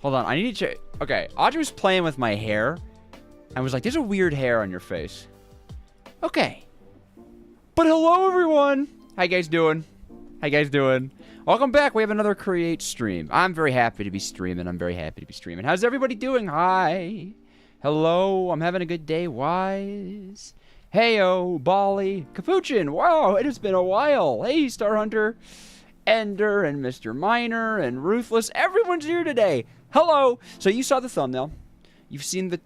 Hold on, I need to check. Okay, Audrey was playing with my hair and was like, there's a weird hair on your face. Okay. But hello, everyone. How you guys doing? How you guys doing? Welcome back. We have another Create stream. I'm very happy to be streaming. How's everybody doing? Hi. Hello. I'm having a good day. Wise. Heyo, Bali. Capuchin. Wow, it has been a while. Hey, Star Hunter. Ender and Mr. Miner and Ruthless. Everyone's here today. Hello. So you saw the thumbnail. You've seen the...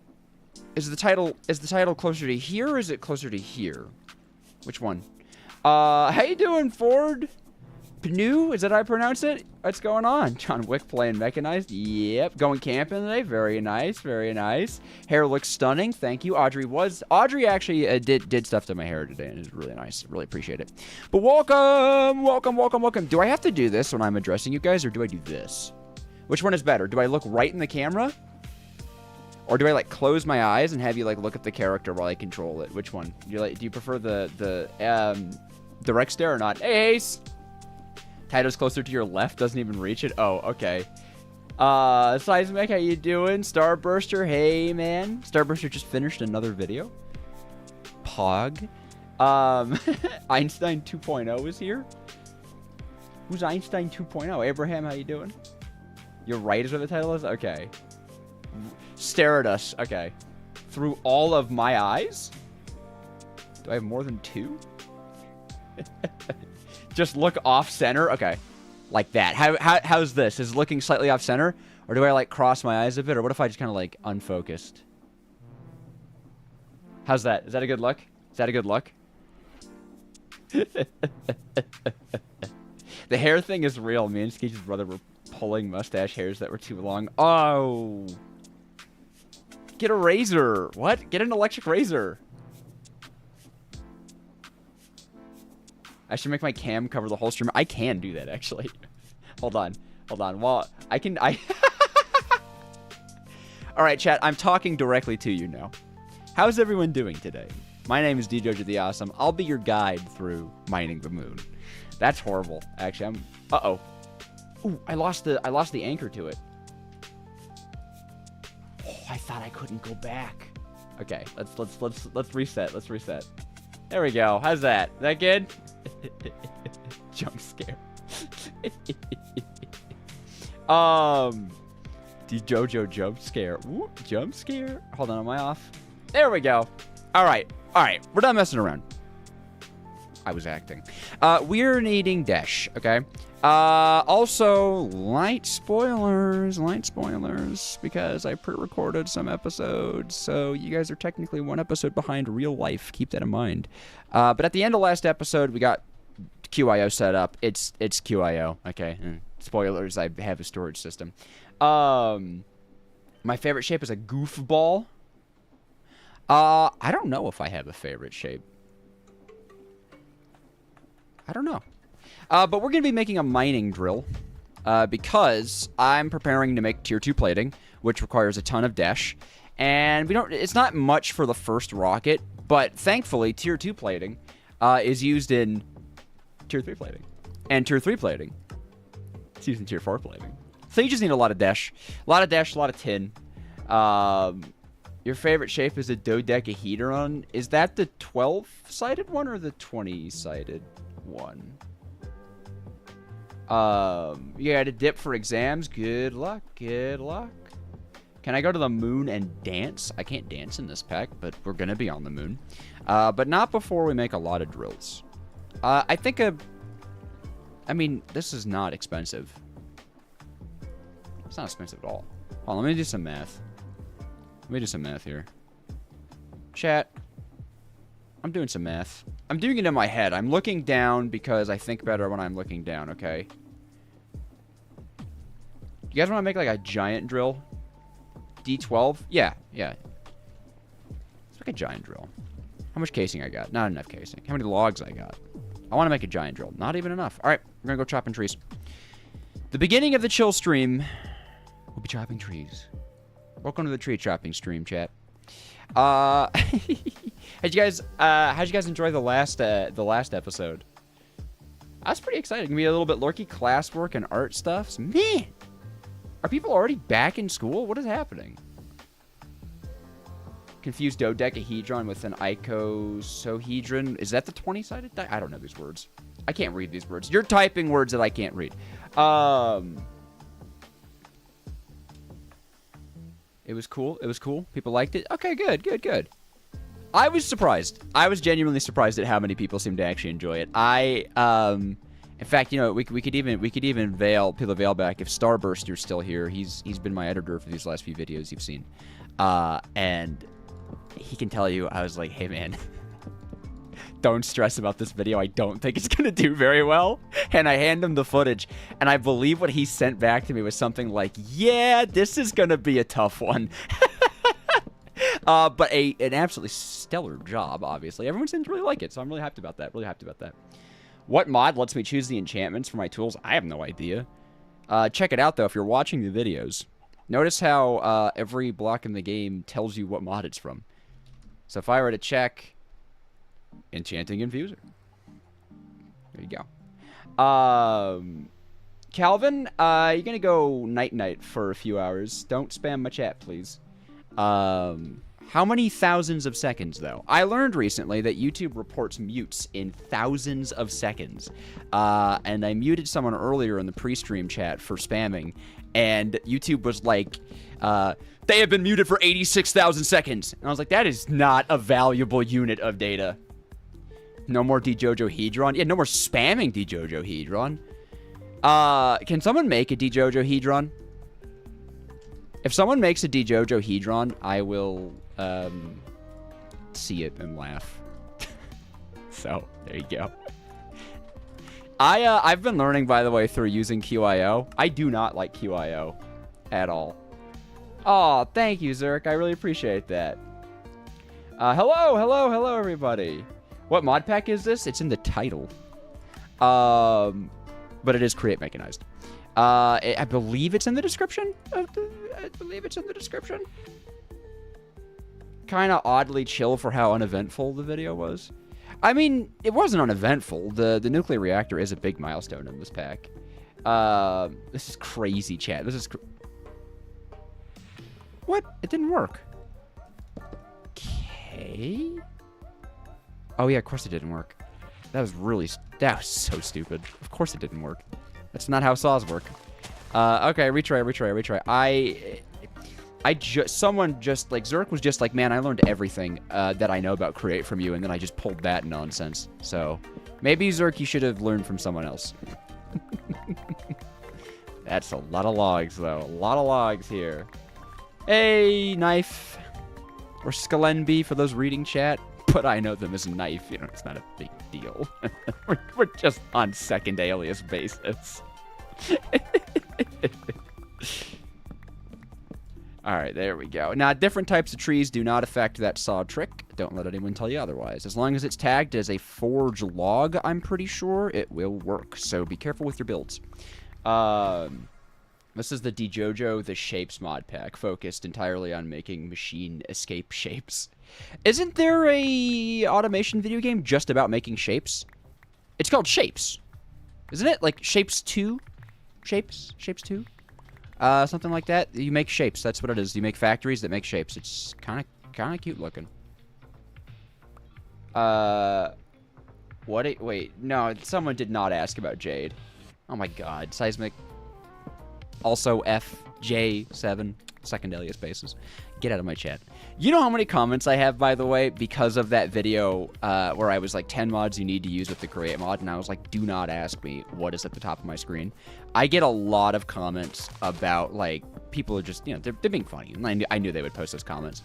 Is the title closer to here or is it closer to here? Which one? How you doing, Ford? Pnu? Is that how I pronounce it? What's going on? John Wick playing Mekanized? Yep. Going camping today? Very nice. Very nice. Hair looks stunning. Thank you. Audrey actually did stuff to my hair today, and it's really nice. Really appreciate it. But welcome. Do I have to do this when I'm addressing you guys, or do I do this? Which one is better? Do I look right in the camera? Or do I, like, close my eyes and have you, like, look at the character while I control it? Which one? Do you prefer the direct stare or not? Hey, Ace! Tito's closer to your left, doesn't even reach it. Oh, okay. Seismic, how you doing? Starburster, hey, man. Starburster just finished another video. Pog. Einstein 2.0 is here. Who's Einstein 2.0? Abraham, how you doing? You're right is what the title is? Okay. Stare at us. Okay. Through all of my eyes? Do I have more than two? Just look off center? Okay. Like that. How's this? Is it looking slightly off center? Or do I like cross my eyes a bit? Or what if I just kind of like unfocused? How's that? Is that a good look? Is that a good look? The hair thing is real. Me and Skeech's brother were pulling mustache hairs that were too long. Oh. Get a razor. What? Get an electric razor. I should make my cam cover the whole stream. I can do that, actually. Hold on. Well, I... Alright, chat. I'm talking directly to you now. How's everyone doing today? My name is DJojo the Awesome. I'll be your guide through mining the moon. That's horrible. Actually, Uh-oh. Ooh, I lost the anchor to it. Oh, I thought I couldn't go back. Okay, let's reset. Let's reset. There we go. How's that? Is that good? Jump scare. DJojo jump scare. Ooh, jump scare. Hold on, am I off? There we go. All right. We're done messing around. I was acting. We're needing Dash, okay? Also, light spoilers, because I pre-recorded some episodes, so you guys are technically one episode behind real life. Keep that in mind. But at the end of last episode, we got QIO set up. It's QIO, okay? Spoilers, I have a storage system. My favorite shape is a goofball. I don't know if I have a favorite shape. I don't know. But we're going to be making a mining drill because I'm preparing to make tier 2 plating, which requires a ton of dash. And it's not much for the first rocket, but thankfully tier 2 plating is used in tier 3 plating. And tier 3 plating is used in tier 4 plating. So you just need a lot of dash. A lot of tin. Your favorite shape is a dodecahedron. Is that the 12-sided one or the 20-sided one? You got a dip for exams. Good luck. Can I go to the moon and dance? I can't dance in this pack, but we're gonna be on the moon. But not before we make a lot of drills. I think I mean, this is not expensive. It's not expensive at all. Hold on, let me do some math. Here. Chat. I'm doing some math. I'm doing it in my head. I'm looking down because I think better when I'm looking down, okay? You guys want to make like a giant drill? D12? Yeah. Let's make a giant drill. How much casing I got? Not enough casing. How many logs I got? I want to make a giant drill. Not even enough. Alright, we're going to go chopping trees. The beginning of the chill stream, we'll be chopping trees. Welcome to the tree chopping stream, chat. How'd you guys enjoy the last episode? I was pretty excited. Gonna be a little bit lurky, classwork and art stuff. So, man, Are people already back in school? What is happening? Confused dodecahedron with an icosahedron. Is that the 20-sided die? I don't know these words. I can't read these words. You're typing words that I can't read. It was cool. It was cool. People liked it. Okay, good, good, good. I was surprised. I was genuinely surprised at how many people seemed to actually enjoy it. In fact, you know, we could even peel the veil back. If Starburster's still here, he's been my editor for these last few videos you've seen, and he can tell you I was like, hey man, don't stress about this video. I don't think it's gonna do very well. And I hand him the footage, and I believe what he sent back to me was something like, yeah, this is gonna be a tough one. But an absolutely stellar job, obviously. Everyone seems to really like it, so I'm really happy about that. Really happy about that. What mod lets me choose the enchantments for my tools? I have no idea. Check it out, though, if you're watching the videos. Notice how every block in the game tells you what mod it's from. So if I were to check Enchanting Infuser. There you go. Calvin, you're going to go night-night for a few hours. Don't spam my chat, please. How many thousands of seconds, though? I learned recently that YouTube reports mutes in thousands of seconds. And I muted someone earlier in the pre-stream chat for spamming, and YouTube was like, they have been muted for 86,000 seconds. And I was like, that is not a valuable unit of data. No more DJojohedron? Yeah, no more spamming DJojohedron. Can someone make a DJojohedron? If someone makes a DJojohedron, I will see it and laugh. So, there you go. I've been learning, by the way, through using QIO. I do not like QIO at all. Oh, thank you, Zerk. I really appreciate that. Hello, everybody. What mod pack is this? It's in the title. But it is Create Mechanized. I believe it's in the description. I believe it's in the description. Kind of oddly chill for how uneventful the video was. I mean, it wasn't uneventful. The nuclear reactor is a big milestone in this pack. This is crazy, chat. This is... What? It didn't work. Okay. Oh, yeah, of course it didn't work. That was so stupid. Of course it didn't work. That's not how saws work. Okay, retry. Someone just, like, Zerk was just like, man, I learned everything that I know about Create from you, and then I just pulled that nonsense. So, maybe, Zerk, you should have learned from someone else. That's a lot of logs, though. A lot of logs here. Hey, knife. Or Scalenby for those reading chat. But I know them as knife. You know, it's not a big deal. we're just on second alias basis. Alright, there we go. Now, different types of trees do not affect that saw trick. Don't let anyone tell you otherwise. As long as it's tagged as a forge log, I'm pretty sure it will work. So be careful with your builds. This is the DJojo the Shapes mod pack, focused entirely on making machine escape shapes. Isn't there a automation video game just about making shapes? It's called Shapes. Isn't it? Like Shapes 2? Shapes 2? Something like that. You make shapes. That's what it is. You make factories that make shapes. It's kind of cute looking. Wait, no, someone did not ask about Jade. Oh my god. Seismic. Also FJ7, second alias basis. Get out of my chat. You know how many comments I have, by the way, because of that video where I was like 10 mods you need to use with the Create mod, and I was like, do not ask me what is at the top of my screen. I get a lot of comments about, like, people are just, you know, they're being funny. And I knew they would post those comments.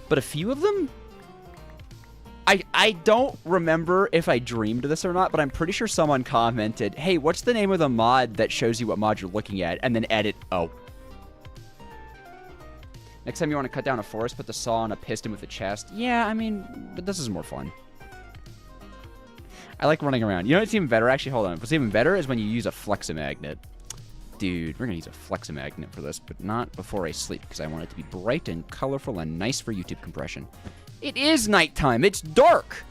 But a few of them, I don't remember if I dreamed this or not, but I'm pretty sure someone commented, hey, what's the name of the mod that shows you what mod you're looking at? And then edit, oh. Next time you want to cut down a forest, put the saw on a piston with a chest. Yeah, I mean, but this is more fun. I like running around. You know what's even better? Actually, hold on. What's even better is when you use a fleximagnet. Dude, we're going to use a fleximagnet for this, but not before I sleep, because I want it to be bright and colorful and nice for YouTube compression. It is nighttime. It's dark.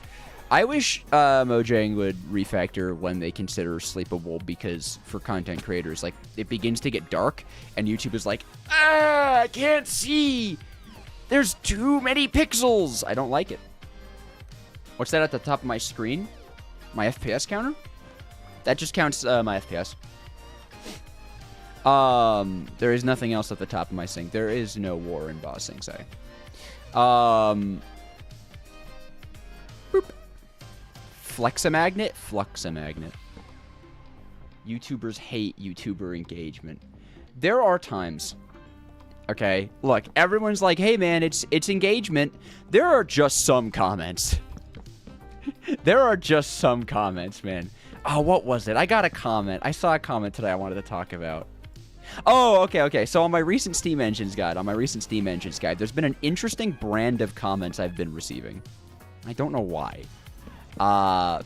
I wish Mojang would refactor when they consider sleepable, because for content creators, like, it begins to get dark, and YouTube is like, I can't see. There's too many pixels. I don't like it. What's that at the top of my screen? My FPS counter? That just counts my FPS. There is nothing else at the top of my sink. There is no war in Boss Sing Say. Boop. Flexamagnet? Fluxamagnet. YouTubers hate YouTuber engagement. There are times, okay, look, everyone's like, hey man, it's engagement. There are just some comments. There are just some comments, man. Oh, what was it? I got a comment. I saw a comment today I wanted to talk about. Oh, okay. So on my recent Steam Engines guide, there's been an interesting brand of comments I've been receiving. I don't know why.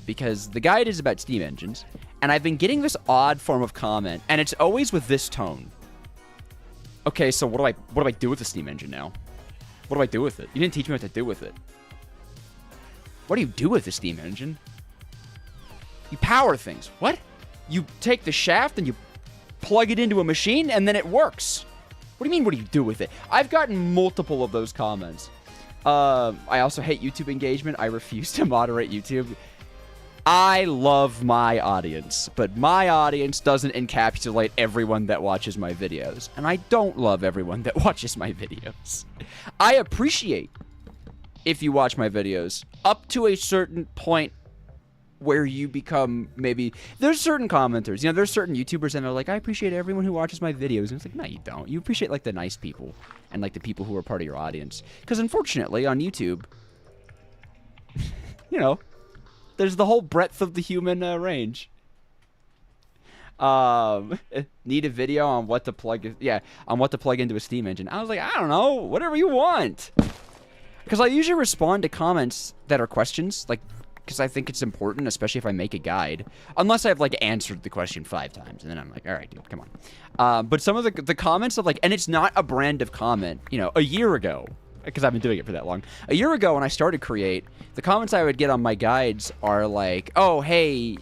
Because the guide is about Steam Engines, and I've been getting this odd form of comment, and it's always with this tone. Okay, so what do I do with the Steam Engine now? What do I do with it? You didn't teach me what to do with it. What do you do with the Steam Engine? You power things. What? You take the shaft and you plug it into a machine and then it works. What do you mean, what do you do with it? I've gotten multiple of those comments. I also hate YouTube engagement. I refuse to moderate YouTube. I love my audience, but my audience doesn't encapsulate everyone that watches my videos. And I don't love everyone that watches my videos. I appreciate if you watch my videos up to a certain point where you become maybe... There's certain commenters, you know, there's certain YouTubers and they're like, I appreciate everyone who watches my videos. And it's like, no, you don't. You appreciate, like, the nice people and, like, the people who are part of your audience. Because, unfortunately, on YouTube, you know, there's the whole breadth of the human range. Need a video on what to plug... on what to plug into a Steam engine. I was like, I don't know. Whatever you want. Because I usually respond to comments that are questions, like... because I think it's important, especially if I make a guide. Unless I've, like, answered the question 5 times, and then I'm like, all right, dude, come on. But some of the comments of, like, and it's not a brand of comment, you know, a year ago, because I've been doing it for that long. A year ago when I started Create, the comments I would get on my guides are like, oh, hey,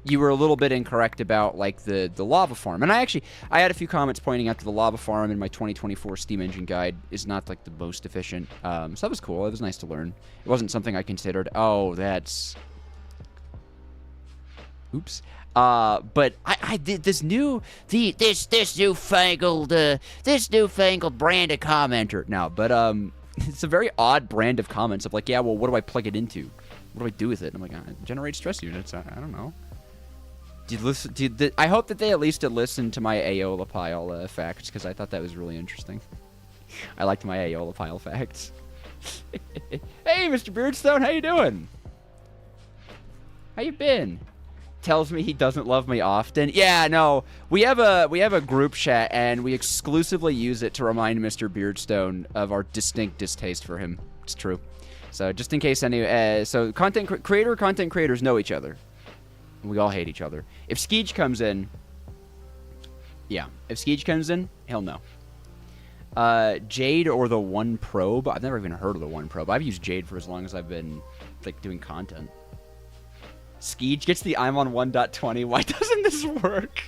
you were a little bit incorrect about, like, the lava farm. And I had a few comments pointing out that the lava farm in my 2024 Steam Engine guide is not, like, the most efficient. So that was cool. It was nice to learn. It wasn't something I considered. Oh, that's... Oops. But I did this newfangled brand of commenter. No, but, it's a very odd brand of comments of, like, yeah, well, what do I plug it into? What do I do with it? And I'm like, generate stress units. I don't know. I hope that they at least listened to my Aeola pile facts, because I thought that was really interesting. I liked my Aeola pile facts. Hey, Mr. Beardstone, how you doing? How you been? Tells me he doesn't love me often. Yeah, no, we have a group chat, and we exclusively use it to remind Mr. Beardstone of our distinct distaste for him. It's true. So just in case any, so content creators know each other. We all hate each other. If Skeej comes in, yeah. If Skeej comes in, he'll know. Jade or the One Probe. I've never even heard of the One Probe. I've used Jade for as long as I've been, like, doing content. Skeej gets the I'm on 1.20. Why doesn't this work?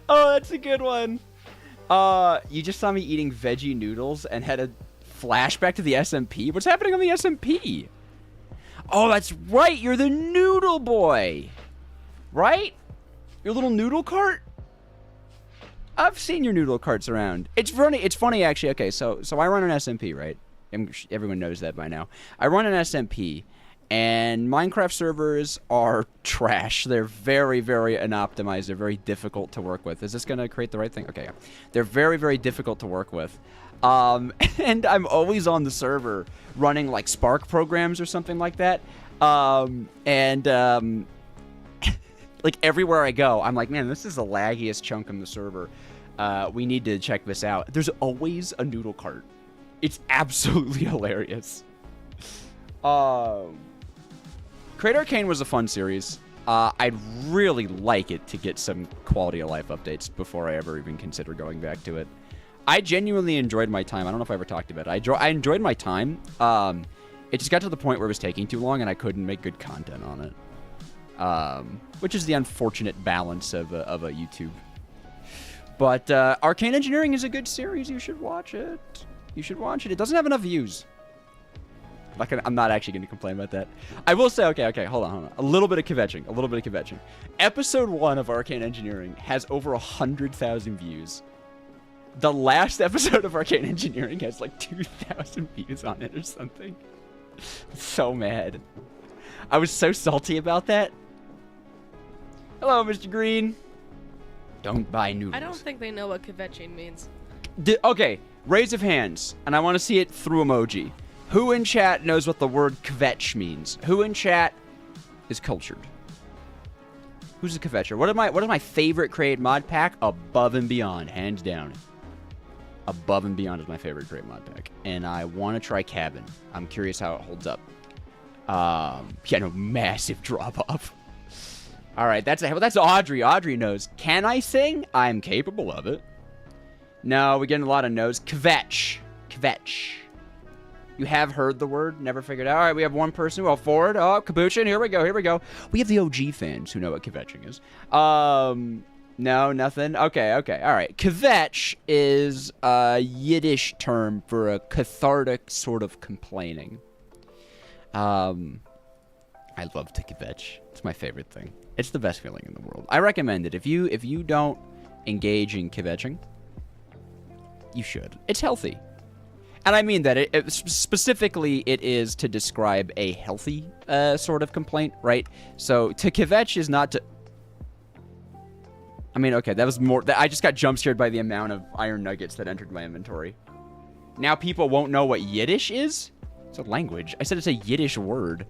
Oh, that's a good one. You just saw me eating veggie noodles and had a flashback to the SMP? What's happening on the SMP? Oh, that's right. You're the noodle boy. Right? Your little noodle cart? I've seen your noodle carts around. It's funny, actually. Okay, so I run an SMP, right? Everyone knows that by now. I run an SMP, and Minecraft servers are trash. They're very, very unoptimized. They're very difficult to work with. Is this going to create the right thing? Okay, yeah. They're very, very difficult to work with. And I'm always on the server running, like, Spark programs or something like that. Like, everywhere I go, I'm like, man, this is the laggiest chunk in the server. We need to check this out. There's always a noodle cart. It's absolutely hilarious. Create Arcane was a fun series. I'd really like it to get some quality of life updates before I ever even consider going back to it. I genuinely enjoyed my time. I don't know if I ever talked about it. I enjoyed my time. It just got to the point where it was taking too long and I couldn't make good content on it. Which is the unfortunate balance of a YouTube. But Arcane Engineering is a good series. You should watch it. You should watch it. It doesn't have enough views. I'm not actually going to complain about that. I will say, okay, hold on. A little bit of kvetching. Episode 1 of Arcane Engineering has over 100,000 views. The last episode of Arcane Engineering has like 2,000 views on it or something. I'm so mad. I was so salty about that. Hello, Mr. Green. Don't buy noodles. I don't think they know what kvetching means. Okay, raise of hands, and I want to see it through emoji. Who in chat knows what the word kvetch means? Who in chat is cultured? Who's a kvetcher? What is my favorite create mod pack? Above and Beyond, hands down. Above and Beyond is my favorite create mod pack, and I want to try Cabin. I'm curious how it holds up. Yeah, no, massive drop off. All right, that's Audrey. Audrey knows. Can I sing? I'm capable of it. No, we're getting a lot of no's. Kvetch. You have heard the word, never figured out. All right, we have one person. Well, forward. Oh, Capuchin. Here we go. We have the OG fans who know what kvetching is. No, nothing. Okay. All right. Kvetch is a Yiddish term for a cathartic sort of complaining. I love to kvetch. It's my favorite thing. It's the best feeling in the world. I recommend it. If you don't engage in kvetching, you should. It's healthy. And I mean that specifically it is to describe a healthy sort of complaint, right? So to kvetch is not to... I mean, okay, that was more... I just got jump scared by the amount of iron nuggets that entered my inventory. Now people won't know what Yiddish is? It's a language. I said it's a Yiddish word.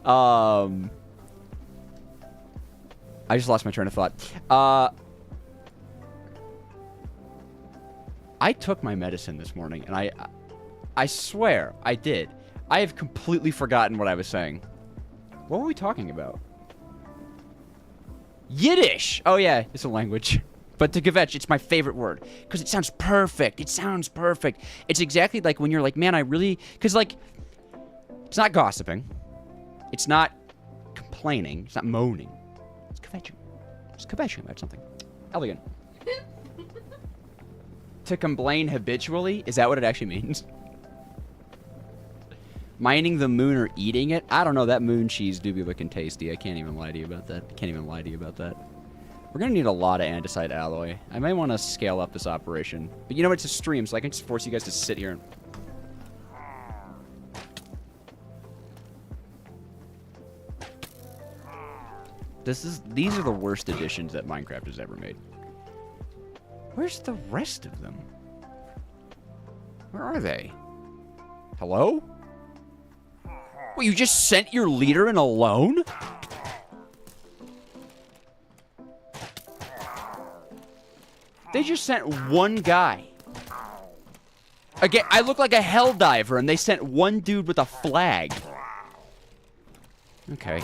I just lost my train of thought. I took my medicine this morning, and I swear I did. I have completely forgotten what I was saying. What were we talking about? Yiddish! Oh yeah, it's a language. But to kvetch, it's my favorite word. Because it sounds perfect. It's exactly like when you're like, man, I really... Because, like, it's not gossiping. It's not complaining. It's not moaning. It's kvetching. It's kvetching about something. Elegant. To complain habitually? Is that what it actually means? Mining the moon or eating it? I don't know. That moon cheese do be looking tasty. I can't even lie to you about that. We're going to need a lot of andesite alloy. I may want to scale up this operation. But you know what? It's a stream, so I can just force you guys to sit here and... These are the worst additions that Minecraft has ever made. Where's the rest of them? Where are they? Hello? Well, you just sent your leader in alone? They just sent one guy. Again, I look like a hell diver, and they sent one dude with a flag. Okay.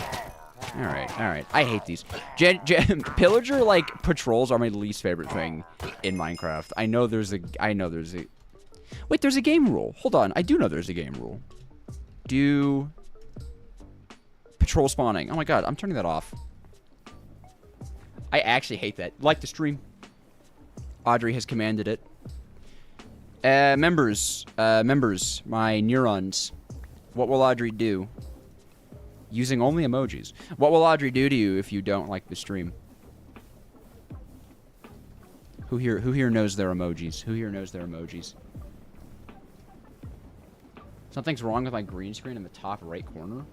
All right. I hate these. Pillager, like, patrols are my least favorite thing in Minecraft. I know there's a... Wait, there's a game rule. Hold on. I do know there's a game rule. Do... Patrol spawning. Oh my god, I'm turning that off. I actually hate that. Like the stream. Audrey has commanded it. Members, my neurons. What will Audrey do? Using only emojis. What will Audrey do to you if you don't like the stream? Who here knows their emojis? Something's wrong with my green screen in the top right corner.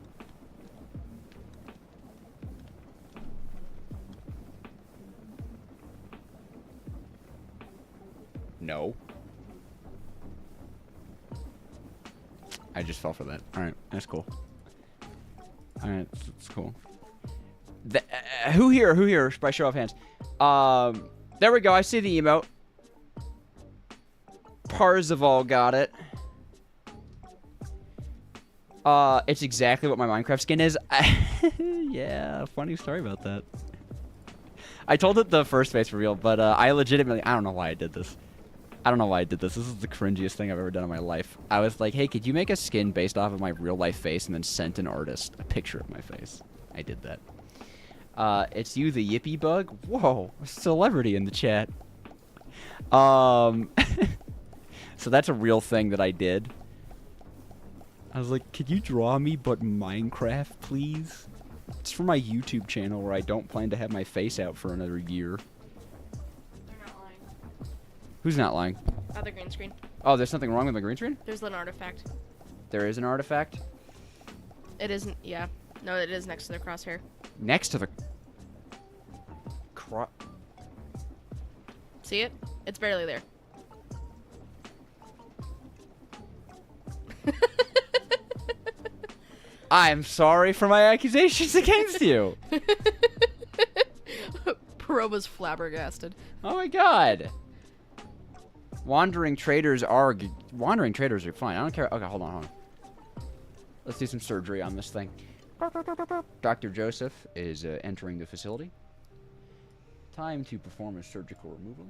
No. I just fell for that. Alright, that's cool. Alright, that's cool. Who here, by show of hands? There we go, I see the emote. Parzival got it. It's exactly what my Minecraft skin is. Yeah, funny story about that. I told it the first face reveal, but I legitimately, I don't know why I did this. I don't know why I did this. This is the cringiest thing I've ever done in my life. I was like, hey, could you make a skin based off of my real life face and then sent an artist a picture of my face? I did that. It's you, the Yippee Bug? Whoa, a celebrity in the chat. So that's a real thing that I did. I was like, could you draw me but Minecraft, please? It's for my YouTube channel where I don't plan to have my face out for another year. They're not lying. Who's not lying? Other green screen. Oh, there's something wrong with my green screen? There's an artifact. There is an artifact? It isn't. Yeah. No, it is next to the crosshair. Next to the... See it? It's barely there. I'm sorry for my accusations against you. Pro was flabbergasted. Oh my god. Wandering traders are fine. I don't care. Okay, hold on. Let's do some surgery on this thing. Dr. Joseph is entering the facility. Time to perform a surgical removal.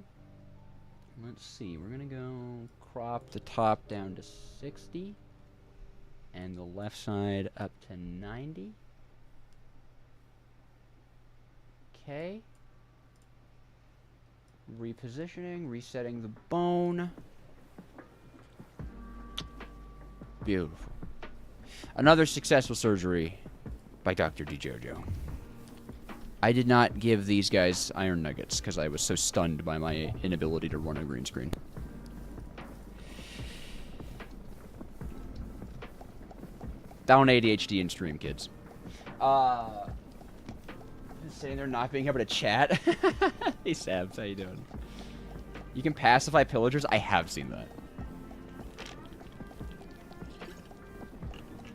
Let's see. We're going to go crop the top down to 60. And the left side up to 90. Okay. Repositioning, resetting the bone. Beautiful. Another successful surgery by Dr. DiGiorgio. I did not give these guys iron nuggets because I was so stunned by my inability to run a green screen. Down ADHD in stream, kids. Just sitting there not being able to chat. Hey, Sabs, how you doing? You can pacify pillagers? I have seen that.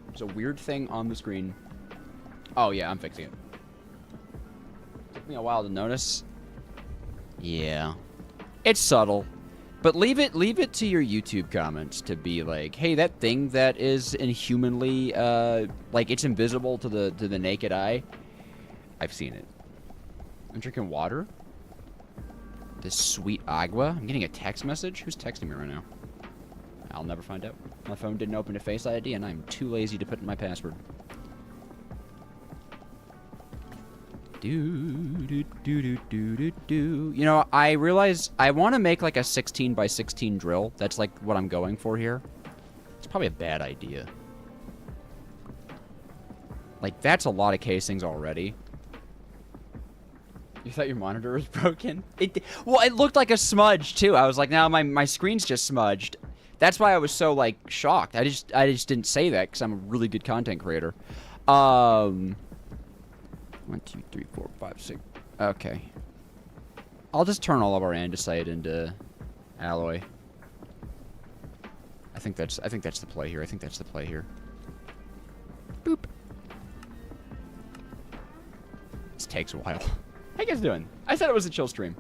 There's a weird thing on the screen. Oh, yeah, I'm fixing it. Took me a while to notice. Yeah. It's subtle. But leave it to your YouTube comments to be like, hey, that thing that is inhumanly, like it's invisible to the naked eye. I've seen it. I'm drinking water. This sweet agua. I'm getting a text message. Who's texting me right now? I'll never find out. My phone didn't open to Face ID, and I'm too lazy to put in my password. You know, I realize I want to make like a 16 by 16 drill. That's like what I'm going for here. It's probably a bad idea. Like, that's a lot of casings already. You thought your monitor was broken? Well, it looked like a smudge too. I was like, now my screen's just smudged. That's why I was so like shocked. I just didn't say that because I'm a really good content creator. 1, 2, 3, 4, 5, 6. Okay. I'll just turn all of our andesite into alloy. I think that's the play here. Boop. This takes a while. How you guys doing? I said it was a chill stream.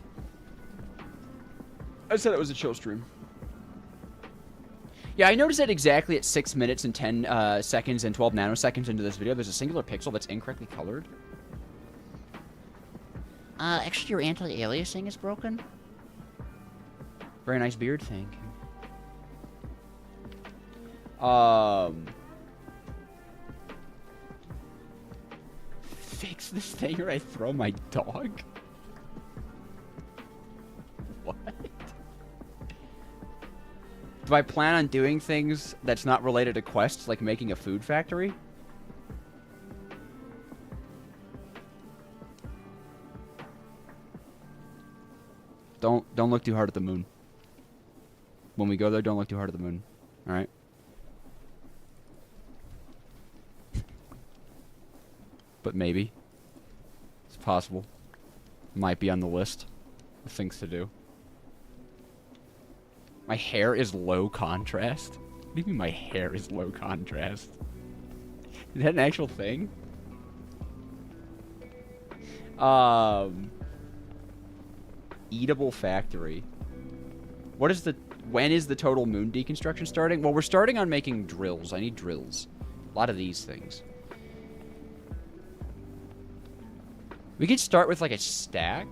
Yeah, I noticed that exactly at 6 minutes and 10 seconds and 12 nanoseconds into this video, there's a singular pixel that's incorrectly colored. Actually, your anti-aliasing is broken. Very nice beard, thank you. Fix this thing or I throw my dog? What? Do I plan on doing things that's not related to quests, like making a food factory? Don't look too hard at the moon. When we go there, don't look too hard at the moon. Alright? But maybe. It's possible. Might be on the list of things to do. My hair is low contrast? What do you mean my hair is low contrast? Is that an actual thing? Eatable factory. When is the total moon deconstruction starting? Well, we're starting on making drills. I need drills. A lot of these things. We could start with like a stack.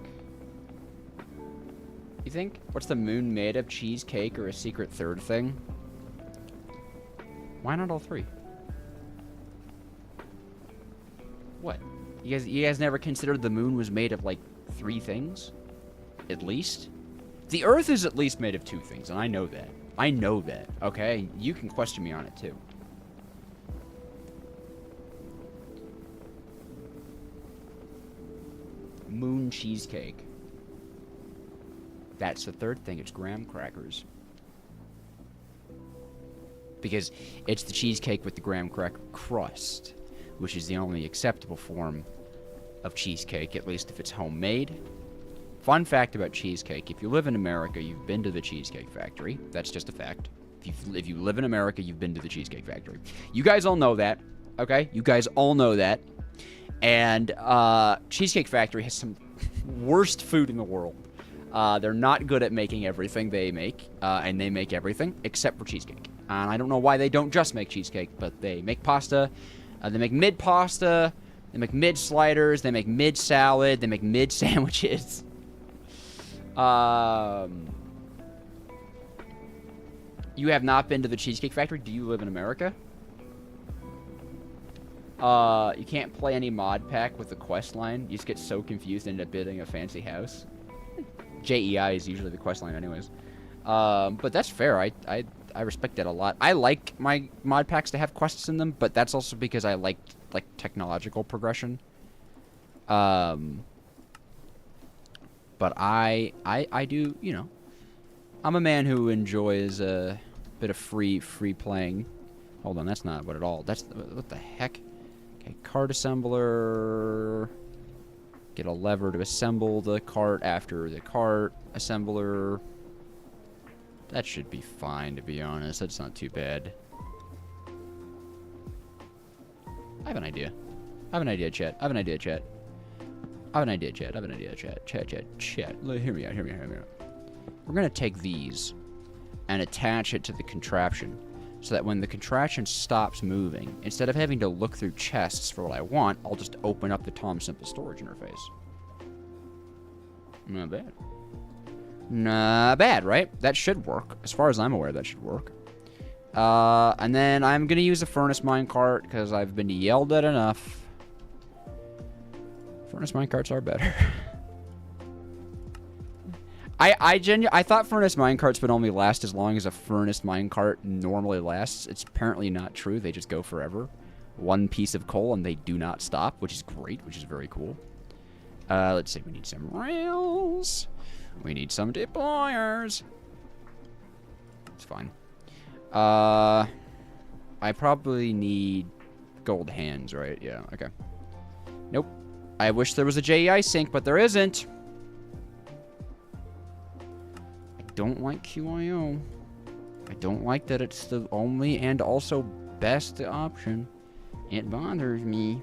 You think? What's the moon made of? Cheesecake or a secret third thing? Why not all three? What? You guys never considered the moon was made of, like, 3 things? At least? The Earth is at least made of 2 things, and I know that. I know that, okay? You can question me on it, too. Moon cheesecake. That's the third thing. It's graham crackers. Because it's the cheesecake with the graham cracker crust, which is the only acceptable form of cheesecake, at least if it's homemade. Fun fact about cheesecake, if you live in America, you've been to the Cheesecake Factory. That's just a fact. If you live in America, you've been to the Cheesecake Factory. You guys all know that, okay? You guys all know that. And Cheesecake Factory has some worst food in the world. They're not good at making everything they make, and they make everything except for cheesecake. And I don't know why they don't just make cheesecake, but they make pasta, they make mid-pasta, they make mid-sliders, they make mid-salad, they make mid-sandwiches. You have not been to the Cheesecake Factory? Do you live in America? You can't play any mod pack with the quest line. You just get so confused and end up building a fancy house. JEI is usually the quest line anyways. But that's fair. I respect that a lot. I like my mod packs to have quests in them, but that's also because I like technological progression. But I do, you know, I'm a man who enjoys a bit of free playing. Hold on, that's not what at all. That's, what the heck? Okay, cart assembler. Get a lever to assemble the cart after the cart assembler. That should be fine, to be honest. That's not too bad. I have an idea. I have an idea, chat. I have an idea, chat. I have an idea, chat. I have an idea, chat. Chat. Hear me out. We're going to take these and attach it to the contraption so that when the contraption stops moving, instead of having to look through chests for what I want, I'll just open up the Tom Simple storage interface. Not bad. Not bad, right? That should work. As far as I'm aware, that should work. And then I'm going to use a furnace minecart because I've been yelled at enough. Furnace minecarts are better. I thought furnace minecarts would only last as long as a furnace minecart normally lasts. It's apparently not true. They just go forever. One piece of coal and they do not stop, which is great, which is very cool. Let's see. We need some rails. We need some deployers. It's fine. I probably need gold hands, right? Yeah, okay. Nope. I wish there was a JEI sync, but there isn't. I don't like QIO. I don't like that it's the only and also best option. It bothers me.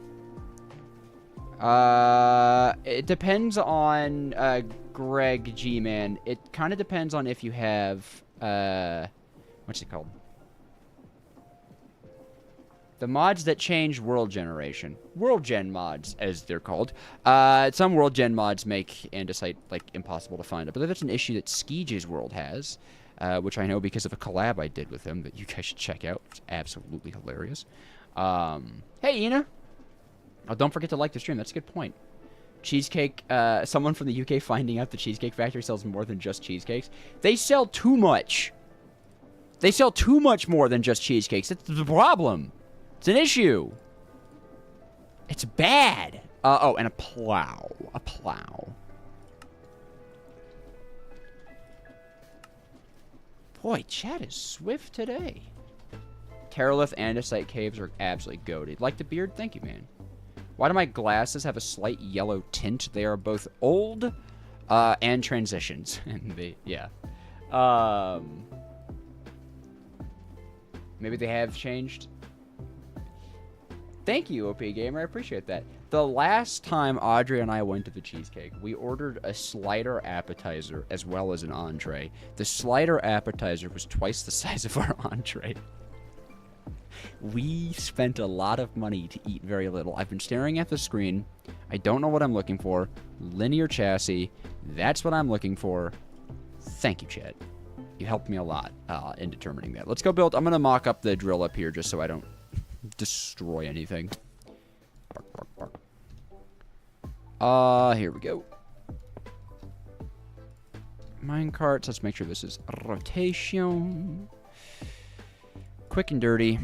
It depends on, Greg G-Man. It kind of depends on if you have, what's it called? The mods that change world generation. World gen mods, as they're called. Some world gen mods make andesite, like, impossible to find. But that's an issue that Skeege's world has, which I know because of a collab I did with him that you guys should check out. It's absolutely hilarious. Hey, Ina. Oh, don't forget to like the stream. That's a good point. Cheesecake, someone from the UK finding out the Cheesecake Factory sells more than just cheesecakes. They sell too much. They sell too much more than just cheesecakes. That's the problem. It's an issue. It's bad. Oh, and a plow. A plow. Boy, chat is swift today. Terralith andesite caves are absolutely goated. Like the beard? Thank you, man. Why do my glasses have a slight yellow tint? They are both old and transitions. And they, yeah. Maybe they have changed. Thank you, OP Gamer. I appreciate that. The last time Audrey and I went to the Cheesecake, we ordered a slider appetizer as well as an entree. The slider appetizer was twice the size of our entree. We spent a lot of money to eat very little. I've been staring at the screen. I don't know what I'm looking for. Linear chassis. That's what I'm looking for. Thank you, Chad. You helped me a lot in determining that. Let's go build. I'm going to mock up the drill up here just so I don't destroy anything. Bark, bark, bark. Here we go. Minecarts. Let's make sure this is rotation. Quick and dirty.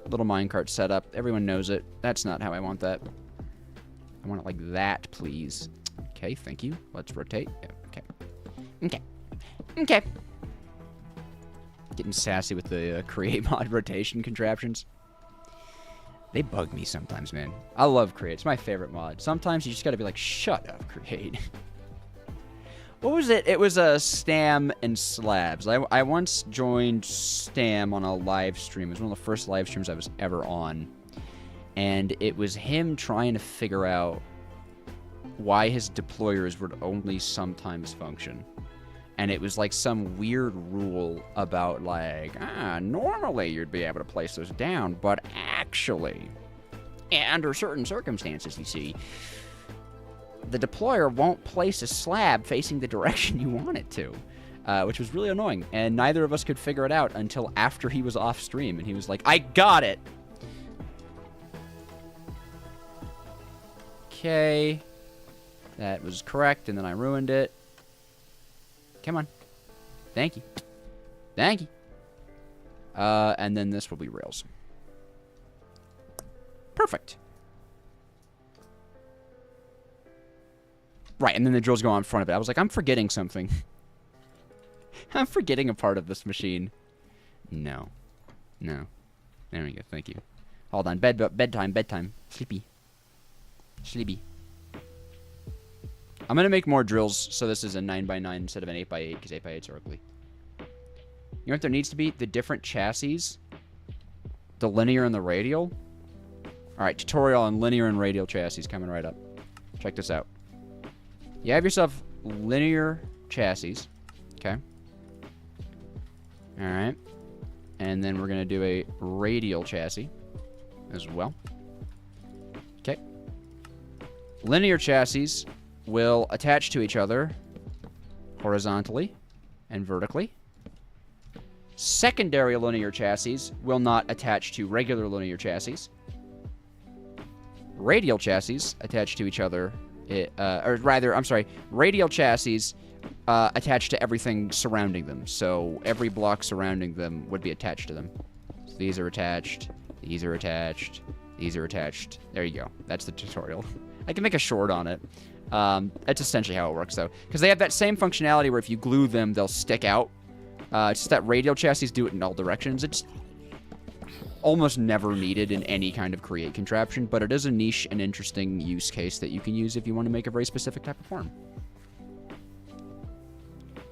Little minecart setup. Everyone knows it. That's not how I want that. I want it like that, please. Okay, thank you. Let's rotate. Yeah, okay. Okay. Okay. Getting sassy with the create mod rotation contraptions. They bug me sometimes, man. I love create. It's my favorite mod. Sometimes you just gotta be like, shut up, create. What was it? It was a Stam and Slabs. I once joined Stam on a live stream. It was one of the first live streams I was ever on. And it was him trying to figure out why his deployers would only sometimes function. And it was like some weird rule about like, normally you'd be able to place those down, but actually, under certain circumstances, you see, the deployer won't place a slab facing the direction you want it to, which was really annoying. And neither of us could figure it out until after he was off stream, and he was like, I got it! Okay. That was correct, and then I ruined it. Come on. Thank you. Thank you. And then this will be rails. Perfect. Right, and then the drills go on in front of it. I was like, I'm forgetting something. I'm forgetting a part of this machine. No. No. There we go. Thank you. Hold on. Bedtime. Bedtime. Sleepy. Sleepy. I'm going to make more drills so this is a 9x9 instead of an 8x8 because 8x8s are ugly. You know what there needs to be? The different chassis. The linear and the radial. Alright, tutorial on linear and radial chassis coming right up. Check this out. You have yourself linear chassis. Okay. Alright. And then we're going to do a radial chassis as well. Okay. Linear chassis will attach to each other horizontally and vertically. Secondary linear chassis will not attach to regular linear chassis. Radial chassis attach to each other, radial chassis attach to everything surrounding them. So every block surrounding them would be attached to them. So these are attached, these are attached, these are attached. There you go. That's the tutorial. I can make a short on it. That's essentially how it works, though. Because they have that same functionality where if you glue them, they'll stick out. It's just that radial chassis do it in all directions. It's almost never needed in any kind of create contraption, but it is a niche and interesting use case that you can use if you want to make a very specific type of form.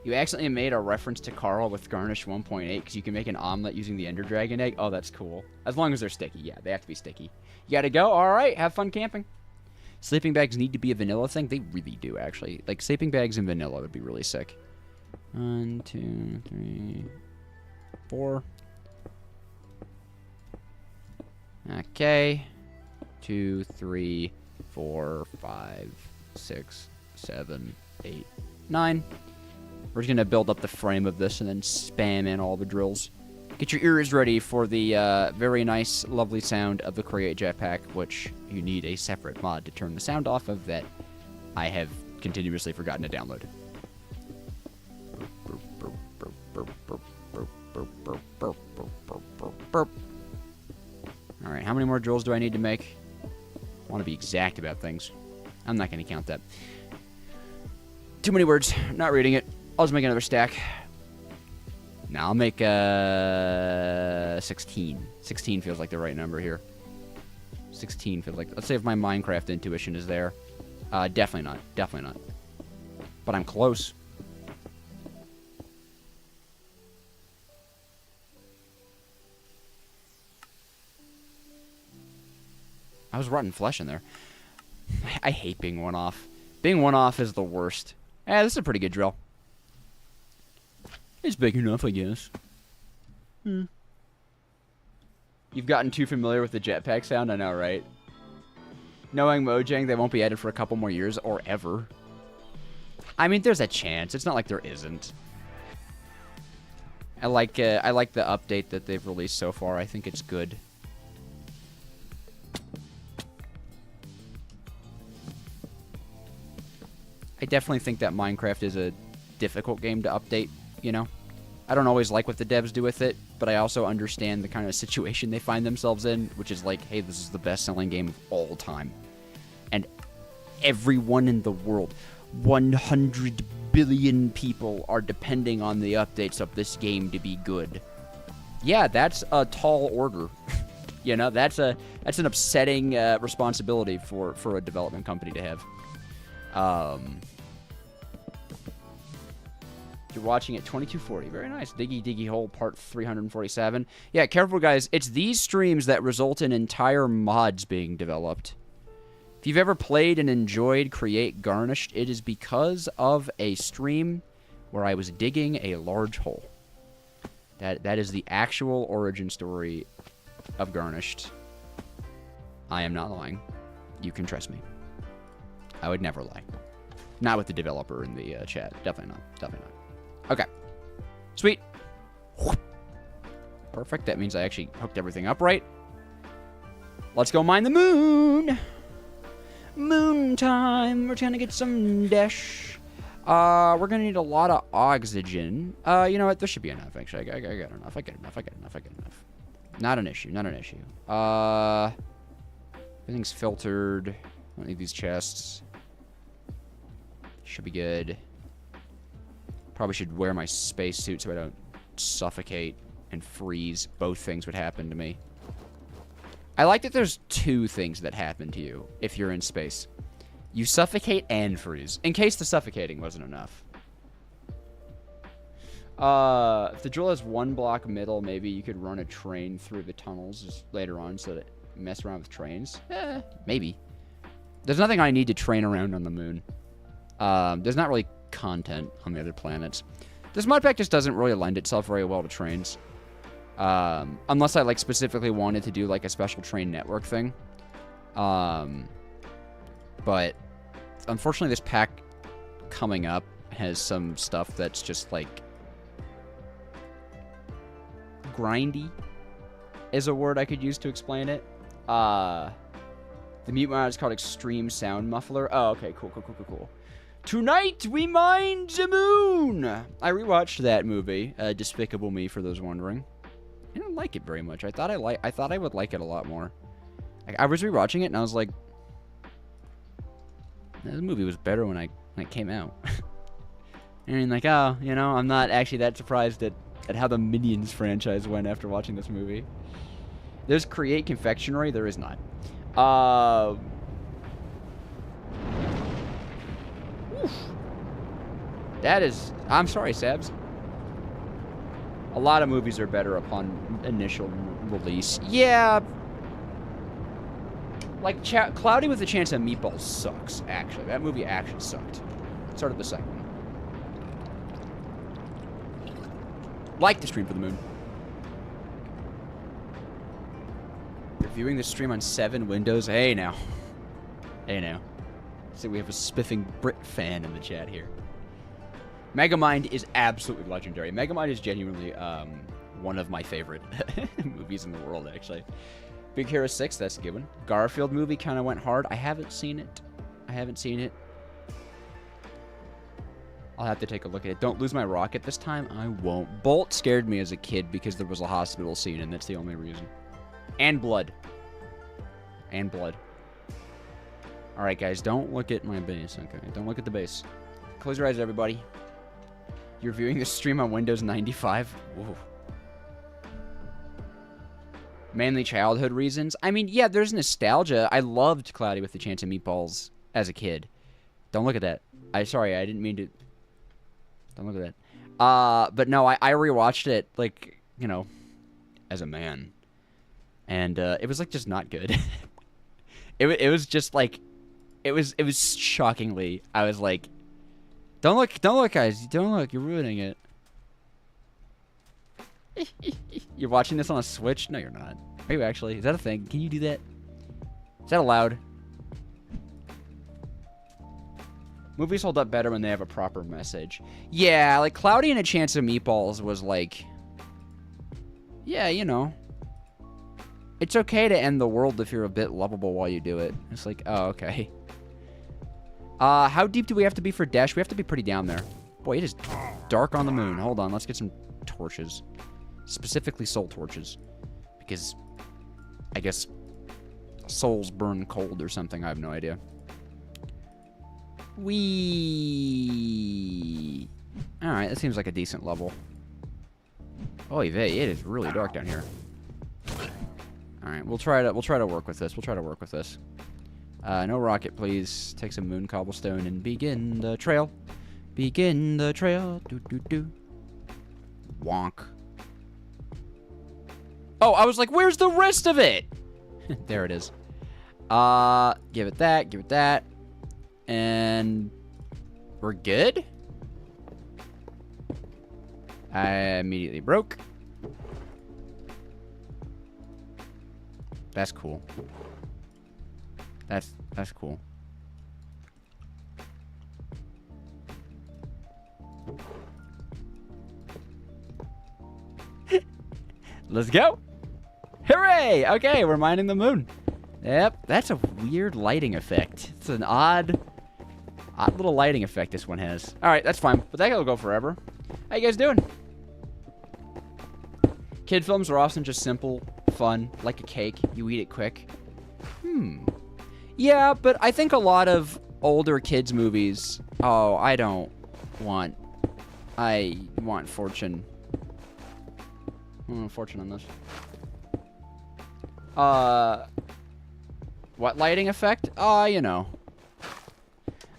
You accidentally made a reference to Carl with Garnish 1.8 because you can make an omelet using the Ender Dragon egg. Oh, that's cool. As long as they're sticky. Yeah, they have to be sticky. You gotta go? Alright, have fun camping. Sleeping bags need to be a vanilla thing? They really do, actually. Like, sleeping bags in vanilla would be really sick. 1, 2, 3, 4. Okay. 2, 3, 4, 5, 6, 7, 8, 9. We're just going to build up the frame of this and then spam in all the drills. Get your ears ready for the very nice, lovely sound of the Create Jetpack, which you need a separate mod to turn the sound off of that I have continuously forgotten to download. Alright, how many more drills do I need to make? I want to be exact about things. I'm not going to count that. Too many words. Not reading it. I'll just make another stack. Now I'll make 16. 16 feels like the right number here. 16 feels like... Let's say if my Minecraft intuition is there. Definitely not. Definitely not. But I'm close. I was rotten flesh in there. I hate being one off. Being one off is the worst. This is a pretty good drill. It's big enough, I guess. You've gotten too familiar with the jetpack sound, I know, right? Knowing Mojang, they won't be added for a couple more years, or ever. I mean, there's a chance. It's not like there isn't. I like the update that they've released so far. I think it's good. I definitely think that Minecraft is a difficult game to update, you know? I don't always like what the devs do with it, but I also understand the kind of situation they find themselves in, which is like, hey, this is the best-selling game of all time. And everyone in the world, 100 billion people, are depending on the updates of this game to be good. Yeah, that's a tall order. You know, that's an upsetting responsibility for a development company to have. You're watching at 2240. Very nice. Diggy Diggy Hole Part 347. Yeah, careful, guys. It's these streams that result in entire mods being developed. If you've ever played and enjoyed Create Garnished, it is because of a stream where I was digging a large hole. That is the actual origin story of Garnished. I am not lying. You can trust me. I would never lie. Not with the developer in the chat. Definitely not. Definitely not. Okay. Sweet. Perfect. That means I actually hooked everything up right. Let's go mine the moon. Moon time. We're trying to get some dash. We're going to need a lot of oxygen. You know what? There should be enough, actually. I got enough. I get enough. Not an issue. Everything's filtered. I don't need these chests. Should be good. Probably should wear my spacesuit so I don't suffocate and freeze. Both things would happen to me. I like that there's two things that happen to you if you're in space. You suffocate and freeze, in case the suffocating wasn't enough. If the drill has one block middle, maybe you could run a train through the tunnels just later on so that it mess around with trains. Maybe. There's nothing I need to train around on the moon. There's not really content on the other planets. This modpack just doesn't really lend itself very well to trains. Unless I like specifically wanted to do like a special train network thing. But unfortunately this pack coming up has some stuff that's just like grindy is a word I could use to explain it. The mute mod is called Extreme Sound Muffler. Oh, okay, cool. Tonight we mine the moon. I rewatched that movie, Despicable Me, for those wondering. I didn't like it very much. I thought I would like it a lot more. I was rewatching it and I was like, this movie was better when it came out. I mean, like, oh, you know, I'm not actually that surprised at how the Minions franchise went after watching this movie. There's Create Confectionery. There is not. Oof. That is... I'm sorry, Sabs. A lot of movies are better upon initial release. Yeah. Like, Cloudy with a Chance of Meatballs sucks, actually. That movie actually sucked. So did the second one. Like the stream for the moon. You're viewing the stream on 7 windows. Hey, now. See, we have a spiffing Brit fan in the chat here. Megamind is absolutely legendary. Megamind is genuinely one of my favorite movies in the world, actually. Big Hero 6, that's a good one. Garfield movie kind of went hard. I haven't seen it. I'll have to take a look at it. Don't lose my rocket this time. I won't. Bolt scared me as a kid because there was a hospital scene, and that's the only reason. And blood. Alright, guys, don't look at my base. Okay, don't look at the base. Close your eyes, everybody. You're viewing this stream on Windows 95? Whoa. Mainly childhood reasons? I mean, yeah, there's nostalgia. I loved Cloudy with a Chance of Meatballs as a kid. Don't look at that. Sorry, I didn't mean to... Don't look at that. But no, I rewatched it, like, you know, as a man. And it was, like, just not good. It was just, like... It was shockingly... I was like... Don't look, guys. Don't look. You're ruining it. You're watching this on a Switch? No, you're not. Are you actually? Is that a thing? Can you do that? Is that allowed? Movies hold up better when they have a proper message. Yeah, like Cloudy and a Chance of Meatballs was like... Yeah, you know. It's okay to end the world if you're a bit lovable while you do it. It's like, oh, okay. How deep do we have to be for dash? We have to be pretty down there. Boy, it is dark on the moon. Hold on, let's get some torches. Specifically soul torches. Because, I guess, souls burn cold or something. I have no idea. Wee. Alright, that seems like a decent level. Oy vey, it is really dark down here. Alright, we'll try to work with this. We'll try to work with this. No rocket, please. Take some moon cobblestone and begin the trail. Begin the trail. Do do do. Wonk. Oh, I was like, where's the rest of it? There it is. Give it that, give it that. And we're good? I immediately broke. That's cool. That's cool. Let's go. Hooray! Okay, we're mining the moon. Yep, that's a weird lighting effect. It's an odd little lighting effect this one has. All right, that's fine, but that'll go forever. How you guys doing? Kid films are often just simple, fun, like a cake. You eat it quick. Yeah, but I think a lot of older kids' movies... Oh, I want fortune. I want fortune on this. What lighting effect? You know.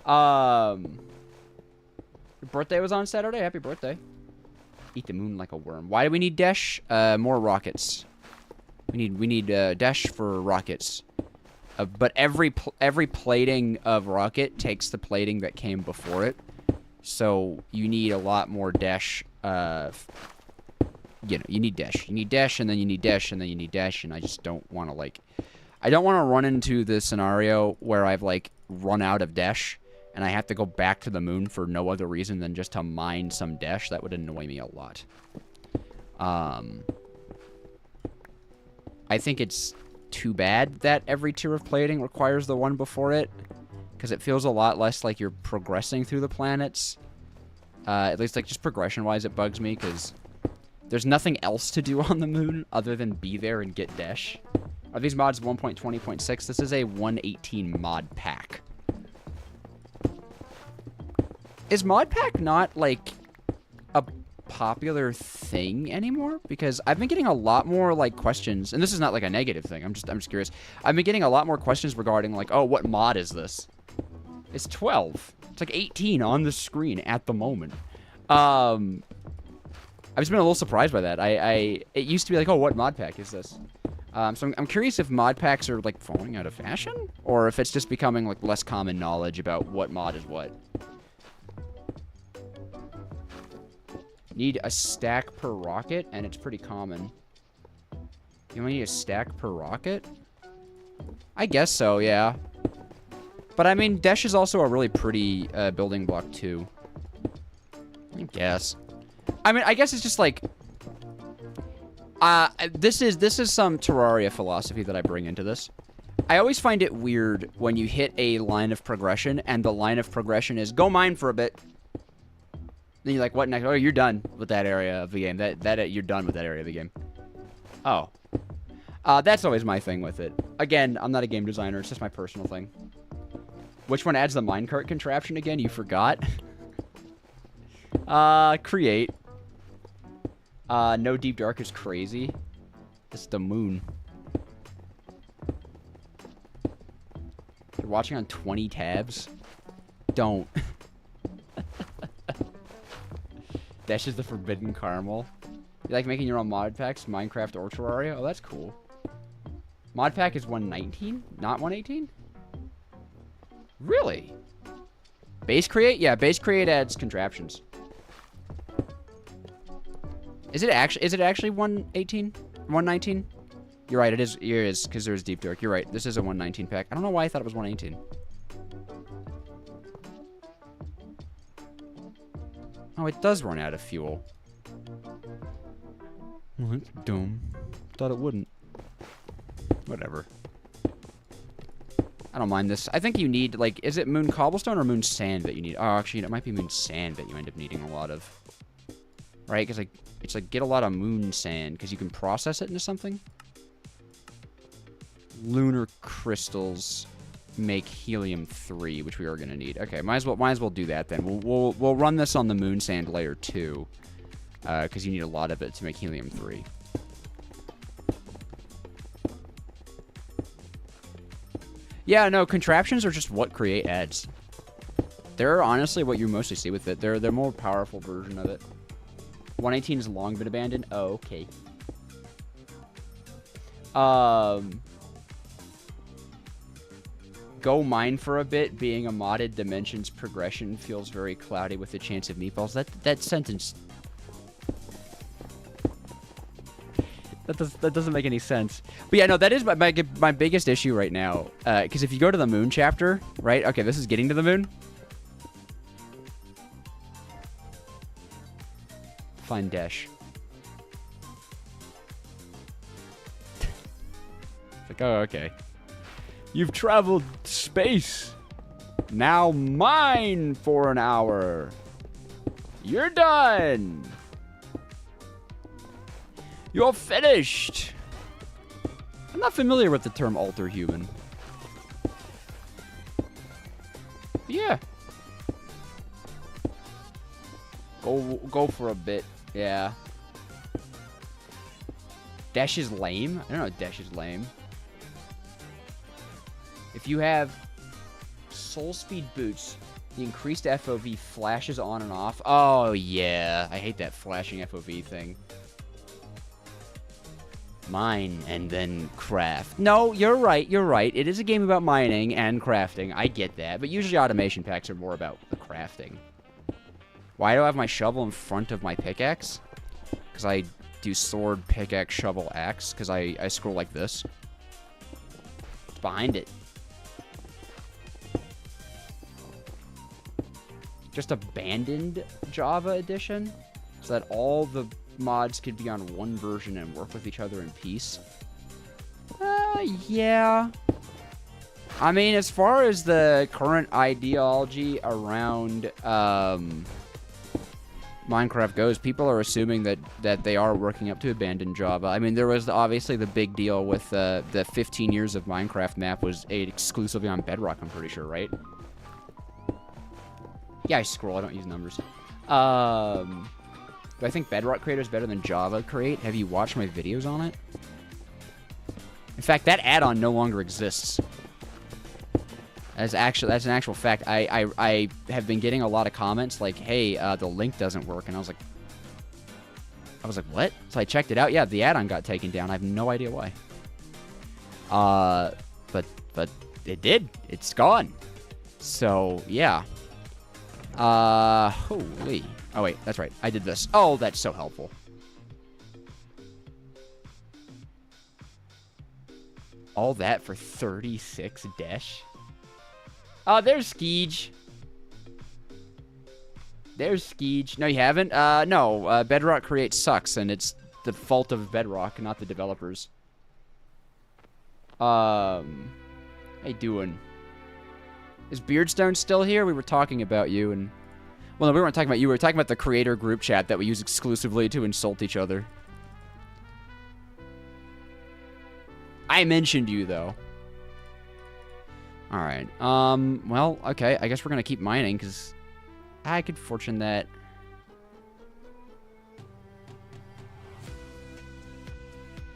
Your birthday was on Saturday? Happy birthday. Eat the moon like a worm. Why do we need dash? More rockets. We need dash for rockets. But every plating of rocket takes the plating that came before it. So you need a lot more dash. You know, you need dash. You need dash, and then you need dash, and then you need dash, and I just don't want to, like... I don't want to run into the scenario where I've, like, run out of dash, and I have to go back to the moon for no other reason than just to mine some dash. That would annoy me a lot. I think it's too bad that every tier of plating requires the one before it, because it feels a lot less like you're progressing through the planets. At least, like, just progression-wise, it bugs me, because there's nothing else to do on the moon other than be there and get dash. Are these mods 1.20.6? This is a 1.18 mod pack. Is mod pack not, like, a popular thing anymore? Because I've been getting a lot more, like, questions, and this is not, like, a negative thing. I'm just curious. I've been getting a lot more questions regarding, like, oh, what mod is this? It's 12. It's like 18 on the screen at the moment. I've just been a little surprised by that. It used to be like, oh, what mod pack is this? So I'm curious if mod packs are, like, falling out of fashion? Or if it's just becoming, like, less common knowledge about what mod is what. Need a stack per rocket, and it's pretty common. You only need a stack per rocket? I guess so, yeah. But, I mean, dash is also a really pretty building block, too. I guess. I mean, I guess it's just, like... this is some Terraria philosophy that I bring into this. I always find it weird when you hit a line of progression, and the line of progression is, go mine for a bit. Then you're like, what next? Oh, you're done with that area of the game. You're done with that area of the game. Oh. That's always my thing with it. Again, I'm not a game designer. It's just my personal thing. Which one adds the minecart contraption again? You forgot? Create. No deep dark is crazy. It's the moon. You're watching on 20 tabs? Don't. Dash is the forbidden caramel. You like making your own mod packs? Minecraft or Terraria? Oh, that's cool. Mod pack is 119? Not 118? Really? Base create? Yeah, base create adds contraptions. Is it actually 118? 119? You're right, it is because there's deep dark. You're right. This is a 119 pack. I don't know why I thought it was 118. Oh, it does run out of fuel. Well, that's dumb. Thought it wouldn't. Whatever. I don't mind this. I think you need, like, is it moon cobblestone or moon sand that you need? Oh, actually, it might be moon sand that you end up needing a lot of. Right? Because, like, it's like, get a lot of moon sand, because you can process it into something. Lunar crystals make helium-3, which we are going to need. Okay, might as well do that then. We'll run this on the moon sand layer 2, because you need a lot of it to make helium-3. Yeah, no, contraptions are just what create ads. They're honestly what you mostly see with it. They're a more powerful version of it. 118 has long been abandoned. Oh, okay. Go mine for a bit. Being a modded dimensions progression feels very cloudy with the chance of meatballs. That sentence. That doesn't make any sense. But yeah, no, that is my biggest issue right now. Because if you go to the moon chapter, right? Okay, this is getting to the moon. Find dash. It's like, oh, okay. You've traveled space. Now mine for an hour. You're done. You're finished. I'm not familiar with the term alter human. Yeah. Go for a bit. Yeah. Dash is lame? I don't know Dash is lame. If you have soul speed boots, the increased FOV flashes on and off. Oh, yeah. I hate that flashing FOV thing. Mine and then craft. No, you're right. You're right. It is a game about mining and crafting. I get that. But usually automation packs are more about the crafting. Why do I have my shovel in front of my pickaxe? Because I do sword, pickaxe, shovel, axe. Because I scroll like this. It's behind it. Just abandoned Java edition? So that all the mods could be on one version and work with each other in peace? Yeah. I mean, as far as the current ideology around Minecraft goes, people are assuming that they are working up to abandon Java. I mean, there was obviously the big deal with the 15 years of Minecraft map was exclusively on Bedrock, I'm pretty sure, right? Yeah, I scroll. I don't use numbers. Do I think Bedrock Creator is better than Java Create? Have you watched my videos on it? In fact, that add-on no longer exists. That's an actual fact. I have been getting a lot of comments like, "Hey, the link doesn't work," and I was like, "What?" So I checked it out. Yeah, the add-on got taken down. I have no idea why. But it did. It's gone. So yeah. Holy. Oh, wait, that's right. I did this. Oh, that's so helpful. All that for 36 dash? Oh, there's Skeege. There's Skeege. No, you haven't? No. Bedrock Create sucks, and it's the fault of Bedrock, not the developers. How you doing? Is Beardstone still here? We were talking about you, and... Well, no, we weren't talking about you. We were talking about the creator group chat that we use exclusively to insult each other. I mentioned you, though. Alright. Well, okay. I guess we're gonna keep mining, because I could fortune that...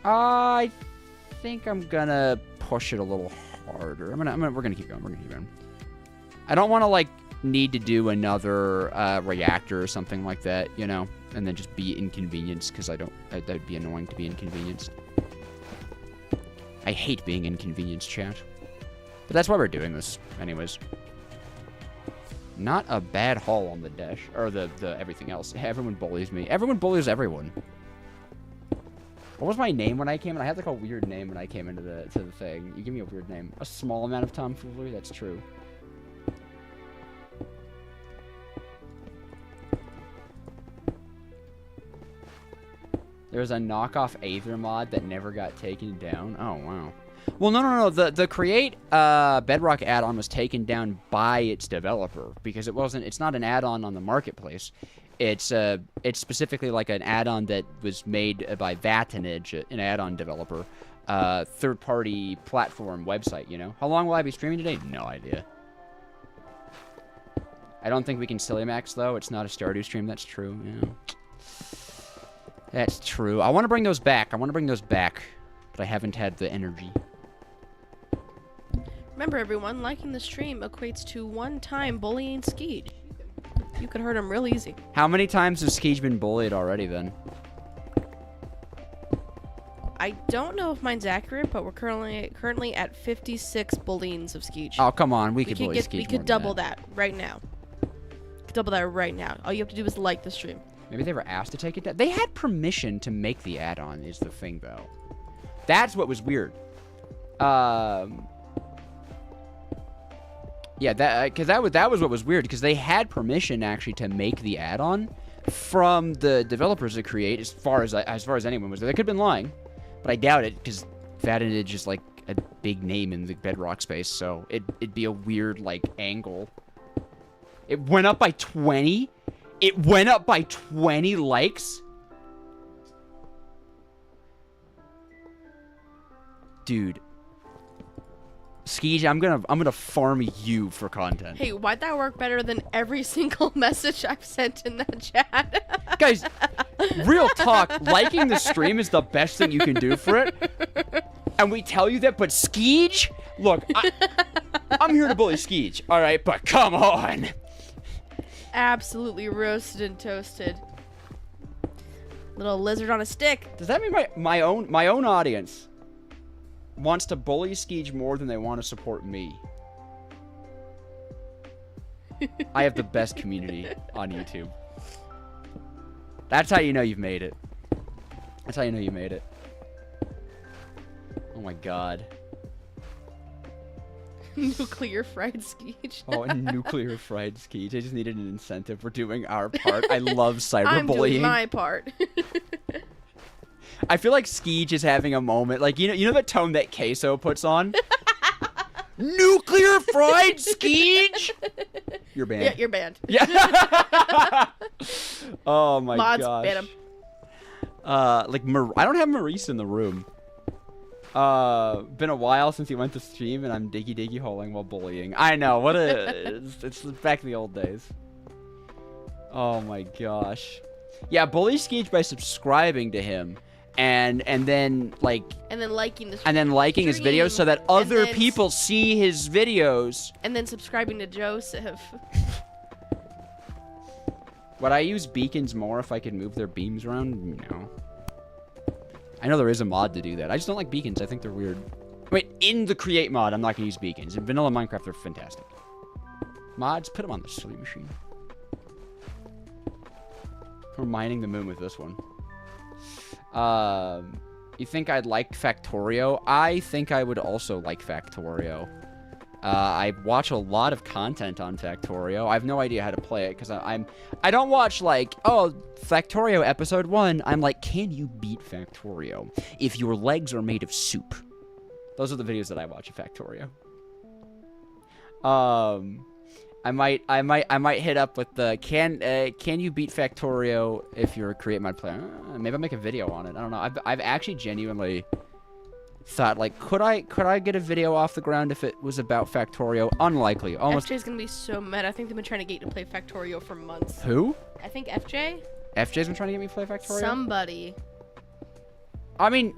I think I'm gonna push it a little harder. We're gonna keep going. We're gonna keep going. I don't want to, like, need to do another reactor or something like that, you know, and then just be inconvenienced, because that'd be annoying to be inconvenienced. I hate being inconvenienced, chat. But that's why we're doing this, anyways. Not a bad haul on the dash, or the everything else. Everyone bullies me. Everyone bullies everyone. What was my name when I came in? I had like a weird name when I came into the thing. You give me a weird name. A small amount of tomfoolery, that's true. There's a knockoff Aether mod that never got taken down. Oh, wow. Well, no. The Create Bedrock add-on was taken down by its developer because it's not an add-on on the marketplace. It's specifically like an add-on that was made by Vatanage, an add-on developer, third-party platform website, you know. How long will I be streaming today? No idea. I don't think we can Silly Max, though. It's not a Stardew stream. That's true. Yeah. That's true. I want to bring those back. But I haven't had the energy. Remember, everyone, liking the stream equates to one time bullying Skeej. You could hurt him real easy. How many times has Skeej been bullied already, then? I don't know if mine's accurate, but we're currently at 56 bullyings of Skeej. Oh, come on. We could bully Skeej We could double that right now. Double that right now. All you have to do is like the stream. Maybe they were asked to take it down. They had permission to make the add-on, is the thing, though. That's what was weird. Yeah, that was what was weird, because they had permission actually to make the add-on from the developers to Create, as far as anyone was there. They could have been lying, but I doubt it, because Vatanage is like a big name in the Bedrock space, so it'd be a weird like angle. It went up by 20. It went up by 20 likes. Dude. Skeej, I'm gonna farm you for content. Hey, why'd that work better than every single message I've sent in that chat? Guys, real talk, liking the stream is the best thing you can do for it. And we tell you that, but Skeej, look, I'm here to bully Skeej, all right? But come on. Absolutely roasted and toasted. Little lizard on a stick. Does that mean my own audience wants to bully Skeej more than they want to support me? I have the best community on YouTube. That's how you know you've made it. That's how you know you made it. Oh my god. Nuclear fried Skeej. Oh, nuclear fried Skeej. I just needed an incentive for doing our part. I love cyberbullying. I'm doing my part. I feel like Skeej is having a moment. Like, you know the tone that Queso puts on? Nuclear fried Skeej? You're banned. Yeah, you're banned. Yeah. Oh my gosh. Mods, ban him. I don't have Maurice in the room. Been a while since he went to stream, and I'm diggy holing while bullying. I know, it's back in the old days. Oh my gosh. Yeah, bully Skeej by subscribing to him, and then liking his videos so that other people see his videos. And then subscribing to Joseph. Would I use beacons more if I could move their beams around? No. I know there is a mod to do that. I just don't like beacons. I think they're weird. Wait, in the Create mod, I'm not going to use beacons. In vanilla Minecraft, they're fantastic. Mods, put them on the silly machine. We're mining the moon with this one. You think I'd like Factorio? I think I would also like Factorio. I watch a lot of content on Factorio. I have no idea how to play it because I don't watch like, oh, Factorio episode 1. I'm like, can you beat Factorio if your legs are made of soup? Those are the videos that I watch of Factorio. I might hit up with the can you beat Factorio if you're a Create mod player? Maybe I'll make a video on it. I don't know. I've actually genuinely thought, like, could I get a video off the ground if it was about Factorio? Unlikely. Almost. FJ's gonna be so mad. I think they've been trying to get you to play Factorio for months. Who? I think FJ. FJ's been trying to get me to play Factorio? Somebody. I mean,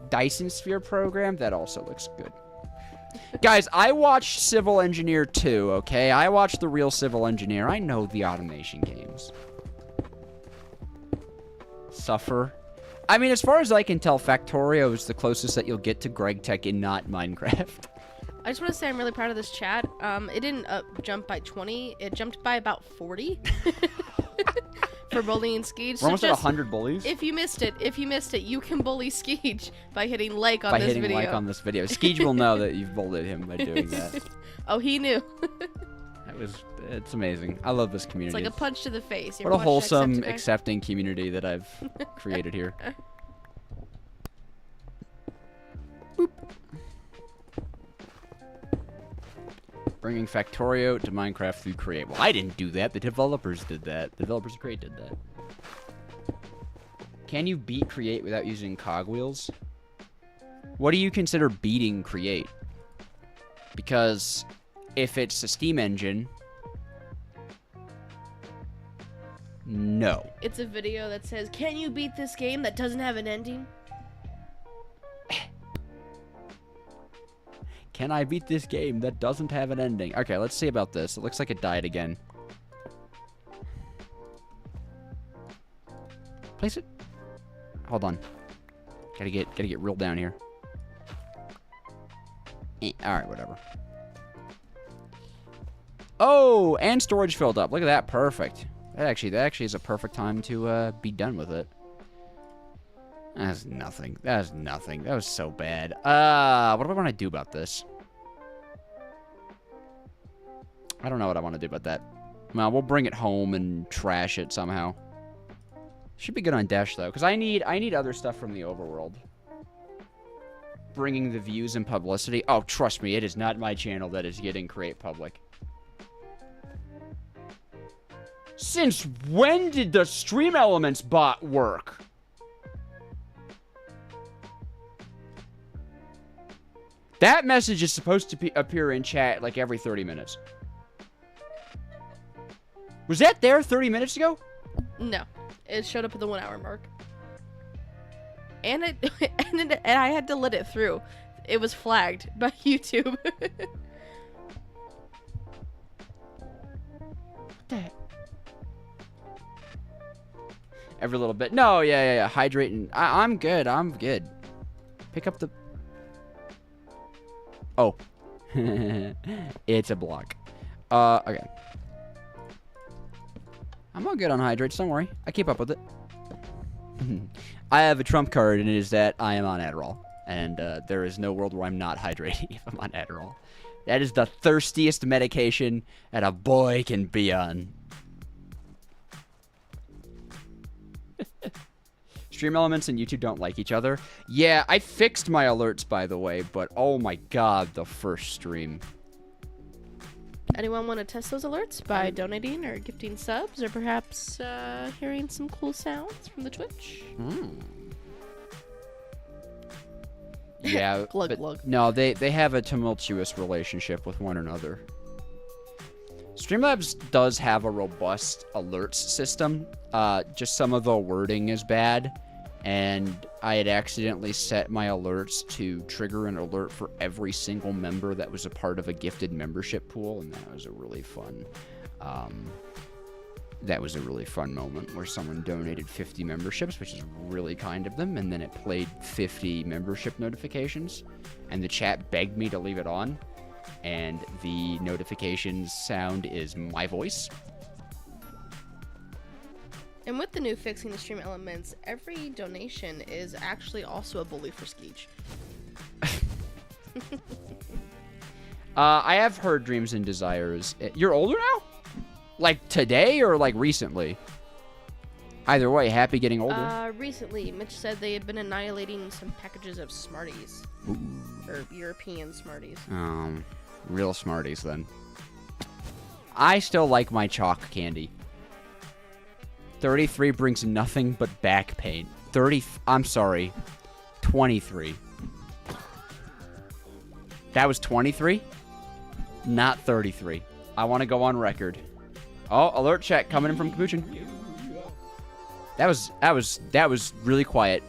Dyson Sphere program, that also looks good. Guys, I watched Civil Engineer 2, okay? I watched the real Civil Engineer. I know the automation games. Suffer. I mean, as far as I can tell, Factorio is the closest that you'll get to Greg Tech in not Minecraft. I just want to say I'm really proud of this chat. It didn't jump by 20. It jumped by about 40. For bullying Skeej. We're almost at 100 bullies. If you missed it, you can bully Skeej by hitting like on this video. By hitting like on this video. Skeej will know that you've bullied him by doing that. Oh, he knew. It's amazing. I love this community. It's like a punch to the face. You What a ever watched wholesome, Jacksepticeye? accepting community that I've created here. Boop. Bringing Factorio to Minecraft through Create. Well, I didn't do that. The developers did that. The developers of Create did that. Can you beat Create without using cogwheels? What do you consider beating Create? Because if it's a Steam engine, no. It's a video that says, "Can you beat this game that doesn't have an ending?" Can I beat this game that doesn't have an ending? Okay, let's see about this. It looks like it died again. Place it. Hold on. Gotta get real down here. Alright, whatever. Oh, and storage filled up. Look at that. Perfect. That actually is a perfect time to be done with it. That's nothing. That's nothing. That was so bad. What do I want to do about this? I don't know what I want to do about that. Well, we'll bring it home and trash it somehow. Should be good on Dash though, because I need other stuff from the overworld. Bringing the views and publicity. Oh, trust me, it is not my channel that is getting Create public. Since when did the Stream Elements bot work? That message is supposed to appear in chat like every 30 minutes. Was that there 30 minutes ago? No, it showed up at the 1 hour mark, and and I had to let it through. It was flagged by YouTube. What the heck? Every little bit. No, yeah. Hydrate and I'm good. I'm good. Pick up the. Oh, it's a block. Okay. I'm all good on hydrates, don't worry. I keep up with it. I have a trump card, and it is that I am on Adderall. And there is no world where I'm not hydrating if I'm on Adderall. That is the thirstiest medication that a boy can be on. Stream Elements and YouTube don't like each other. Yeah, I fixed my alerts, by the way, but oh my god, the first stream. Anyone want to test those alerts by donating or gifting subs, or perhaps hearing some cool sounds from the Twitch? Yeah, glug, but glug. No, they have a tumultuous relationship with one another. Streamlabs does have a robust alerts system. Just some of the wording is bad, and I had accidentally set my alerts to trigger an alert for every single member that was a part of a gifted membership pool, and that was a really fun moment where someone donated 50 memberships, which is really kind of them, and then it played 50 membership notifications, and the chat begged me to leave it on, and the notifications sound is my voice. And with the new fixing the Stream Elements, every donation is actually also a bully for Skeech. I have heard Dreams and Desires. You're older now? Like today or like recently? Either way, happy getting older. Recently, Mitch said they had been annihilating some packages of Smarties. Ooh. Or European Smarties. Real Smarties then. I still like my chalk candy. 33 brings nothing but back pain. I'm sorry. 23. That was 23? Not 33. I want to go on record. Oh, alert check coming in from Capuchin. That was really quiet.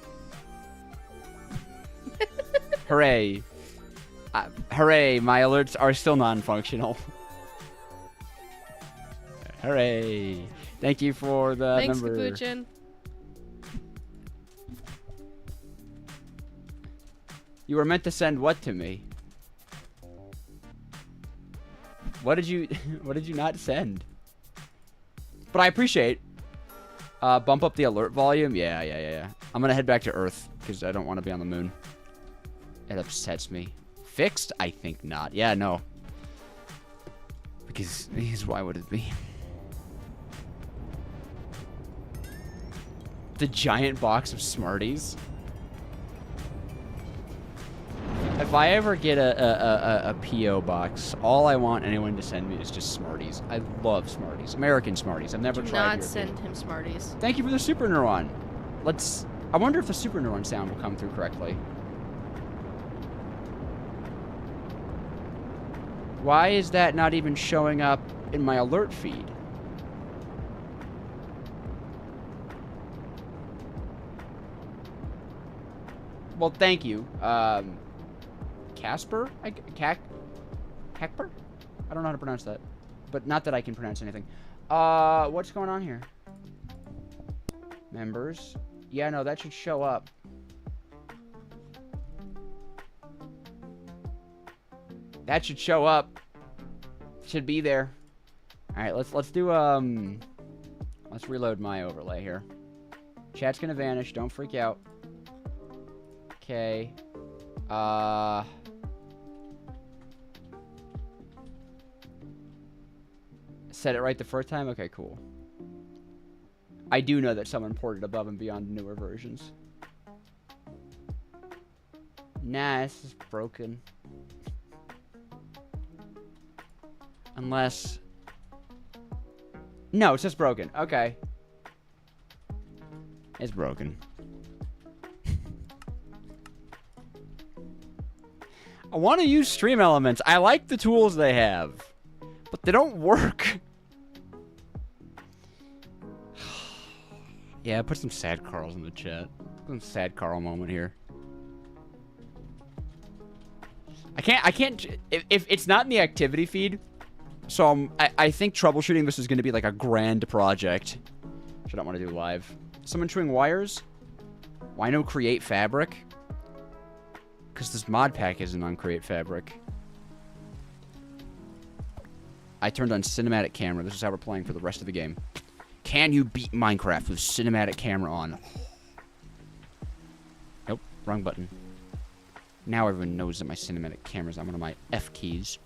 Hooray. Hooray, my alerts are still non-functional. Hooray. Thank you for the Thanks, number. Capuchin. You were meant to send what to me? What did you not send? But I appreciate. Bump up the alert volume. Yeah. I'm gonna head back to Earth because I don't want to be on the moon. It upsets me. Fixed? I think not. Yeah, no. Because why would it be? The giant box of Smarties. If I ever get a P.O. box, all I want anyone to send me is just Smarties. I love Smarties. American Smarties. I've never tried European. Do not send him Smarties. Thank you for the super neuron. I wonder if the super neuron sound will come through correctly. Why is that not even showing up in my alert feed? Well, thank you. Casper? Cacper? I don't know how to pronounce that. But not that I can pronounce anything. What's going on here? Members. Yeah, no, that should show up. That should show up. Should be there. Alright, let's do, let's reload my overlay here. Chat's gonna vanish, don't freak out. Okay. Said it right the first time? Okay, cool. I do know that someone ported above and beyond newer versions. Nah, this is broken. Unless... No, it's just broken. Okay. It's broken. I want to use Stream Elements. I like the tools they have. But they don't work. Yeah, put some sad Carls in the chat. Some sad Carl moment here. I can't, if it's not in the activity feed, so I think troubleshooting this is going to be like a grand project, which I don't want to do live. Someone chewing wires? Why no create fabric? Because this mod pack isn't on create fabric. I turned on cinematic camera. This is how we're playing for the rest of the game. Can you beat Minecraft with cinematic camera on? Nope, wrong button. Now everyone knows that my cinematic camera's on one of my F keys.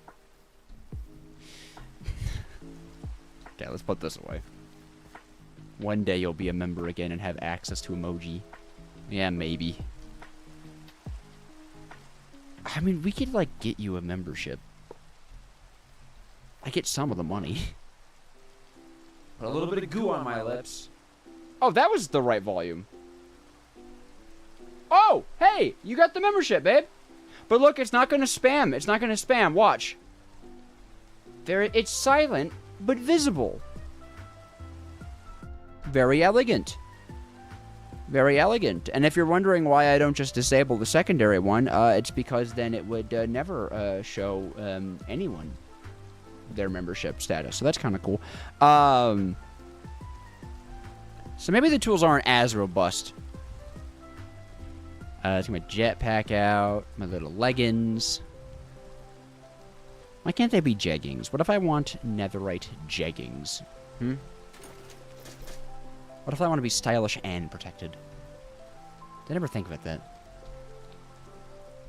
Okay, let's put this away. One day you'll be a member again and have access to emoji. Yeah, maybe. I mean, we could, like, get you a membership. I get some of the money. Put a little bit of goo on my lips. Oh, that was the right volume. Oh, hey, you got the membership, babe. But look, it's not going to spam. It's not going to spam. Watch. There, it's silent, but visible. Very elegant. Very elegant. And if you're wondering why I don't just disable the secondary one, it's because then it would never show anyone their membership status. So that's kind of cool. So maybe the tools aren't as robust. Let's get my jetpack out, my little leggings. Why can't they be jeggings? What if I want netherite jeggings? What if I want to be stylish and protected? Did I never think about that?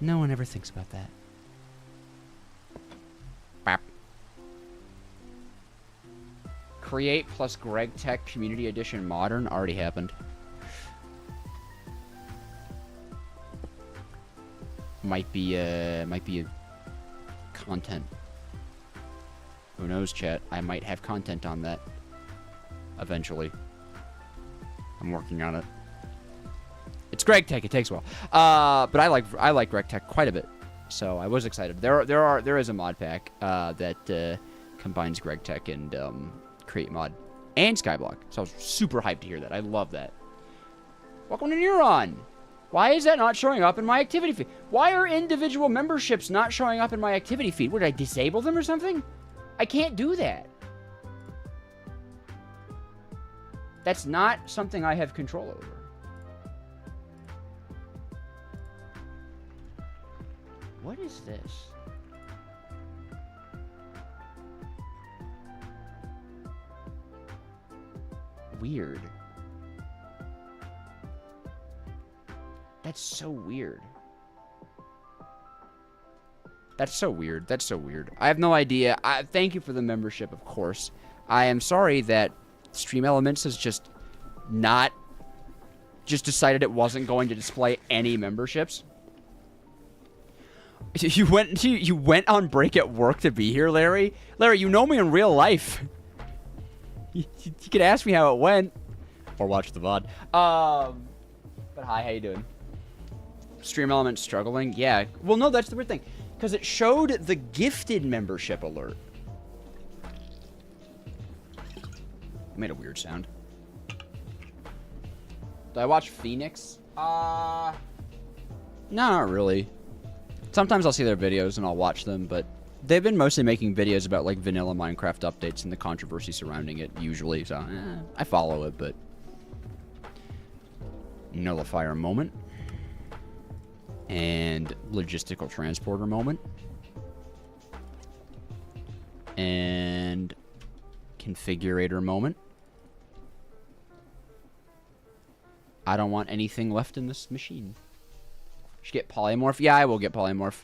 No one ever thinks about that. Bap. Create plus Greg Tech Community Edition Modern already happened. Might be a content. Who knows, chat? I might have content on that eventually. I'm working on it. It's Greg Tech. It takes a while. But I like Greg Tech quite a bit. So I was excited. There is a mod pack that combines Greg Tech and Create Mod and Skyblock. So I was super hyped to hear that. I love that. Welcome to Neuron. Why is that not showing up in my activity feed? Why are individual memberships not showing up in my activity feed? Would I disable them or something? I can't do that. That's not something I have control over. What is this? Weird. That's so weird. That's so weird. That's so weird. I have no idea. Thank you for the membership, of course. I am sorry that Stream Elements has just decided it wasn't going to display any memberships. You went on break at work to be here, Larry? Larry, you know me in real life. You could ask me how it went. Or watch the VOD. But hi, how you doing? Stream Elements struggling? Yeah. Well, no, that's the weird thing. Because it showed the gifted membership alert. It made a weird sound. Did I watch Phoenix? No, not really. Sometimes I'll see their videos and I'll watch them, but they've been mostly making videos about, like, vanilla Minecraft updates and the controversy surrounding it, usually, so I follow it, but... Nullifier moment. And logistical transporter moment. And configurator moment. I don't want anything left in this machine. Should get polymorph. Yeah, I will get polymorph.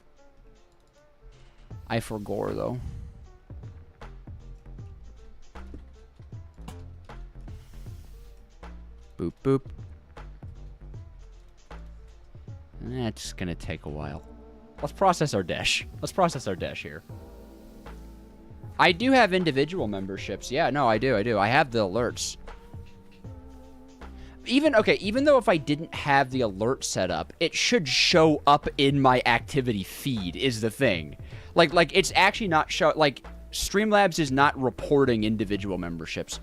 I forgore though. Boop boop. That's gonna take a while. Let's process our dash. Let's process our dash here. I do have individual memberships. Yeah, no, I do. I have the alerts. Even though if I didn't have the alert set up, it should show up in my activity feed is the thing. Like it's actually not Streamlabs is not reporting individual memberships.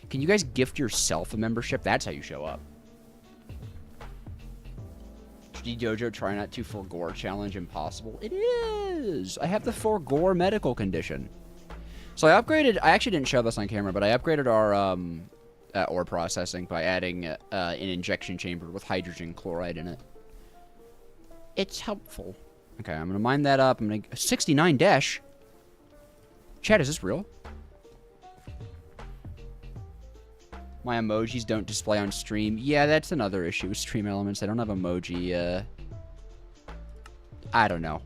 Can you guys gift yourself a membership? That's how you show up. Dojo try not to forgore challenge impossible. It is. I have the forgore medical condition. So I actually didn't show this on camera, but I upgraded our ore processing by adding an injection chamber with hydrogen chloride in it. It's helpful. Okay, I'm gonna mine that up. I'm gonna 69 dash. Chat, is this real? My emojis don't display on stream. Yeah, that's another issue with Stream Elements. I don't have emoji, I don't know.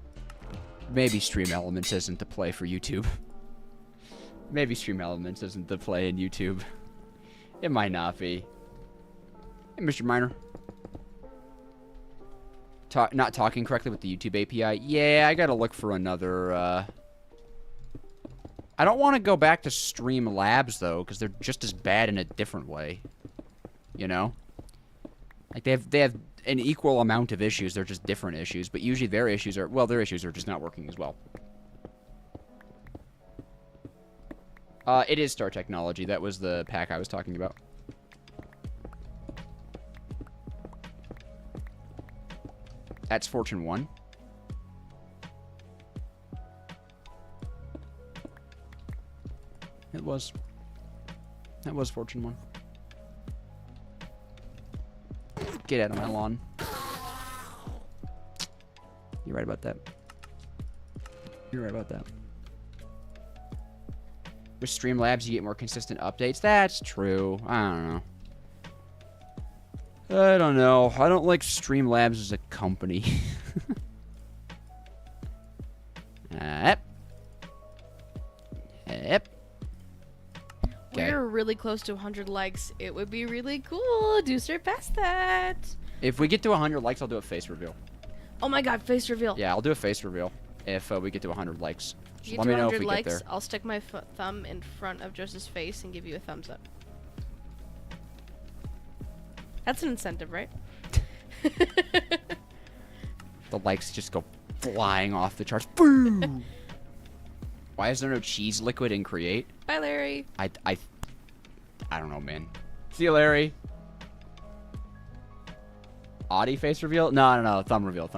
Maybe Stream Elements isn't the play for YouTube. Maybe Stream Elements isn't the play in YouTube. It might not be. Hey, Mr. Miner. Not talking correctly with the YouTube API. Yeah, I gotta look for another, I don't want to go back to Streamlabs, though, because they're just as bad in a different way. You know? Like, they have an equal amount of issues. They're just different issues. But usually their issues are just not working as well. It is Star Technology. That was the pack I was talking about. That's Fortune 1. It was. That was Fortune 1. Get out of my lawn. You're right about that. You're right about that. With Streamlabs, you get more consistent updates. That's true. I don't know. I don't know. I don't like Streamlabs as a company. Yep. Yep. Okay. We're really close to 100 likes. It would be really cool to surpass that. If we get to 100 likes, I'll do a face reveal. Oh my god, face reveal. Yeah, I'll do a face reveal if we get to 100 likes. Just let me know if we likes, get there. I'll stick my thumb in front of Joseph's face and give you a thumbs up. That's an incentive, right? The likes just go flying off the charts. Boom! Why is there no cheese liquid in Create? Bye, Larry. I don't know, man. See you, Larry. Audie face reveal? No. Thumb reveal.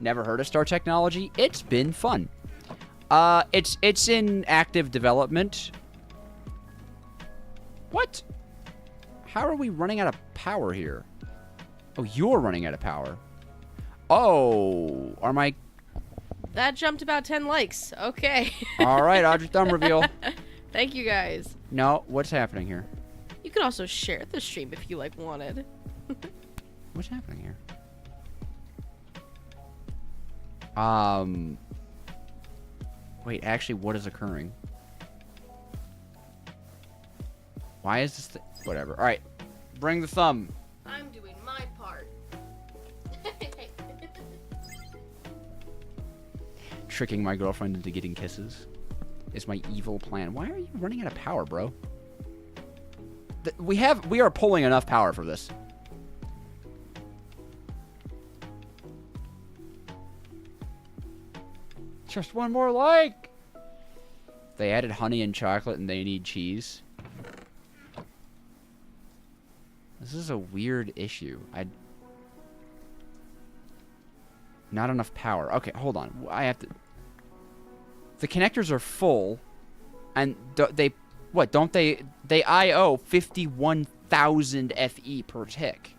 Never heard of Star Technology? It's been fun. It's in active development. What? How are we running out of power here? Oh, you're running out of power. Oh, are my... That jumped about 10 likes. Okay. All right, Audrey, thumb reveal. Thank you, guys. No, what's happening here? You could also share the stream if you wanted. What's happening here? Wait, actually, what is occurring? Why is this whatever. All right. Bring the thumb. I'm doing my part. Tricking my girlfriend into getting kisses is my evil plan. Why are you running out of power, bro? We are pulling enough power for this. Just one more like. They added honey and chocolate and they need cheese. This is a weird issue. Not enough power. Okay, hold on. I have to... The connectors are full. And they... What, don't they... They I.O. 51,000 FE per tick.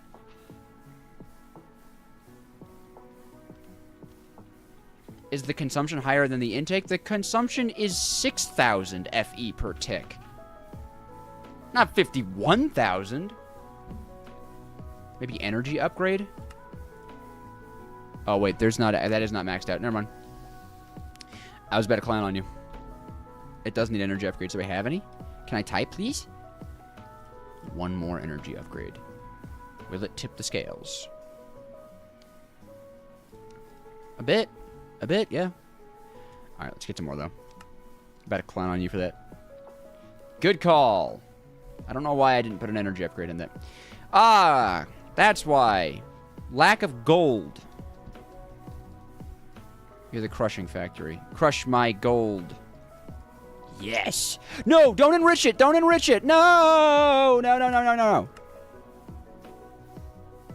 Is the consumption higher than the intake? The consumption is 6,000 FE per tick. Not 51,000. Maybe energy upgrade? Oh, wait, there's not... that is not maxed out. Never mind. I was about to clown on you. It does need energy upgrade. Do we have any? Can I type, please? One more energy upgrade. Will it tip the scales? A bit. A bit, yeah. Alright, let's get some more, though. About to clown on you for that. Good call. I don't know why I didn't put an energy upgrade in there. Ah, that's why. Lack of gold. You're the crushing factory. Crush my gold. Yes. No, don't enrich it. Don't enrich it. No. No, no, no, no, no.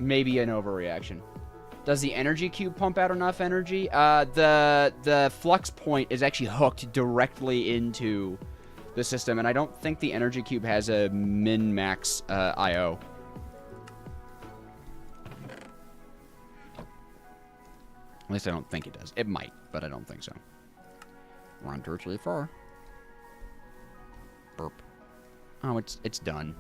Maybe an overreaction. Does the energy cube pump out enough energy? The flux point is actually hooked directly into the system, and I don't think the energy cube has a min-max I.O. At least I don't think it does. It might, but I don't think so. Run really far. Burp. Oh, it's done.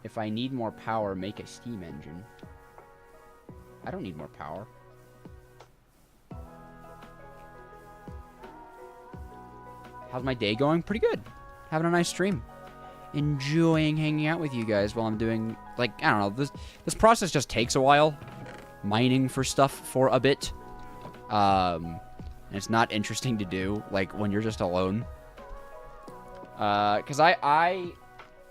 If I need more power, make a steam engine. I don't need more power. How's my day going? Pretty good. Having a nice stream. Enjoying hanging out with you guys while I'm doing, like, I don't know, this process just takes a while. Mining for stuff for a bit. And it's not interesting to do, like, when you're just alone. Because I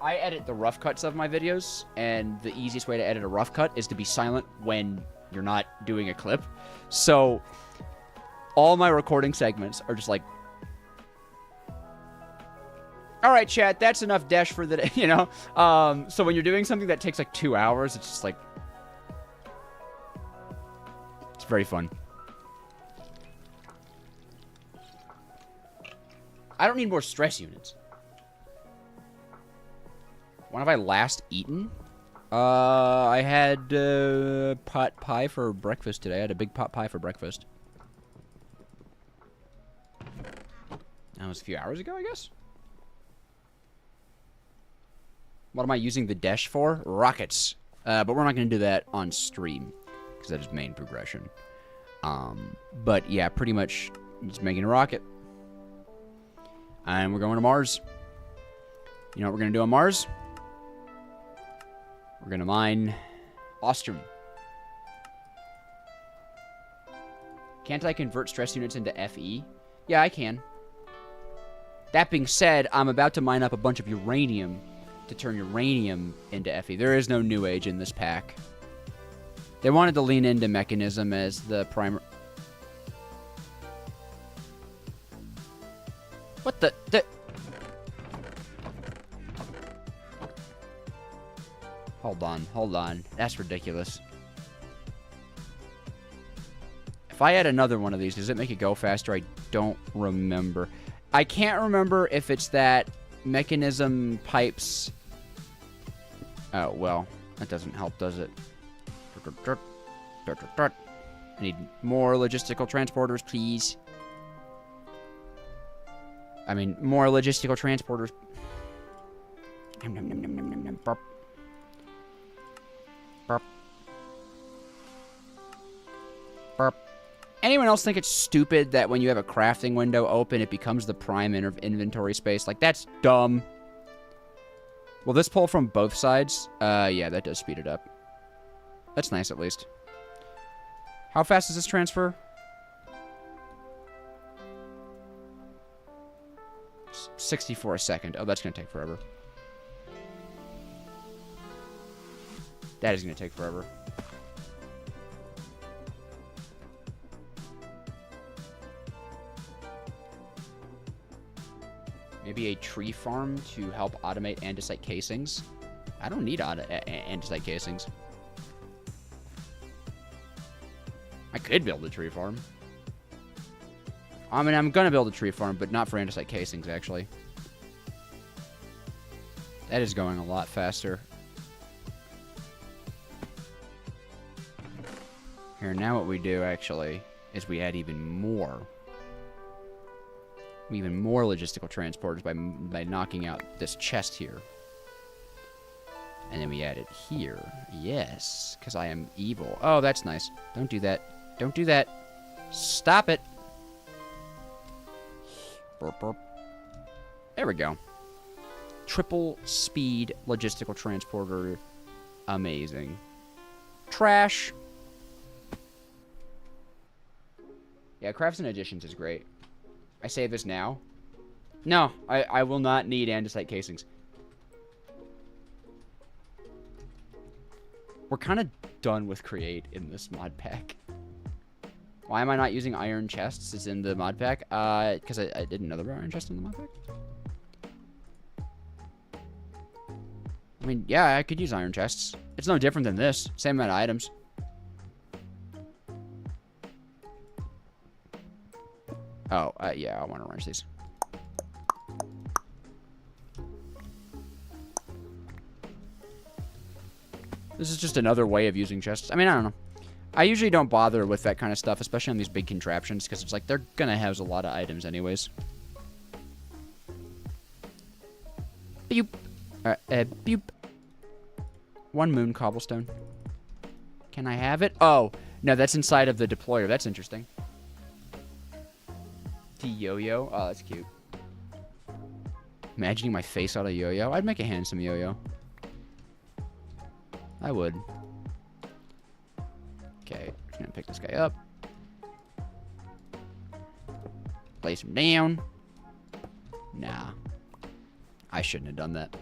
edit the rough cuts of my videos, and the easiest way to edit a rough cut is to be silent when you're not doing a clip. So, all my recording segments are just like, all right, chat, that's enough dash for the day, you know? So when you're doing something that takes like 2 hours, it's just like, it's very fun. I don't need more stress units. When have I last eaten? I had pot pie for breakfast today. I had a big pot pie for breakfast. That was a few hours ago, I guess. What am I using the dash for? Rockets. But we're not going to do that on stream, because that is main progression. But yeah, pretty much just making a rocket. And we're going to Mars. You know what we're going to do on Mars? We're going to mine Ostrom. Can't I convert stress units into FE? Yeah, I can. That being said, I'm about to mine up a bunch of uranium to turn uranium into FE. There is no New Age in this pack. They wanted to lean into Mechanism as the primer. What the? Hold on, hold on. That's ridiculous. If I add another one of these, does it make it go faster? I don't remember. I can't remember if it's that Mechanism pipes. Oh, well, that doesn't help, does it? I need more logistical transporters, please. I mean, more logistical transporters. Burp. Burp. Burp. Anyone else think it's stupid that when you have a crafting window open, it becomes the prime inventory space? Like, that's dumb. Will this pull from both sides? Yeah, that does speed it up. That's nice, at least. How fast does this transfer? 64 a second. Oh, that's going to take forever. That is going to take forever. Maybe a tree farm to help automate andesite casings. I don't need andesite casings. I could build a tree farm. I mean, I'm going to build a tree farm, but not for andesite casings, actually. That is going a lot faster. Here, now what we do, actually, is we add even more logistical transporters by knocking out this chest here. And then we add it here. Yes, because I am evil. Oh, that's nice. Don't do that. Don't do that. Stop it. Burp, burp. There we go. Triple speed logistical transporter. Amazing. Trash. Yeah, Crafts and Additions is great. I say this now. No, I will not need andesite casings. We're kind of done with Create in this mod pack. Why am I not using iron chests? It's in the mod pack. Because I did another iron chest in the mod pack. I mean, yeah, I could use iron chests. It's no different than this. Same amount of items. Oh, yeah, I want to wrench these. This is just another way of using chests. I mean, I don't know. I usually don't bother with that kind of stuff, especially on these big contraptions, because it's like they're going to house a lot of items anyways. Boop. Boop. One moon cobblestone. Can I have it? Oh, no, that's inside of the deployer. That's interesting. The yo-yo. Oh, that's cute. Imagining my face on a yo-yo. I'd make a handsome yo-yo. I would. Okay, just gonna pick this guy up. Place him down. Nah. I shouldn't have done that.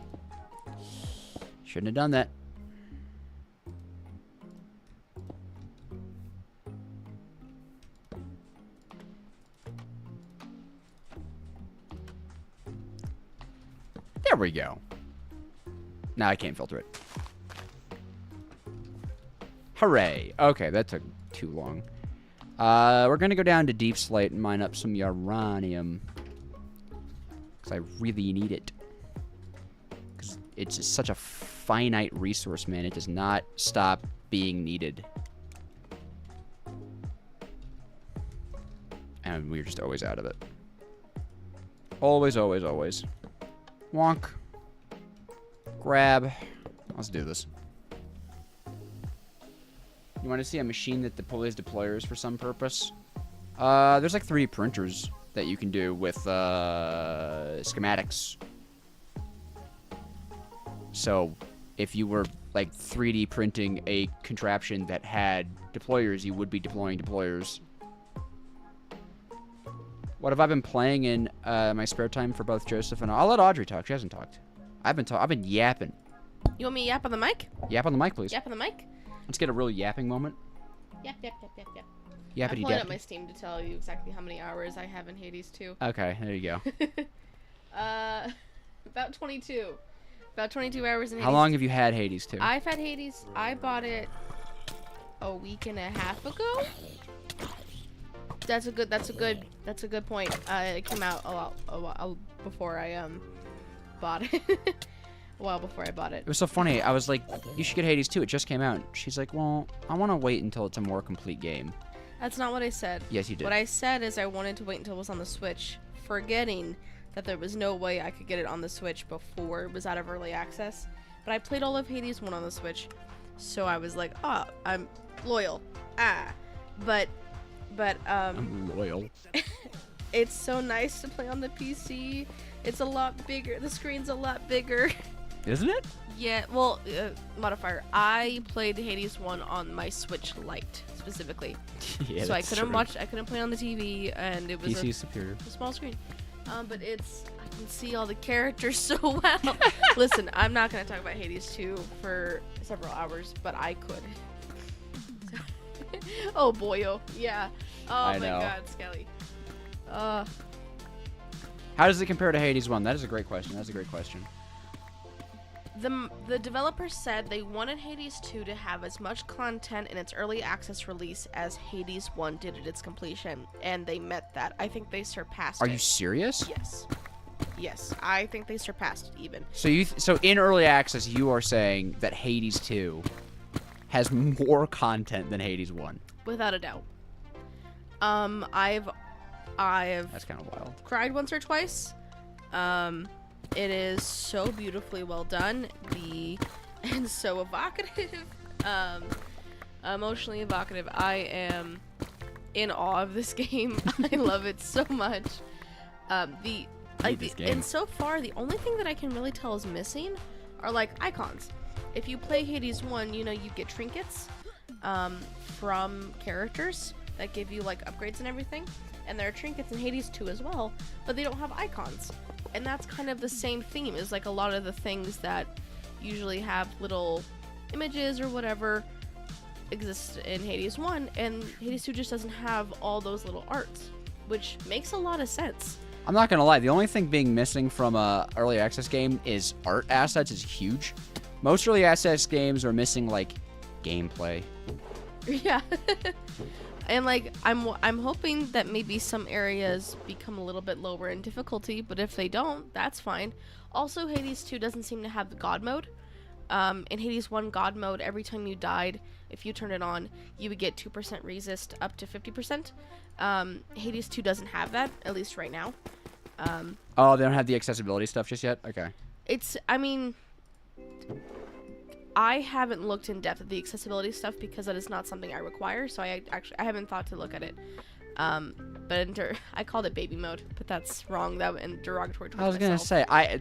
Shouldn't have done that. There we go. Now I can't filter it. Hooray. Okay, that took too long. We're going to go down to Deep Slate and mine up some uranium. Because I really need it. Because it's just such a finite resource, man. It does not stop being needed. And we're just always out of it. Always, always, always. Wonk. Grab. Let's do this. You want to see a machine that deploys deployers for some purpose? There's like 3D printers that you can do with schematics. So if you were like 3D printing a contraption that had deployers, you would be deploying deployers. What have I been playing in my spare time for both Joseph and I'll let Audrey talk. She hasn't talked. I've been yapping. You want me to yap on the mic? Yap on the mic, please. Yap on the mic? Let's get a real yapping moment. Yap, yap, yap, yap, yap. Yappity I'm pulling dappity. up my Steam to tell you exactly how many hours I have in Hades 2. Okay, there you go. About 22. About 22 hours in Hades. How long have you had Hades 2? I've had Hades. I bought it a week and a half ago. That's a good point. It came out a while before I bought it. A while before I bought it. It was so funny. I was like, you should get Hades 2. It just came out. She's like, well, I want to wait until it's a more complete game. That's not what I said. Yes, you did. What I said is I wanted to wait until it was on the Switch, forgetting that there was no way I could get it on the Switch before it was out of early access. But I played all of Hades 1 on the Switch, so I was like, oh, I'm loyal. But But I'm loyal. it's so nice to play on the PC. It's a lot bigger. The screen's a lot bigger. Isn't it? Yeah, well, modifier. I played Hades 1 on my Switch Lite specifically. Yeah, so I that's couldn't true. watch. I couldn't play on the TV, and it was PC is superior. a small screen. But I can see all the characters so well. Listen, I'm not gonna talk about Hades 2 for several hours, but I could. Oh boyo, yeah. Oh I my know. God, Skelly. How does it compare to Hades 1? That is a great question. That's a great question. The developers said they wanted Hades 2 to have as much content in its early access release as Hades 1 did at its completion, and they met that. I think they surpassed it. Are you serious? Yes. Yes, I think they surpassed it even. So in early access, you are saying that Hades 2 has more content than Hades 1. Without a doubt. I've That's kind of wild. cried once or twice. It is so beautifully well done. And so evocative. Emotionally evocative. I am in awe of this game. I love it so much. And so far, the only thing that I can really tell is missing are like icons. If you play Hades 1, you get trinkets from characters that give you like upgrades and everything. And there are trinkets in Hades 2 as well, but they don't have icons. And that's kind of the same theme, is like a lot of the things that usually have little images or whatever exist in Hades 1, and Hades 2 just doesn't have all those little arts, which makes a lot of sense. I'm not gonna lie. The only thing being missing from a early access game is art assets is huge. Most early access games are missing like gameplay. Yeah. And like I'm hoping that maybe some areas become a little bit lower in difficulty, but if they don't, that's fine. Also, Hades 2 doesn't seem to have the God mode. In Hades 1 God mode, every time you died, if you turn it on, you would get 2% resist up to 50%. Hades 2 doesn't have that, at least right now. Oh, they don't have the accessibility stuff just yet? Okay. I haven't looked in depth at the accessibility stuff because that is not something I require, so I haven't thought to look at it. But I called it baby mode, but that's wrong. That and derogatory towards I was gonna myself. say I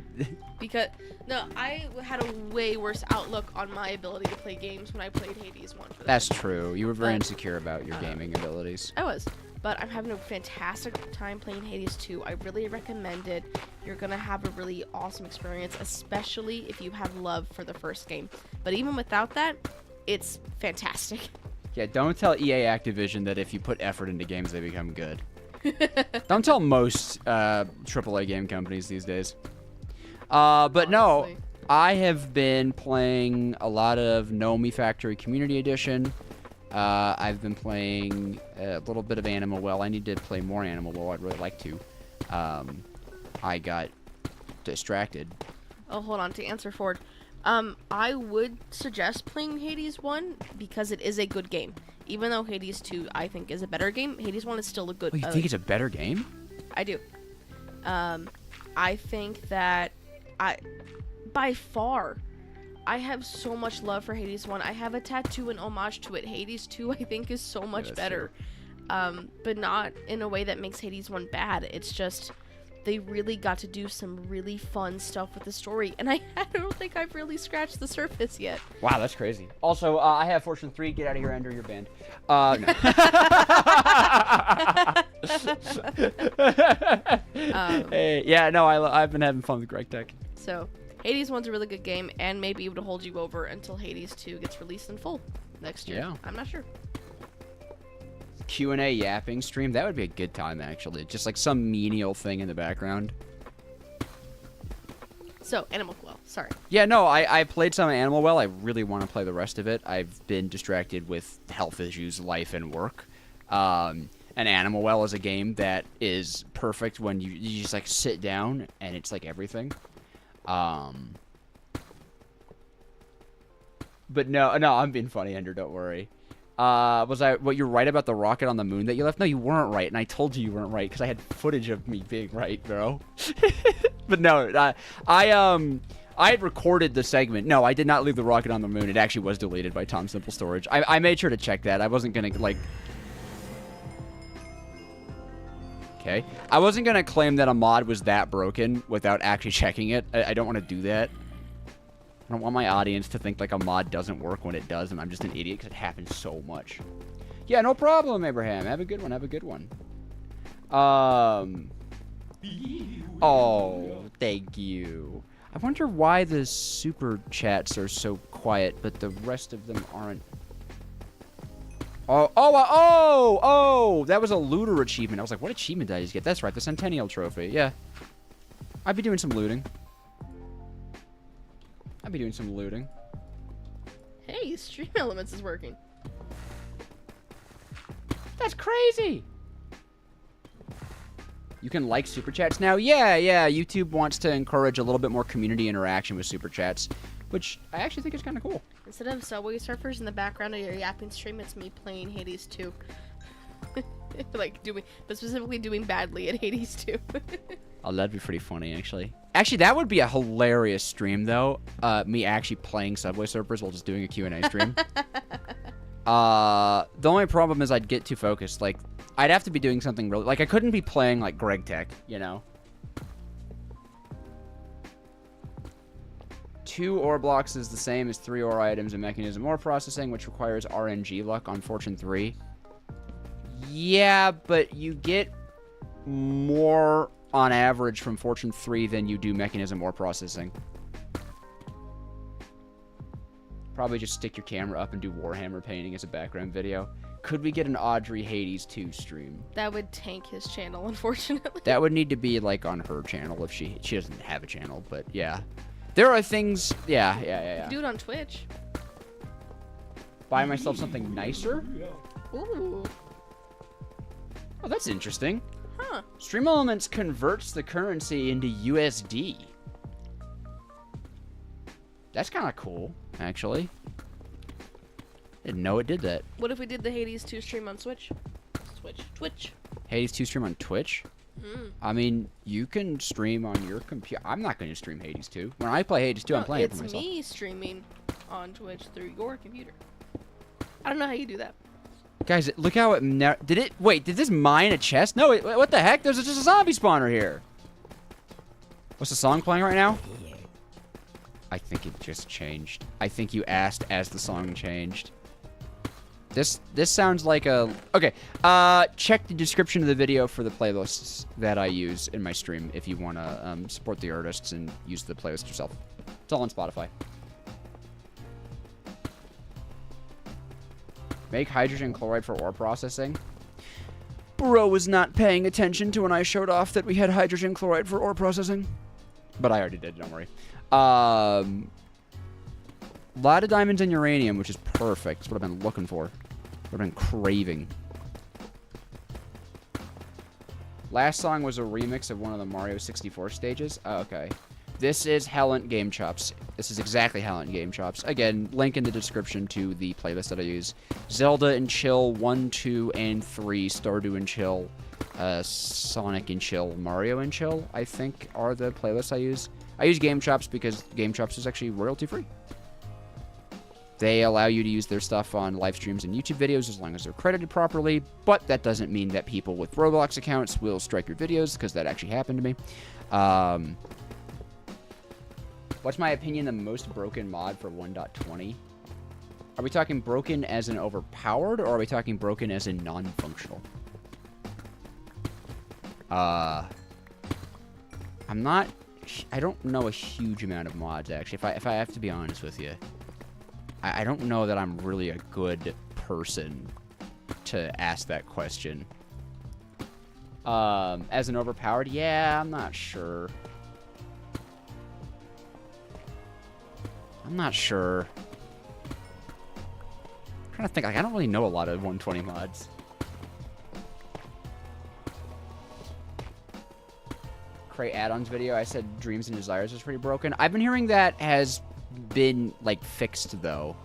had a way worse outlook on my ability to play games when I played Hades 1. For That's true. You were very But, insecure about your gaming abilities. I was, but I'm having a fantastic time playing Hades 2. I really recommend it. You're gonna have a really awesome experience, especially if you have love for the first game. But even without that, it's fantastic. Yeah, don't tell EA Activision that if you put effort into games, they become good. Don't tell most AAA game companies these days. But no, Honestly. I have been playing a lot of Nomi Factory Community Edition. I've been playing a little bit of Animal Well. I need to play more Animal Well. I'd really like to. I got distracted. Oh, hold on. To answer Ford, I would suggest playing Hades 1 because it is a good game. Even though Hades 2, I think, is a better game, Hades 1 is still a good... Oh, you think it's a better game? I do. I think that by far, I have so much love for Hades 1. I have a tattoo in homage to it. Hades 2, I think, is so much better. But not in a way that makes Hades 1 bad. It's just... they really got to do some really fun stuff with the story, and I don't think I've really scratched the surface yet. Wow, that's crazy. Also, I have Fortune 3. Get out of here, Ender. You're banned. No. Hey, yeah, no, I've been having fun with Greg Tech. So, Hades 1's a really good game, and maybe it would hold you over until Hades 2 gets released in full next year. Yeah. I'm not sure. Q&A yapping stream, that would be a good time, actually. Just like some menial thing in the background. So, Animal Well, sorry. Yeah, no, I played some Animal Well. I really want to play the rest of it. I've been distracted with health issues, life, and work. And Animal Well is a game that is perfect when you just like sit down and it's like everything. But no, I'm being funny, Ender, don't worry. You're right about the rocket on the moon that you left? No, you weren't right, and I told you weren't right because I had footage of me being right, bro. But no, I had recorded the segment. No, I did not leave the rocket on the moon. It actually was deleted by Tom Simple Storage. I made sure to check that. I wasn't gonna like. Okay. I wasn't going to claim that a mod was that broken without actually checking it. I don't want to do that. I don't want my audience to think like a mod doesn't work when it does, and I'm just an idiot because it happens so much. Yeah, no problem, Abraham. Have a good one. Have a good one. Oh, thank you. I wonder why the super chats are so quiet, but the rest of them aren't. Oh, that was a looter achievement. I was like, what achievement did I just get? That's right, the Centennial Trophy. Yeah. I'd be doing some looting. Hey, Stream Elements is working. That's crazy. You can like super chats now? Yeah. YouTube wants to encourage a little bit more community interaction with super chats, which I actually think is kind of cool. Instead of Subway Surfers in the background of your yapping stream, it's me playing Hades 2. But specifically doing badly at Hades 2. Oh, that'd be pretty funny, actually. Actually, that would be a hilarious stream, though. Me actually playing Subway Surfers while just doing a Q&A stream. The only problem is I'd get too focused. Like, I'd have to be doing something really... Like, I couldn't be playing, like, Greg Tech, you know? 2 ore blocks is the same as 3 ore items in Mechanism ore processing, which requires RNG luck on Fortune 3. Yeah, but you get more on average from Fortune 3 than you do Mechanism ore processing. Probably just stick your camera up and do Warhammer painting as a background video. Could we get an Audrey Hades 2 stream? That would tank his channel, unfortunately. That would need to be, like, on her channel if she doesn't have a channel, but yeah. There are things... Yeah. Do it on Twitch. Buy myself something nicer? Ooh. Oh, that's interesting. Huh. Stream Elements converts the currency into USD. That's kind of cool, actually. Didn't know it did that. What if we did the Hades 2 stream on Twitch? Twitch. Hades 2 stream on Twitch? I mean, you can stream on your computer. I'm not going to stream Hades 2. When I play Hades 2, I'm playing it for myself. It's me streaming on Twitch through your computer. I don't know how you do that. Guys, look how it... Wait, did this mine a chest? No, wait, what the heck? There's just a zombie spawner here. What's the song playing right now? I think it just changed. I think you asked as the song changed. This sounds like a... Okay, check the description of the video for the playlists that I use in my stream if you want to support the artists and use the playlist yourself. It's all on Spotify. Make hydrogen chloride for ore processing. Bro was not paying attention to when I showed off that we had hydrogen chloride for ore processing. But I already did, don't worry. A lot of diamonds and uranium, which is perfect. That's what I've been looking for. What I've been craving. Last song was a remix of one of the Mario 64 stages. Oh, okay. This is Hellant Game Chops. This is exactly Hellant Game Chops. Again, link in the description to the playlist that I use. Zelda and Chill 1, 2, and 3. Stardew and Chill. Sonic and Chill. Mario and Chill, I think, are the playlists I use. I use Game Chops because Game Chops is actually royalty-free. They allow you to use their stuff on live streams and YouTube videos as long as they're credited properly, but that doesn't mean that people with Roblox accounts will strike your videos, because that actually happened to me. What's my opinion the most broken mod for 1.20? Are we talking broken as in overpowered, or are we talking broken as in non-functional? I don't know a huge amount of mods, actually, if I have to be honest with you. I don't know that I'm really a good person to ask that question. As an overpowered, yeah, I'm not sure. I'm trying to think, like, I don't really know a lot of 120 mods. Create add-ons video, I said Dreams and Desires was pretty broken. I've been hearing that has been, like, fixed, though.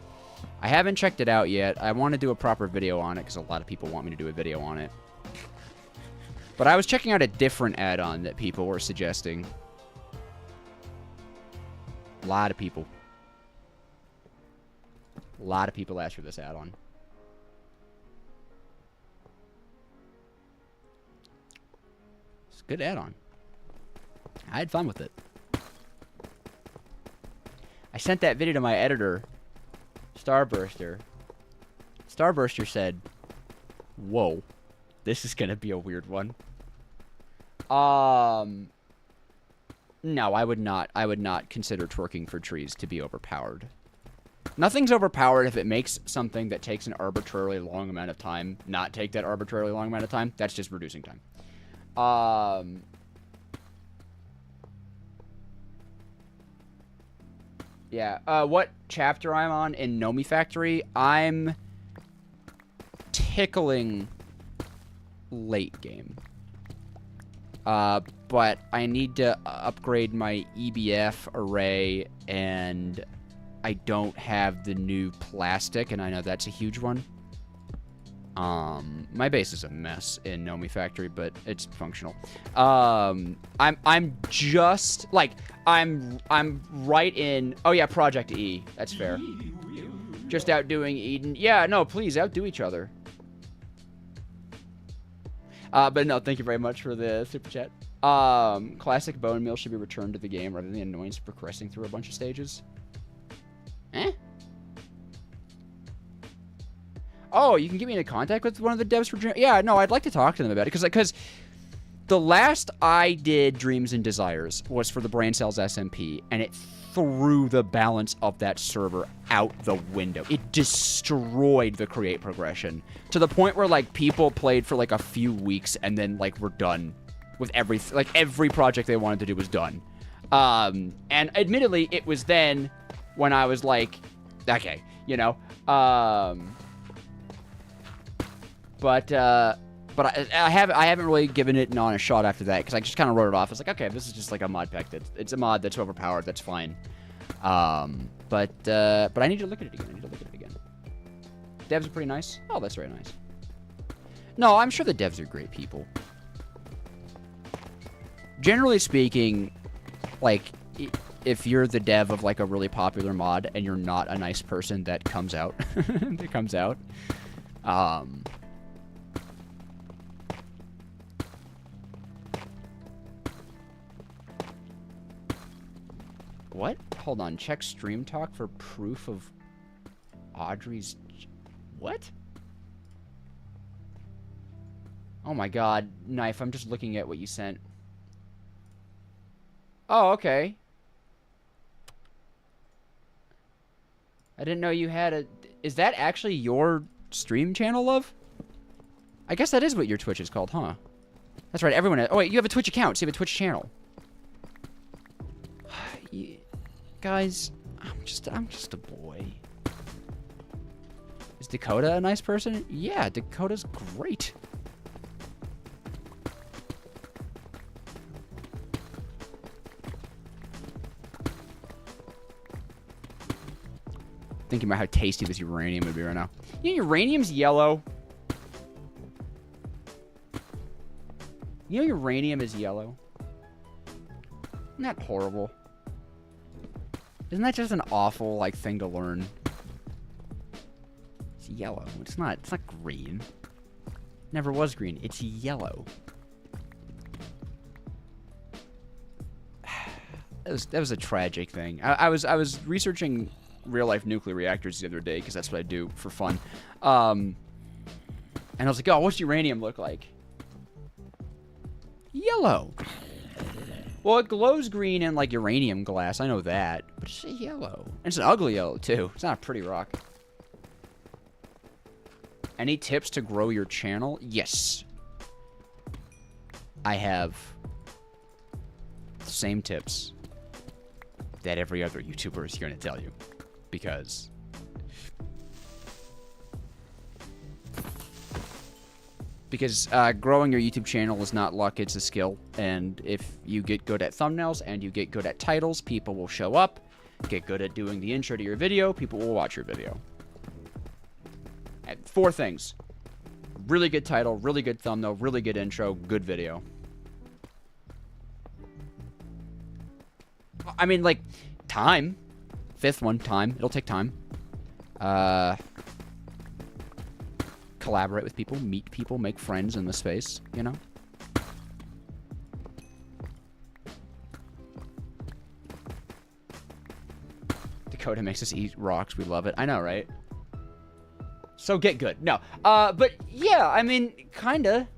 I haven't checked it out yet. I want to do a proper video on it, because a lot of people want me to do a video on it. But I was checking out a different add-on that people were suggesting. A lot of people asked for this add-on. a good add-on. I had fun with it. I sent that video to my editor, Starburster. Starburster said, "Whoa, this is gonna be a weird one." No, I would not. I would not consider twerking for trees to be overpowered. Nothing's overpowered if it makes something that takes an arbitrarily long amount of time not take that arbitrarily long amount of time. That's just reducing time. Yeah. What chapter I'm on in Nomi Factory? I'm tickling late game. But I need to upgrade my EBF array, and I don't have the new plastic, and I know that's a huge one. My base is a mess in Nomi Factory, but it's functional. I'm just like I'm right in. Oh yeah, Project E. That's fair. Just outdoing Eden. Yeah, no, please outdo each other. But no, thank you very much for the super chat. Classic bone meal should be returned to the game rather than the annoyance of progressing through a bunch of stages. Eh? Oh, you can get me into contact with one of the devs for Dream. Yeah, no, I'd like to talk to them about it because the last I did Dreams and Desires was for the Brain Cells SMP, and it threw the balance of that server out the window. It destroyed the create progression to the point where like people played for like a few weeks and then like were done with everything. Like every project they wanted to do was done. And admittedly, it was then when I was like, okay, you know. But I haven't really given it an honest shot after that because I just kind of wrote it off. I was like, okay, this is just like a mod pack. It's a mod that's overpowered. That's fine. But I need to look at it again. Devs are pretty nice. Oh, that's very nice. No, I'm sure the devs are great people. Generally speaking, like if you're the dev of like a really popular mod and you're not a nice person, that comes out. That comes out. What? Hold on. Check Stream Talk for proof of Audrey's... What? Oh my god. Knife, I'm just looking at what you sent. Oh, okay. I didn't know you had a... Is that actually your stream channel, love? I guess that is what your Twitch is called, huh? That's right, everyone has... Oh, wait, you have a Twitch account, so you have a Twitch channel. Guys, I'm just a boy. Is Dakota a nice person? Yeah, Dakota's great. Thinking about how tasty this uranium would be right now. You know, uranium's yellow. You know uranium is yellow? Isn't that horrible? Isn't that just an awful, like, thing to learn? It's yellow. It's not green. Never was green. It's yellow. That was a tragic thing. I was researching real-life nuclear reactors the other day, because that's what I do for fun. And I was like, oh, what's uranium look like? Yellow. Well, it glows green in, like, uranium glass. I know that. But it's yellow. And it's an ugly yellow, too. It's not a pretty rock. Any tips to grow your channel? Yes. I have the same tips that every other YouTuber is going to tell you. Because... growing your YouTube channel is not luck, it's a skill. And if you get good at thumbnails and you get good at titles, people will show up. Get good at doing the intro to your video, people will watch your video. And 4 things. Really good title, really good thumbnail, really good intro, good video. I mean, like, time. 5th one, time. It'll take time. Collaborate with people, meet people, make friends in the space, you know? Dakota makes us eat rocks. We love it. I know, right? So get good. No. But yeah, I mean, kinda.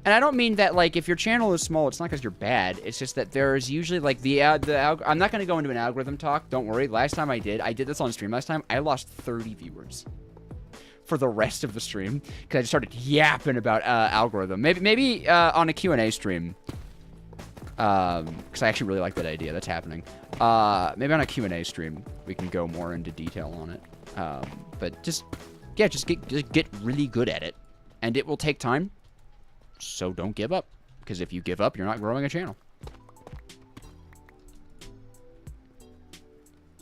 And I don't mean that, like, if your channel is small, it's not because you're bad. It's just that there's usually, like, I'm not going to go into an algorithm talk. Don't worry. Last time I did this on stream last time. I lost 30 viewers for the rest of the stream because I just started yapping about algorithm. Maybe on a Q&A stream. Because I actually really like that idea. That's happening. Maybe on a Q&A stream, we can go more into detail on it. But just get really good at it. And it will take time. So don't give up, because if you give up, you're not growing a channel.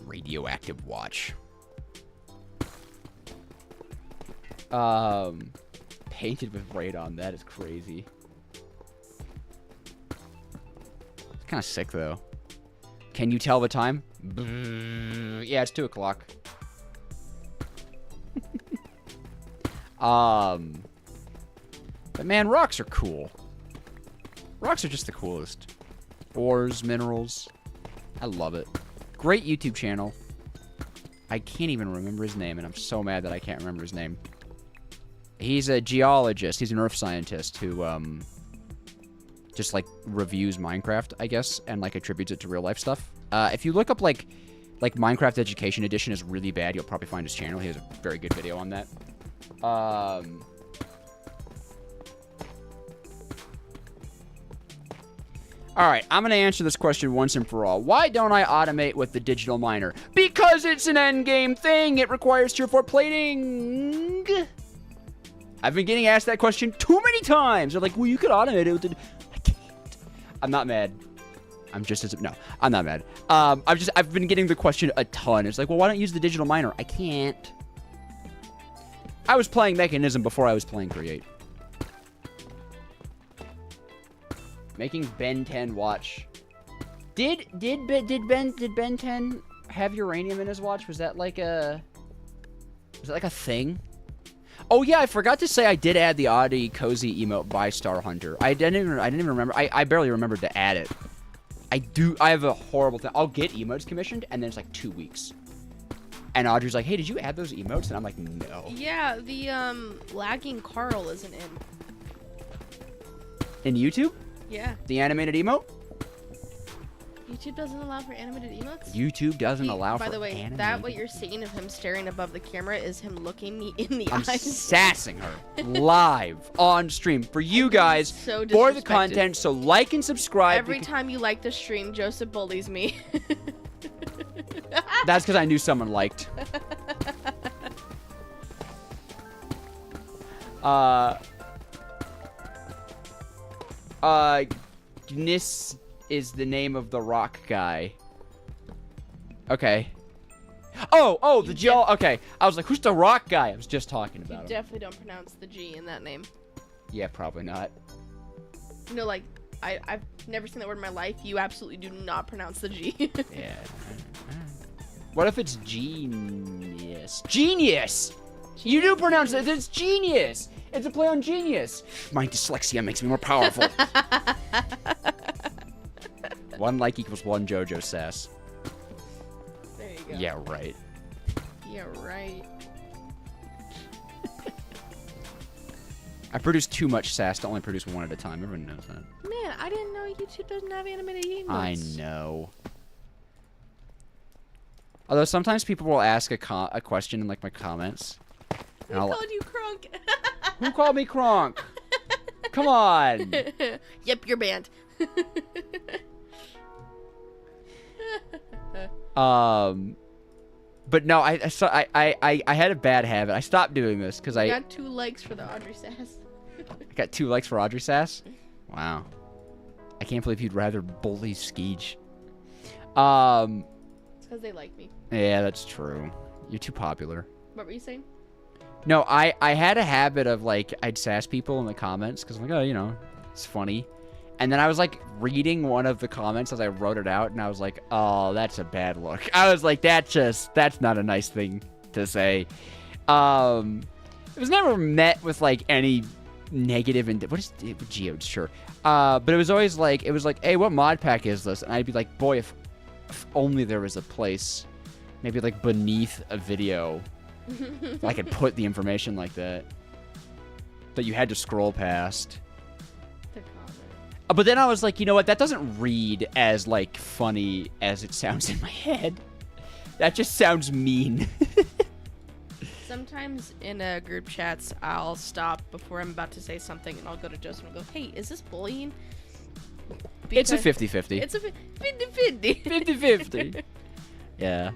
Radioactive watch. Painted with radon. That is crazy. It's kind of sick, though. Can you tell the time? Yeah, it's 2 o'clock. But man, rocks are cool. Rocks are just the coolest. Ores, minerals. I love it. Great YouTube channel. I can't even remember his name, and I'm so mad that I can't remember his name. He's a geologist. He's an earth scientist who, just, like, reviews Minecraft, I guess, and, like, attributes it to real-life stuff. If you look up, like Minecraft Education Edition is really bad, you'll probably find his channel. He has a very good video on that. All right, I'm going to answer this question once and for all. Why don't I automate with the digital miner? Because it's an endgame thing. It requires tier 4 plating. I've been getting asked that question too many times. They're like, well, you could automate it with the... I can't. I'm not mad. I'm just as... No, I'm not mad. I've been getting the question a ton. It's like, well, why don't you use the digital miner? I can't. I was playing Mechanism before I was playing Create. Making Ben 10 watch. Did Ben 10 have uranium in his watch? Was that like a thing? Oh yeah, I forgot to say I did add the Audrey cozy emote by Star Hunter. I didn't even remember. I barely remembered to add it. I have a horrible thing. I'll get emotes commissioned and then it's like 2 weeks. And Audrey's like, hey, did you add those emotes? And I'm like, no. Yeah, the lagging Carl isn't in. In YouTube? Yeah. The animated emote? YouTube doesn't allow for animated emotes? YouTube doesn't allow for animated. By the way, animated. that what you're seeing of him staring above the camera is him looking me in the I'm eyes. sassing her live on stream for you guys, so for the content. So like and subscribe. Every time you like the stream, Joseph bullies me. That's because I knew someone liked. Nis is the name of the rock guy. Okay. Oh, the geo. Okay, I was like, who's the rock guy? I was just talking about him. You definitely don't pronounce the G in that name. Yeah, probably not. No, like, I've never seen that word in my life. You absolutely do not pronounce the G. Yeah. What if it's genius? Genius! You do pronounce it. It's genius. It's a play on genius. My dyslexia makes me more powerful. 1 like equals 1 JoJo sass. There you go. Yeah, right. Yeah, right. I produce too much sass to only produce 1 at a time. Everyone knows that. Man, I didn't know YouTube doesn't have animated emotes. I know. Although sometimes people will ask a question in like my comments. Who called you Crunk? Who called me Kronk? Come on. Yep, you're banned. But no, I had a bad habit. I stopped doing this because I got 2 likes for the Audrey sass. I got 2 likes for Audrey sass. Wow. I can't believe you'd rather bully Skeege. It's because they like me. Yeah, that's true. You're too popular. What were you saying? No, I had a habit of, like, I'd sass people in the comments because I'm like, oh, you know, it's funny. And then I was, like, reading one of the comments as I wrote it out, and I was like, oh, that's a bad look. I was like, that's not a nice thing to say. It was never met with, like, any negative, what is Geode? Sure. But it was always like, hey, what mod pack is this? And I'd be like, boy, If only there was a place, maybe like beneath a video, I could put the information like that you had to scroll past. The comment. But then I was like, you know what? That doesn't read as like funny as it sounds in my head. That just sounds mean. Sometimes in group chats, I'll stop before I'm about to say something, and I'll go to Joseph and go, "Hey, is this bullying?" It's a 50-50. It's a 50-50. 50-50. Yeah.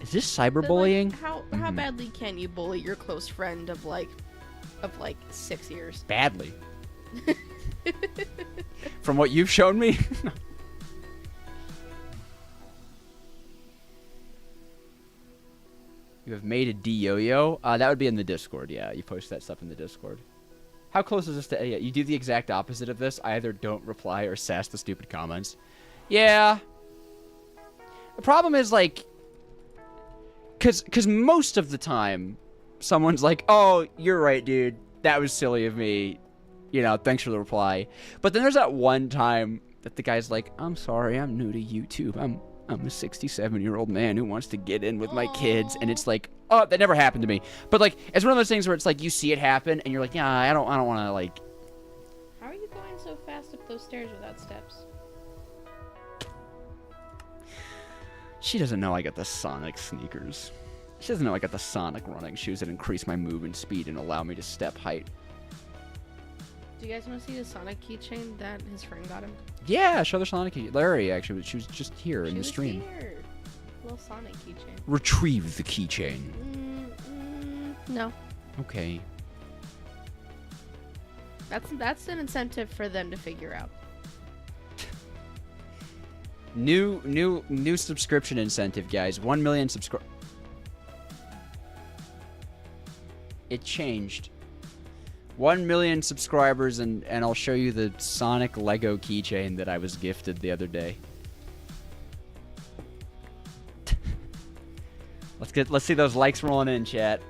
Is this cyberbullying? So, like, how badly can you bully your close friend of like 6 years? Badly. From what you've shown me? You have made a D-yo-yo? That would be in the Discord, yeah. You post that stuff in the Discord. How close is this to... Yeah, you do the exact opposite of this. I either don't reply or sass the stupid comments. Yeah. The problem is, like... Because most of the time, someone's like, oh, you're right, dude. That was silly of me. You know, thanks for the reply. But then there's that one time that the guy's like, I'm sorry, I'm new to YouTube. I'm a 67-year-old man who wants to get in with my kids. And it's like, oh, that never happened to me. But, like, it's one of those things where it's like you see it happen and you're like, yeah, I don't want to, like... How are you going so fast up those stairs without steps? She doesn't know I got the Sonic sneakers. She doesn't know I got the Sonic running shoes that increase my movement speed and allow me to step height. Do you guys want to see the Sonic keychain that his friend got him? Yeah, show the Sonic key. Larry, actually, she was just here in the stream. Here. Little Sonic keychain. Retrieve the keychain. No. Okay. That's an incentive for them to figure out. New subscription incentive, guys. 1 million subscribers. It changed. 1 million subscribers, and I'll show you the Sonic Lego keychain that I was gifted the other day. Let's see those likes rolling in, chat.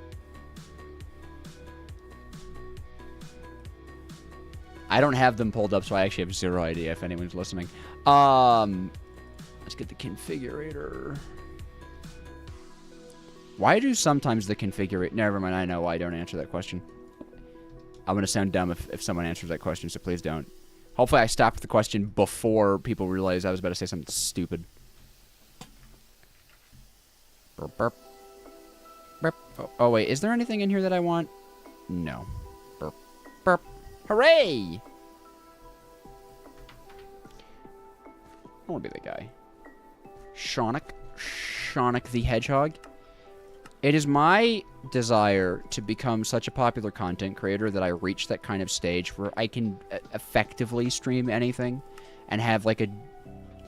I don't have them pulled up, so I actually have zero idea if anyone's listening. Let's get the configurator. Why do sometimes the configurator... Never mind, I know why I don't answer that question. I'm going to sound dumb if someone answers that question, so please don't. Hopefully I stopped the question before people realized I was about to say something stupid. Burp, burp. Burp. Oh, wait, is there anything in here that I want? No. Burp. Burp. Hooray! I want to be the guy. Sonic the Hedgehog. It is my desire to become such a popular content creator that I reach that kind of stage where I can effectively stream anything and have like a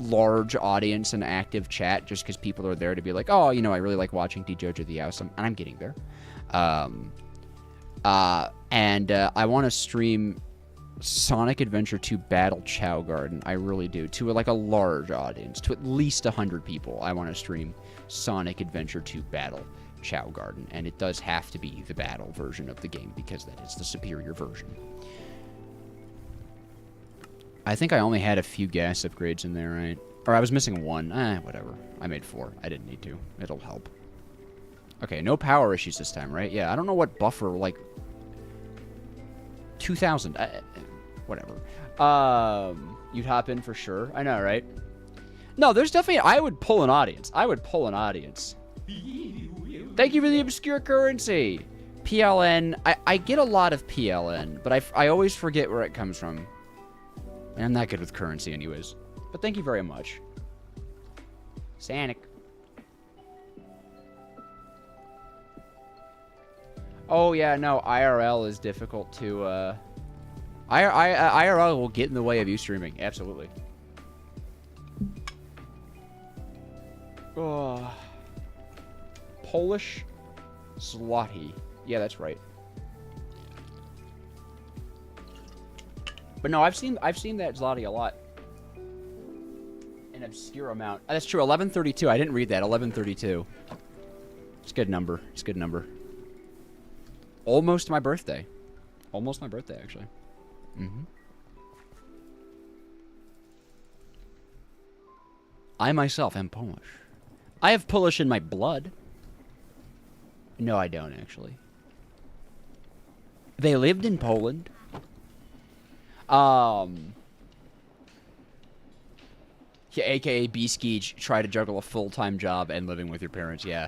large audience and active chat just because people are there to be like, oh, you know, I really like watching DJojo the Awesome, and I'm getting there. I want to stream Sonic Adventure 2 Battle Chow Garden. I really do. To like a large audience, to at least 100 people, I want to stream Sonic Adventure 2 Battle Chow Garden, and it does have to be the battle version of the game because that is the superior version. I think I only had a few gas upgrades in there, right? Or I was missing one. Whatever. I made 4. I didn't need to. It'll help. Okay, no power issues this time, right? Yeah, I don't know what buffer, like... 2,000. Whatever. You'd hop in for sure. I know, right? No, there's definitely... I would pull an audience. I would pull an audience. Thank you for the obscure currency. PLN. I get a lot of PLN, but I always forget where it comes from. And I'm not good with currency anyways. But thank you very much. Sonic. Oh, yeah, no. IRL is difficult to... IRL will get in the way of you streaming. Absolutely. Oh... Polish zloty. Yeah, that's right. But no, I've seen that zloty a lot. An obscure amount. That's true. 1132. I didn't read that. 1132. It's a good number. It's a good number. Almost my birthday. Almost my birthday, actually. Mm-hmm. I myself am Polish. I have Polish in my blood. No, I don't, actually. They lived in Poland. Yeah, aka B-Skeech, try to juggle a full-time job and living with your parents, yeah.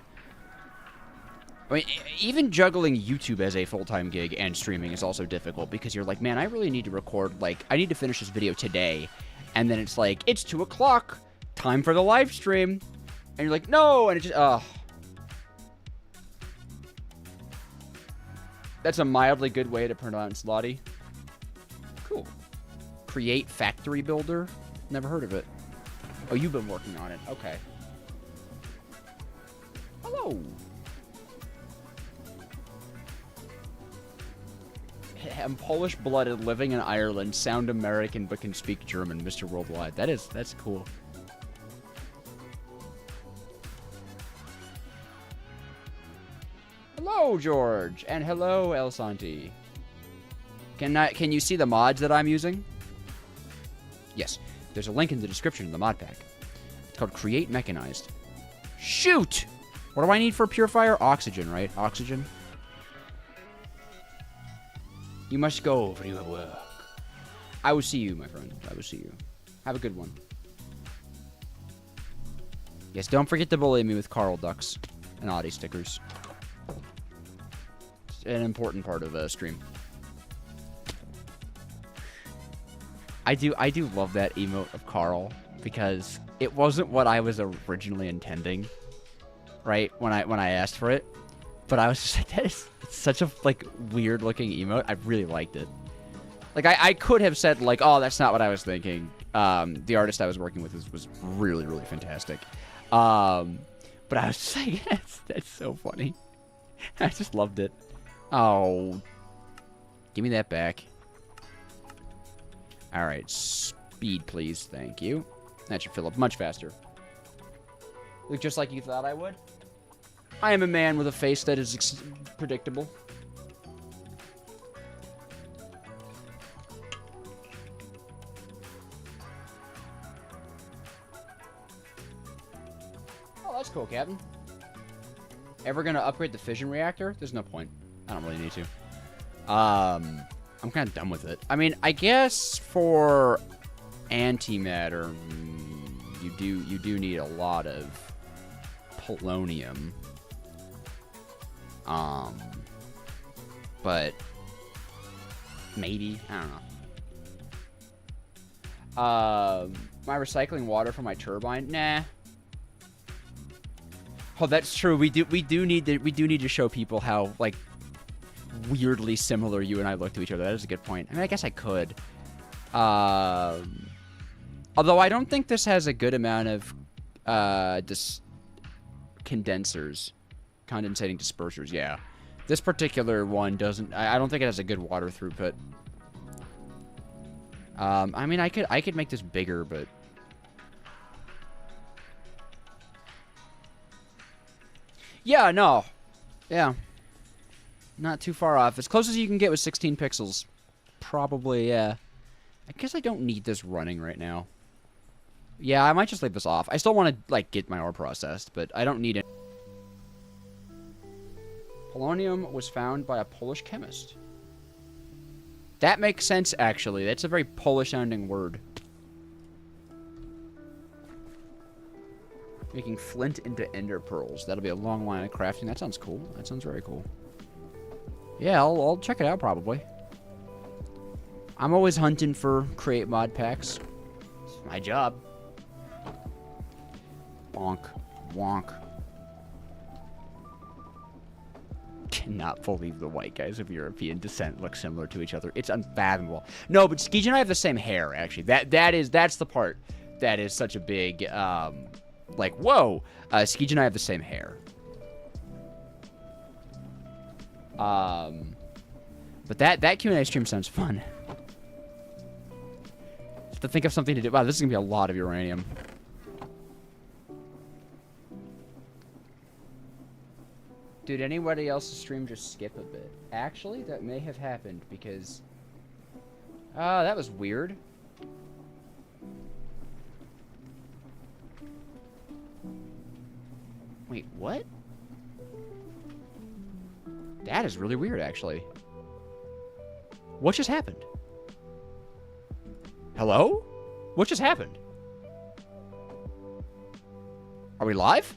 I mean, even juggling YouTube as a full-time gig and streaming is also difficult because you're like, man, I really need to record, like, I need to finish this video today. And then it's like, it's 2 o'clock, time for the live stream. And you're like, no, and it just, That's a mildly good way to pronounce Lottie. Cool. Create Factory Builder? Never heard of it. Oh, you've been working on it. Okay. Hello. I'm Polish-blooded, living in Ireland, sound American, but can speak German, Mr. Worldwide. That's cool. Hello, George, and hello, El Santi. Can you see the mods that I'm using? Yes, there's a link in the description of the mod pack. It's called Create Mekanized. Shoot! What do I need for a purifier? Oxygen, right? Oxygen. You must go for your work. I will see you, my friend. I will see you. Have a good one. Yes, don't forget to bully me with Carl Ducks and Audie stickers. It's an important part of a stream. I do love that emote of Carl because it wasn't what I was originally intending, right? When I asked for it. But I was just like, it's such a, like, weird-looking emote. I really liked it. Like, I could have said, like, oh, that's not what I was thinking. The artist I was working with was really, really fantastic. But I was just like, that's so funny. I just loved it. Oh. Give me that back. Alright, speed, please. Thank you. That should fill up much faster. Look just like you thought I would. I am a man with a face that is predictable. Oh, that's cool, Captain. Ever gonna upgrade the fission reactor? There's no point. I don't really need to. I'm kind of done with it. I mean, I guess for antimatter, you do need a lot of polonium. But maybe, I don't know. My recycling water for my turbine? Nah. Oh, that's true. We do need to show people how, like, weirdly similar you and I look to each other. That is a good point. I mean, I guess I could. Although I don't think this has a good amount of condensers. Condensating dispersers, yeah. This particular one doesn't. I don't think it has a good water throughput. I mean, I could make this bigger, but yeah, no, yeah, not too far off. As close as you can get with 16 pixels, probably. Yeah. I guess I don't need this running right now. Yeah, I might just leave this off. I still want to, like, get my ore processed, but I don't need it. Polonium was found by a Polish chemist. That makes sense, actually. That's a very Polish-sounding word. Making flint into ender pearls. That'll be a long line of crafting. That sounds cool. That sounds very cool. Yeah, I'll check it out, probably. I'm always hunting for create mod packs. It's my job. Bonk. Wonk. Cannot believe the white guys of European descent look similar to each other. It's unfathomable. No, but Skeej and I have the same hair, actually. That's the part that is such a big, like, whoa. Skeej and I have the same hair. But that Q&A stream sounds fun. Have to think of something to do. Wow, this is gonna be a lot of uranium. Did anybody else's stream just skip a bit? Actually, that may have happened because... that was weird. Wait, what? That is really weird, actually. What just happened? Hello? What just happened? Are we live?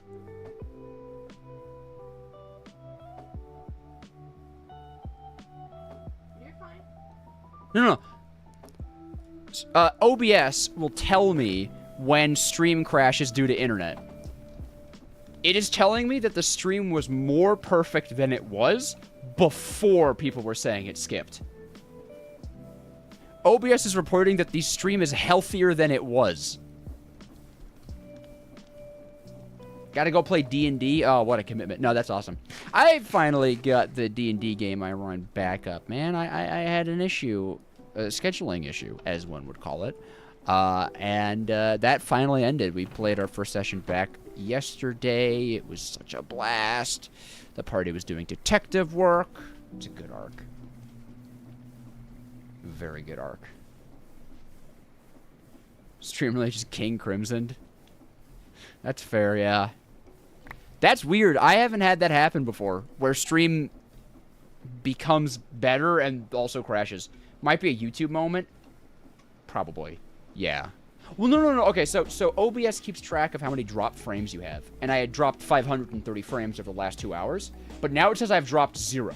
You're fine. No. OBS will tell me when stream crashes due to internet. It is telling me that the stream was more perfect than it was before people were saying it skipped. OBS is reporting that the stream is healthier than it was. Gotta go play D&D. Oh, what a commitment. No, that's awesome. I finally got the D&D game I run back up, man. I had an issue, a scheduling issue, as one would call it. And that finally ended. We played our first session back yesterday. It was such a blast. The party was doing detective work. It's a good arc. Very good arc. Stream really just King Crimsoned. That's fair, yeah. That's weird. I haven't had that happen before, where stream becomes better and also crashes. Might be a YouTube moment. Probably. Yeah. Well, no. Okay, so OBS keeps track of how many drop frames you have. And I had dropped 530 frames over the last 2 hours. But now it says I've dropped 0.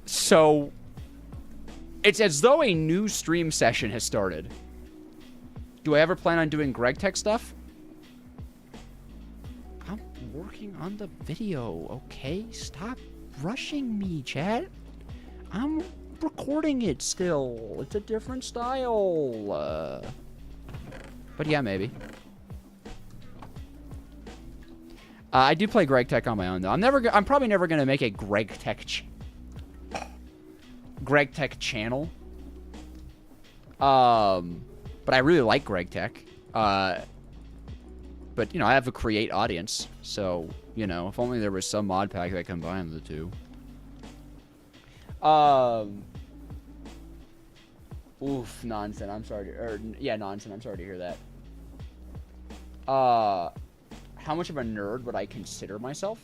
So it's as though a new stream session has started. Do I ever plan on doing Greg Tech stuff? I'm working on the video, okay? Stop rushing me, chat. I'm recording it still. It's a different style. But yeah, maybe. I do play Greg Tech on my own, though. I'm probably never gonna make a Greg Tech channel. But I really like Greg Tech. But you know, I have a create audience, so you know, if only there was some mod pack that combined the two. Oof, nonsense. I'm sorry to, nonsense. I'm sorry to hear that. How much of a nerd would I consider myself?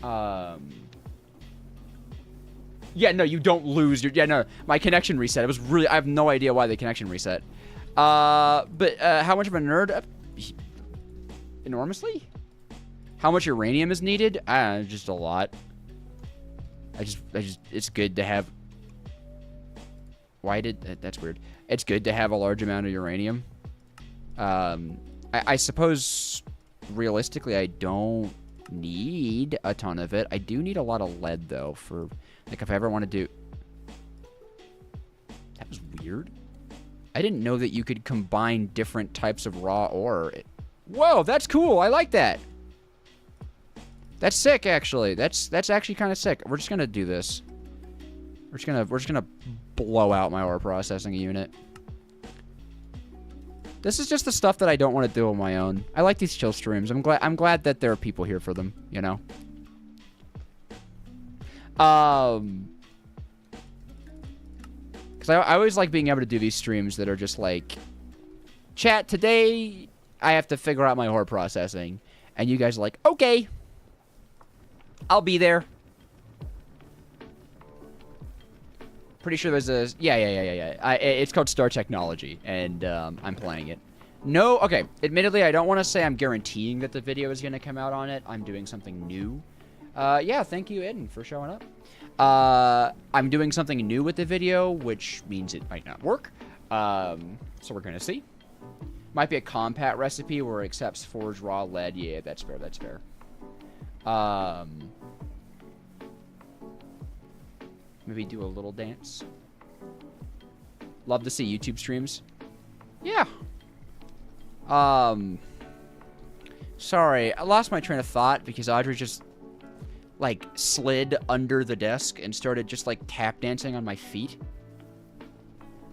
Yeah, no, you don't lose your... Yeah, no, my connection reset. It was really... I have no idea why the connection reset. But how much of a nerd? Enormously? How much uranium is needed? Just a lot. I just... It's good to have... Why did... That's weird. It's good to have a large amount of uranium. I suppose, realistically, I don't need a ton of it. I do need a lot of lead, though, for... Like, if I ever want to do... That was weird. I didn't know that you could combine different types of raw ore. Whoa, that's cool. I like that. That's sick, actually. That's actually kind of sick. We're just gonna do this. We're just gonna blow out my ore processing unit. This is just the stuff that I don't want to do on my own. I like these chill streams. I'm glad that there are people here for them, you know? Because I always like being able to do these streams that are just like, chat, today I have to figure out my ore processing. And you guys are like, okay, I'll be there. Pretty sure there's a... Yeah. It's called Star Technology, and I'm playing it. No, okay. Admittedly, I don't want to say I'm guaranteeing that the video is going to come out on it. I'm doing something new. Yeah, thank you, Eden, for showing up. I'm doing something new with the video, which means it might not work. So we're going to see. Might be a compat recipe where it accepts forged raw lead. Yeah, that's fair, that's fair. Maybe do a little dance. Love to see YouTube streams. Yeah. Sorry, I lost my train of thought because Audrey just, like, slid under the desk and started just, like, tap dancing on my feet.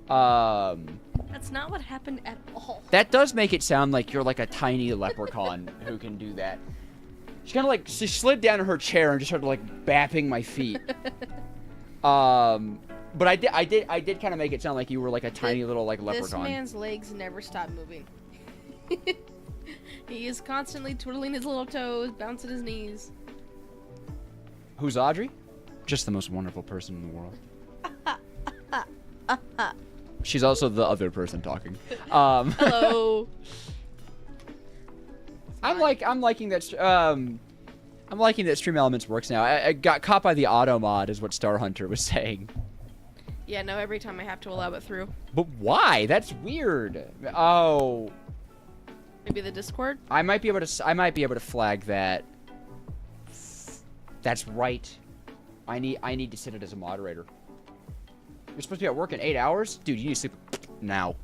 That's not what happened at all. That does make it sound like you're, like, a tiny leprechaun who can do that. She kind of, like, she slid down in her chair and just started, like, bapping my feet. But I did kind of make it sound like you were like a tiny little like leprechaun. This man's legs never stop moving. He is constantly twiddling his little toes, bouncing his knees. Who's Audrey? Just the most wonderful person in the world. She's also the other person talking. Hello. I'm liking that Stream Elements works now. I got caught by the auto mod, is what Star Hunter was saying. Yeah, no, every time I have to allow it through. But why? That's weird. Oh. Maybe the Discord? I might be able to flag that. That's right. I need to set it as a moderator. You're supposed to be at work in 8 hours? Dude, you need to sleep now.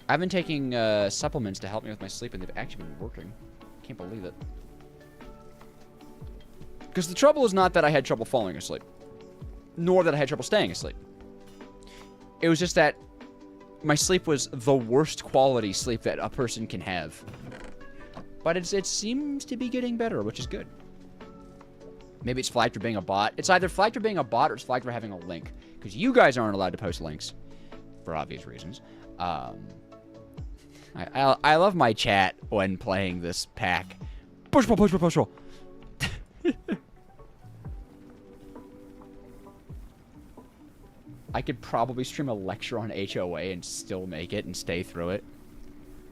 I've been taking supplements to help me with my sleep, and they've actually been working. Can't believe it. Because the trouble is not that I had trouble falling asleep, nor that I had trouble staying asleep. It was just that my sleep was the worst quality sleep that a person can have. But it seems to be getting better, which is good. Maybe it's flagged for being a bot. It's either flagged for being a bot or it's flagged for having a link. Because you guys aren't allowed to post links. For obvious reasons. I love my chat when playing this pack. Push roll, push roll, push roll. I could probably stream a lecture on HOA and still make it and stay through it.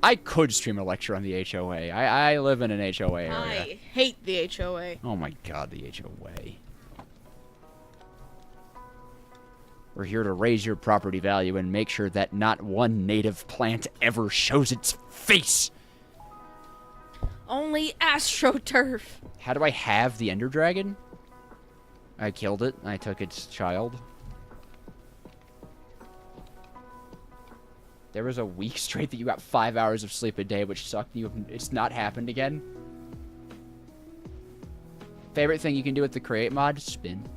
I could stream a lecture on the HOA. I live in an HOA area. I hate the HOA. Oh my god, the HOA. We're here to raise your property value and make sure that not one native plant ever shows its face. Only AstroTurf. How do I have the Ender Dragon? I killed it. I took its child. There was a week straight that you got 5 hours of sleep a day, which sucked. It's not happened again. Favorite thing you can do with the create mod? Spin.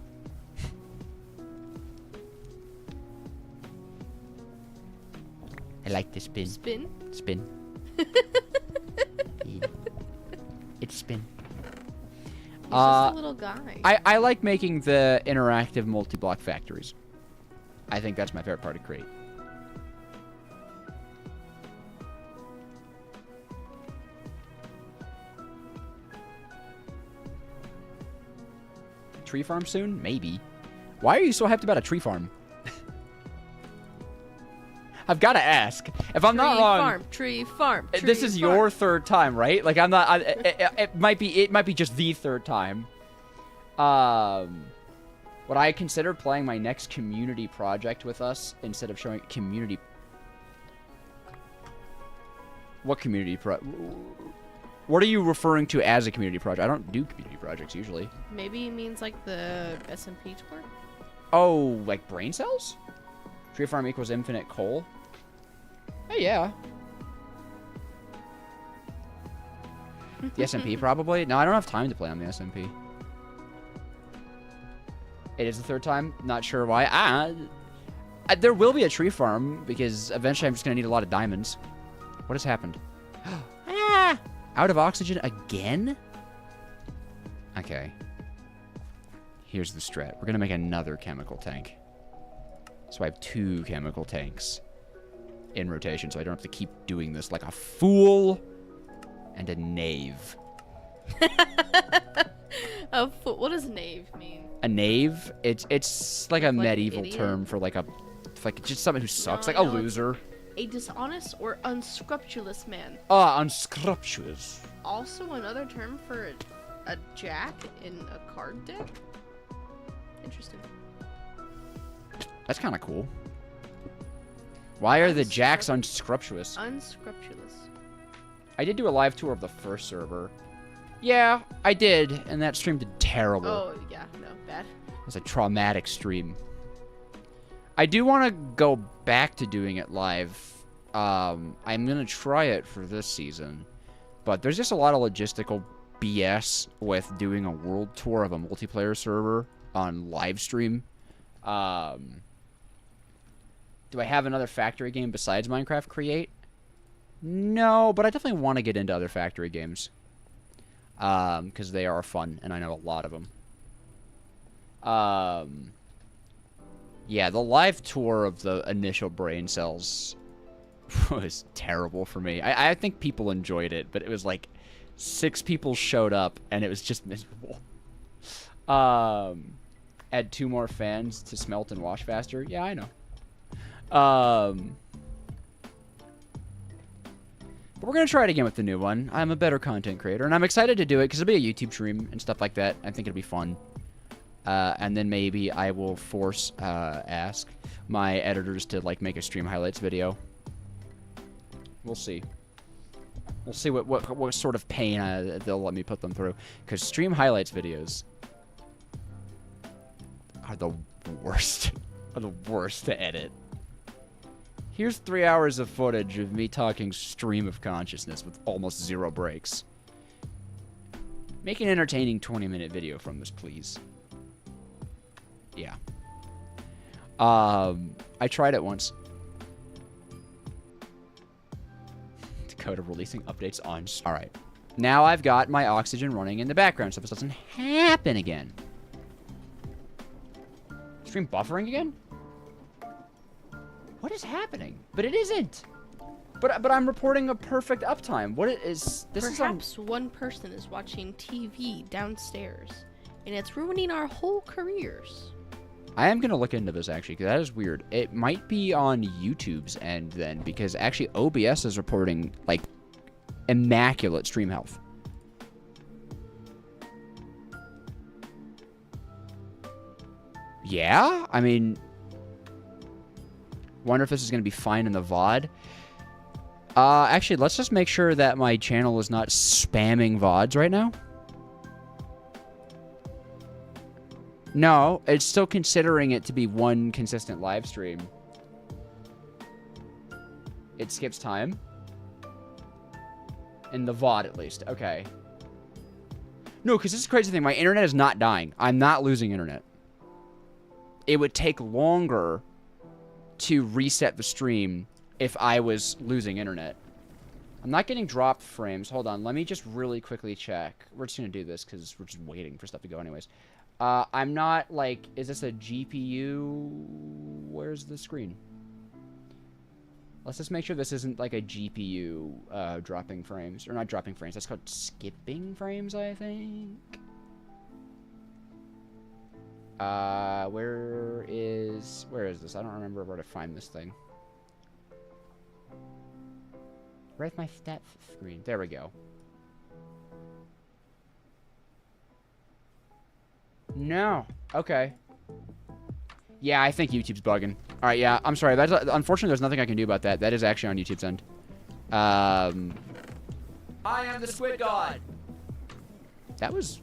I like to spin. Spin? Spin. Yeah. It's spin. He's just a little guy. I like making the interactive multi-block factories. I think that's my favorite part of create. Tree farm soon? Maybe. Why are you so hyped about a tree farm? I've got to ask. If I'm not wrong, Tree farm. this is your third time, right? Like I'm not. It might be just the third time. Would I consider playing my next community project with us instead of showing community? What community What are you referring to as a community project? I don't do community projects usually. Maybe he means like the SMP tour? Oh, like brain cells? Tree farm equals infinite coal? Hey, yeah. The SMP probably? No, I don't have time to play on the SMP. It is the third time. Not sure why. There will be a tree farm because eventually I'm just going to need a lot of diamonds. What has happened? Out of oxygen again? Okay. Here's the strat. We're going to make another chemical tank. So I have 2 chemical tanks in rotation, so I don't have to keep doing this like a fool and a knave. What does knave mean? A knave? It's like a medieval idiot? term for like just someone who sucks, No, like a no, loser. A dishonest or unscrupulous man. Unscrupulous. Also another term for a jack in a card deck? Interesting. That's kind of cool. Why are the jacks unscrupulous? Unscrupulous. I did do a live tour of the first server. Yeah, I did, and that stream did terrible. Oh, yeah, no, bad. It was a traumatic stream. I do want to go back to doing it live. I'm going to try it for this season. But there's just a lot of logistical BS with doing a world tour of a multiplayer server on live stream. Do I have another factory game besides Minecraft Create? No, but I definitely want to get into other factory games. Because they are fun, and I know a lot of them. Yeah, the live tour of the initial brain cells was terrible for me. I think people enjoyed it, but it was like 6 people showed up, and it was just miserable. Add 2 more fans to smelt and wash faster. Yeah, I know. But we're going to try it again with the new one. I'm a better content creator, and I'm excited to do it because it'll be a YouTube stream and stuff like that. I think it'll be fun. And then maybe I will ask my editors to, like, make a stream highlights video. We'll see. We'll see what sort of pain they'll let me put them through. Because stream highlights videos are the worst. Are the worst to edit. Here's 3 hours of footage of me talking stream of consciousness with almost 0 breaks. Make an entertaining 20-minute video from this, please. Yeah. I tried it once. Dakota releasing updates on... Alright. Now I've got my oxygen running in the background so this doesn't happen again. Stream buffering again? What is happening? But it isn't. But I'm reporting a perfect uptime. What is this? Perhaps one person is watching TV downstairs, and it's ruining our whole careers. I am gonna look into this actually, because that is weird. It might be on YouTube's end then, because actually OBS is reporting like immaculate stream health. Yeah, I mean, wonder if this is gonna be fine in the VOD. Actually, let's just make sure that my channel is not spamming VODs right now. No, it's still considering it to be one consistent live stream. It skips time. In the VOD, at least. Okay. No, because this is the crazy thing. My internet is not dying. I'm not losing internet. It would take longer to reset the stream if I was losing internet. I'm not getting dropped frames. Hold on. Let me just really quickly check. We're just going to do this because we're just waiting for stuff to go anyways. I'm not, like, is this a GPU? Where's the screen? Let's just make sure this isn't, like, a GPU dropping frames. Or not dropping frames. That's called skipping frames, I think. Where is this? I don't remember where to find this thing. Where's my stats screen? There we go. No. Okay. Yeah, I think YouTube's bugging. All right, yeah. I'm sorry. That's unfortunately, there's nothing I can do about that. That is actually on YouTube's end. I am the Squid God. That was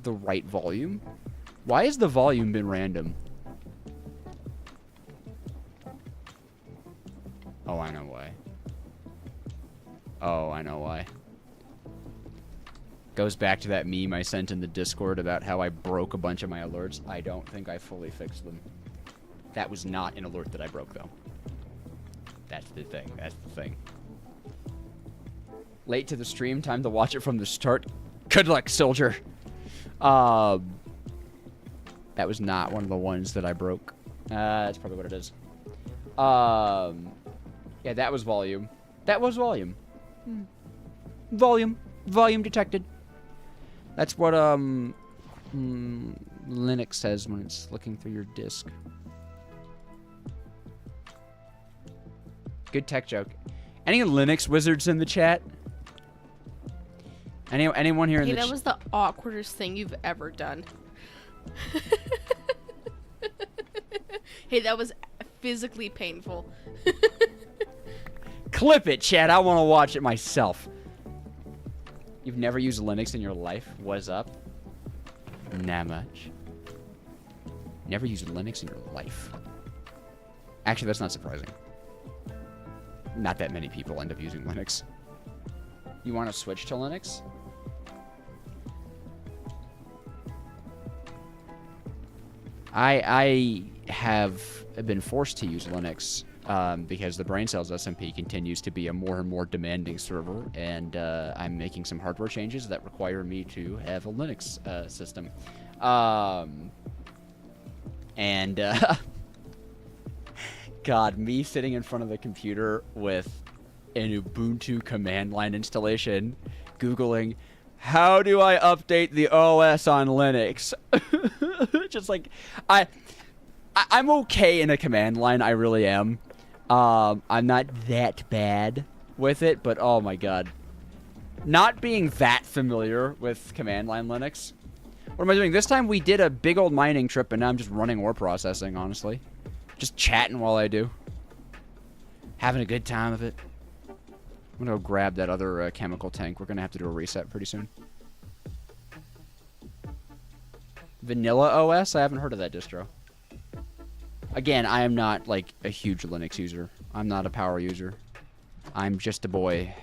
the right volume. Why has the volume been random? Oh, I know why. Oh, I know why. Goes back to that meme I sent in the Discord about how I broke a bunch of my alerts. I don't think I fully fixed them. That was not an alert that I broke, though. That's the thing. That's the thing. Late to the stream, time to watch it from the start. Good luck, soldier. That was not one of the ones that I broke. That's probably what it is. Yeah, that was volume. That was volume. Volume. Volume detected. That's what, Linux says when it's looking through your disk. Good tech joke. Any Linux wizards in the chat? Anyone here in the chat? That was the awkwardest thing you've ever done. Hey, that was physically painful. Clip it, chat. I want to watch it myself. You've never used Linux in your life? What's up? Not much. Never used Linux in your life. Actually, that's not surprising. Not that many people end up using Linux. You want to switch to Linux? I have been forced to use Linux because the Brain Cells SMP continues to be a more and more demanding server, and I'm making some hardware changes that require me to have a Linux system. And, God, me sitting in front of the computer with an Ubuntu command line installation, Googling, how do I update the OS on Linux? Just like, I'm okay in a command line, I really am. I'm not that bad with it, but oh my god. Not being that familiar with command line Linux. What am I doing? This time we did a big old mining trip, and now I'm just running ore processing, honestly. Just chatting while I do. Having a good time of it. I'm gonna go grab that other chemical tank. We're gonna have to do a reset pretty soon. Vanilla OS? I haven't heard of that distro. Again, I am not, like, a huge Linux user. I'm not a power user. I'm just a boy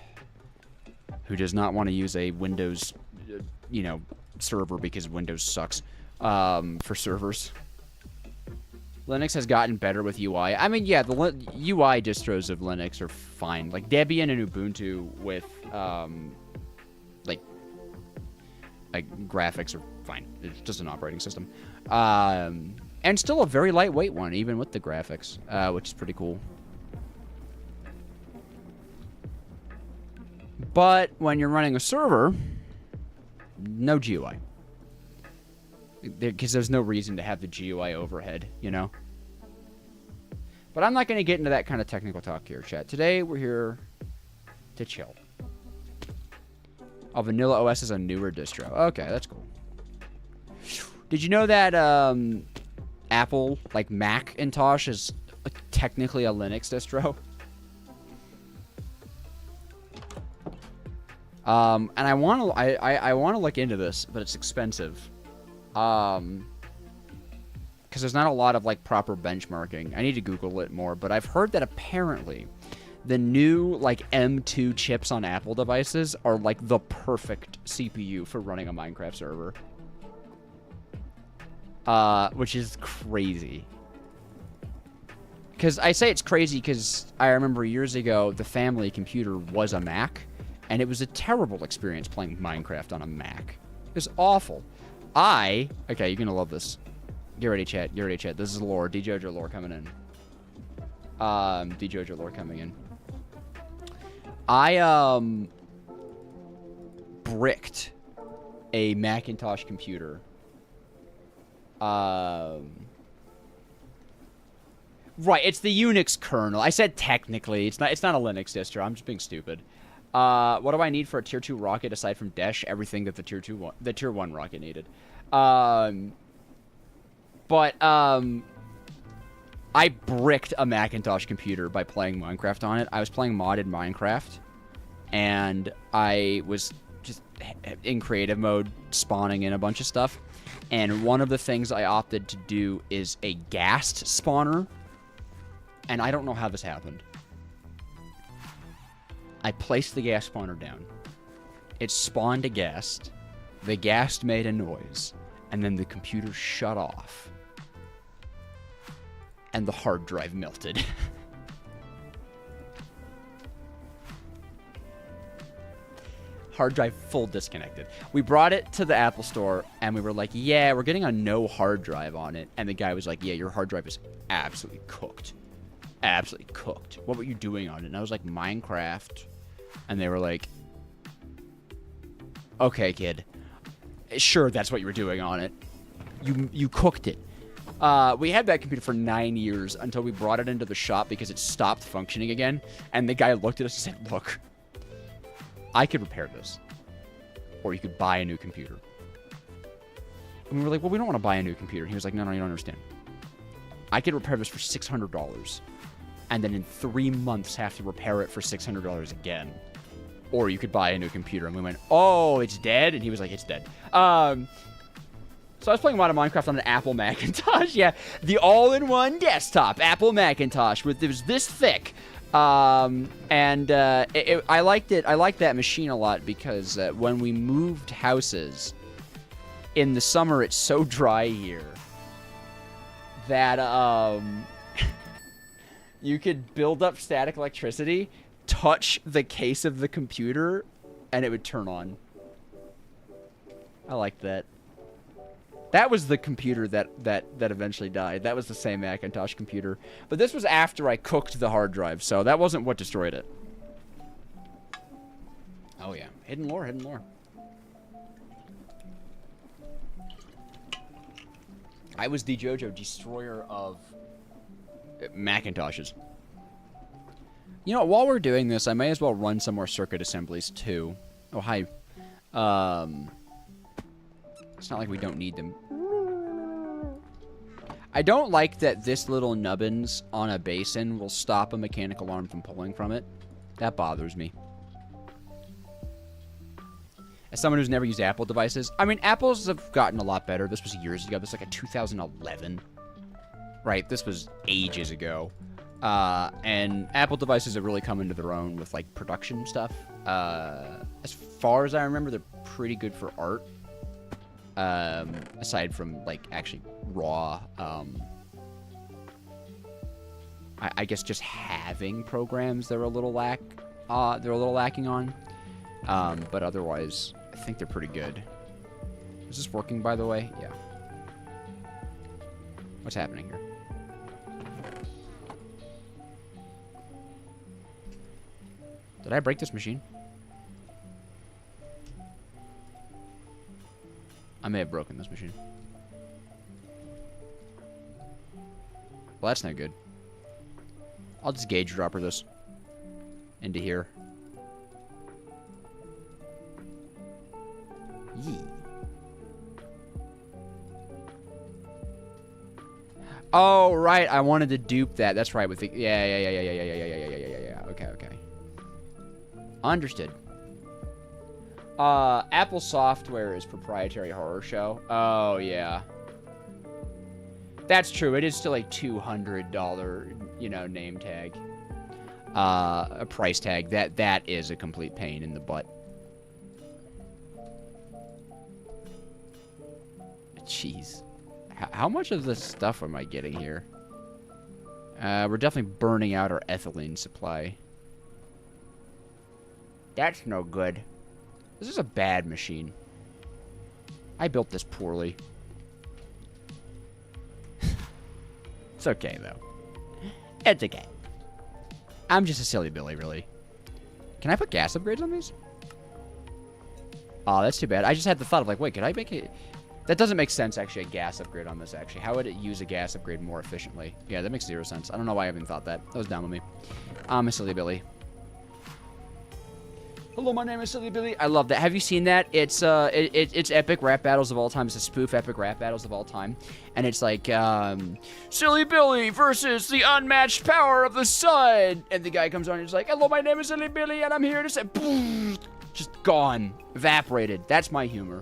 who does not want to use a Windows, you know, server because Windows sucks for servers. Linux has gotten better with UI. I mean, yeah, the UI distros of Linux are fine. Like, Debian and Ubuntu with, like, graphics are fine. It's just an operating system. And still a very lightweight one, even with the graphics, which is pretty cool. But when you're running a server, no GUI. Because there's no reason to have the GUI overhead, you know? But I'm not going to get into that kind of technical talk here, chat. Today, we're here to chill. Oh, Vanilla OS is a newer distro. Okay, that's cool. Did you know that Apple, like Macintosh, is technically a Linux distro? And I want to look into this, but it's expensive. Because there's not a lot of like proper benchmarking. I need to Google it more, but I've heard that apparently the new like M2 chips on Apple devices are like the perfect CPU for running a Minecraft server. Which is crazy. Because I say it's crazy because I remember years ago the family computer was a Mac, and it was a terrible experience playing Minecraft on a Mac. It was awful. Okay, you're gonna love this. Get ready, chat. Get ready, chat. This is lore. DJojo lore coming in. DJojo lore coming in. I bricked a Macintosh computer. Right, it's the Unix kernel. I said technically. It's not a Linux distro. I'm just being stupid. What do I need for a tier 2 rocket aside from Dash? Everything that the tier 1 rocket needed. I bricked a Macintosh computer by playing Minecraft on it. I was playing modded Minecraft, and I was just in creative mode spawning in a bunch of stuff. And one of the things I opted to do is a ghast spawner. And I don't know how this happened. I placed the ghast spawner down. It spawned a ghast. The ghast made a noise. And then the computer shut off. And the hard drive melted. Hard drive full disconnected. We brought it to the Apple store, and we were like, yeah, we're getting a no hard drive on it. And the guy was like, yeah, your hard drive is absolutely cooked. Absolutely cooked. What were you doing on it? And I was like, Minecraft. And they were like, okay, kid. Sure, that's what you were doing on it. You cooked it. We had that computer for 9 years until we brought it into the shop because it stopped functioning again. And the guy looked at us and said, look, I could repair this. Or you could buy a new computer. And we were like, well, we don't want to buy a new computer. And he was like, no, you don't understand. I could repair this for $600. And then in 3 months have to repair it for $600 again. Or you could buy a new computer. And we went, oh, it's dead? And he was like, it's dead. So I was playing a lot of Minecraft on an Apple Macintosh. Yeah, the all-in-one desktop Apple Macintosh it was this thick. I liked it. I liked that machine a lot because when we moved houses in the summer, it's so dry here that you could build up static electricity, touch the case of the computer, and it would turn on. I liked that. That was the computer that eventually died. That was the same Macintosh computer. But this was after I cooked the hard drive, so that wasn't what destroyed it. Oh yeah, hidden lore, hidden lore. I was the JoJo destroyer of Macintoshes. You know, while we're doing this, I may as well run some more circuit assemblies too. Oh, hi. It's not like we don't need them. I don't like that this little nubbins on a basin will stop a mechanical arm from pulling from it. That bothers me. As someone who's never used Apple devices, I mean, Apples have gotten a lot better. This was years ago. This was like a 2011. Right, this was ages ago. And Apple devices have really come into their own with, like, production stuff. As far as I remember, they're pretty good for art. Aside from, like, actually raw, I guess just having programs they're a little lacking on. But otherwise, I think they're pretty good. Is this working, by the way? Yeah. What's happening here? Did I break this machine? I may have broken this machine. Well, that's not good. I'll just gauge dropper this into here. Yee. Oh, right. I wanted to dupe that. That's right. With the yeah. Okay. Understood. Apple software is proprietary horror show. Oh, yeah. That's true. It is still a $200, you know, name tag. A price tag. That is a complete pain in the butt. Jeez. How much of this stuff am I getting here? We're definitely burning out our ethylene supply. That's no good. This is a bad machine. I built this poorly. It's okay, though. It's okay. I'm just a silly Billy, really. Can I put gas upgrades on these? Oh, that's too bad. I just had the thought of, like, wait, could I make it... That doesn't make sense, actually, a gas upgrade on this, actually. How would it use a gas upgrade more efficiently? Yeah, that makes 0 sense. I don't know why I haven't thought that. That was dumb of me. I'm a silly Billy. Hello, my name is Silly Billy. I love that. Have you seen that? It's epic rap battles of all time. It's a spoof epic rap battles of all time. And it's like, Silly Billy versus the unmatched power of the sun. And the guy comes on and he's like, hello, my name is Silly Billy, and I'm here to say, boom, just gone. Evaporated. That's my humor.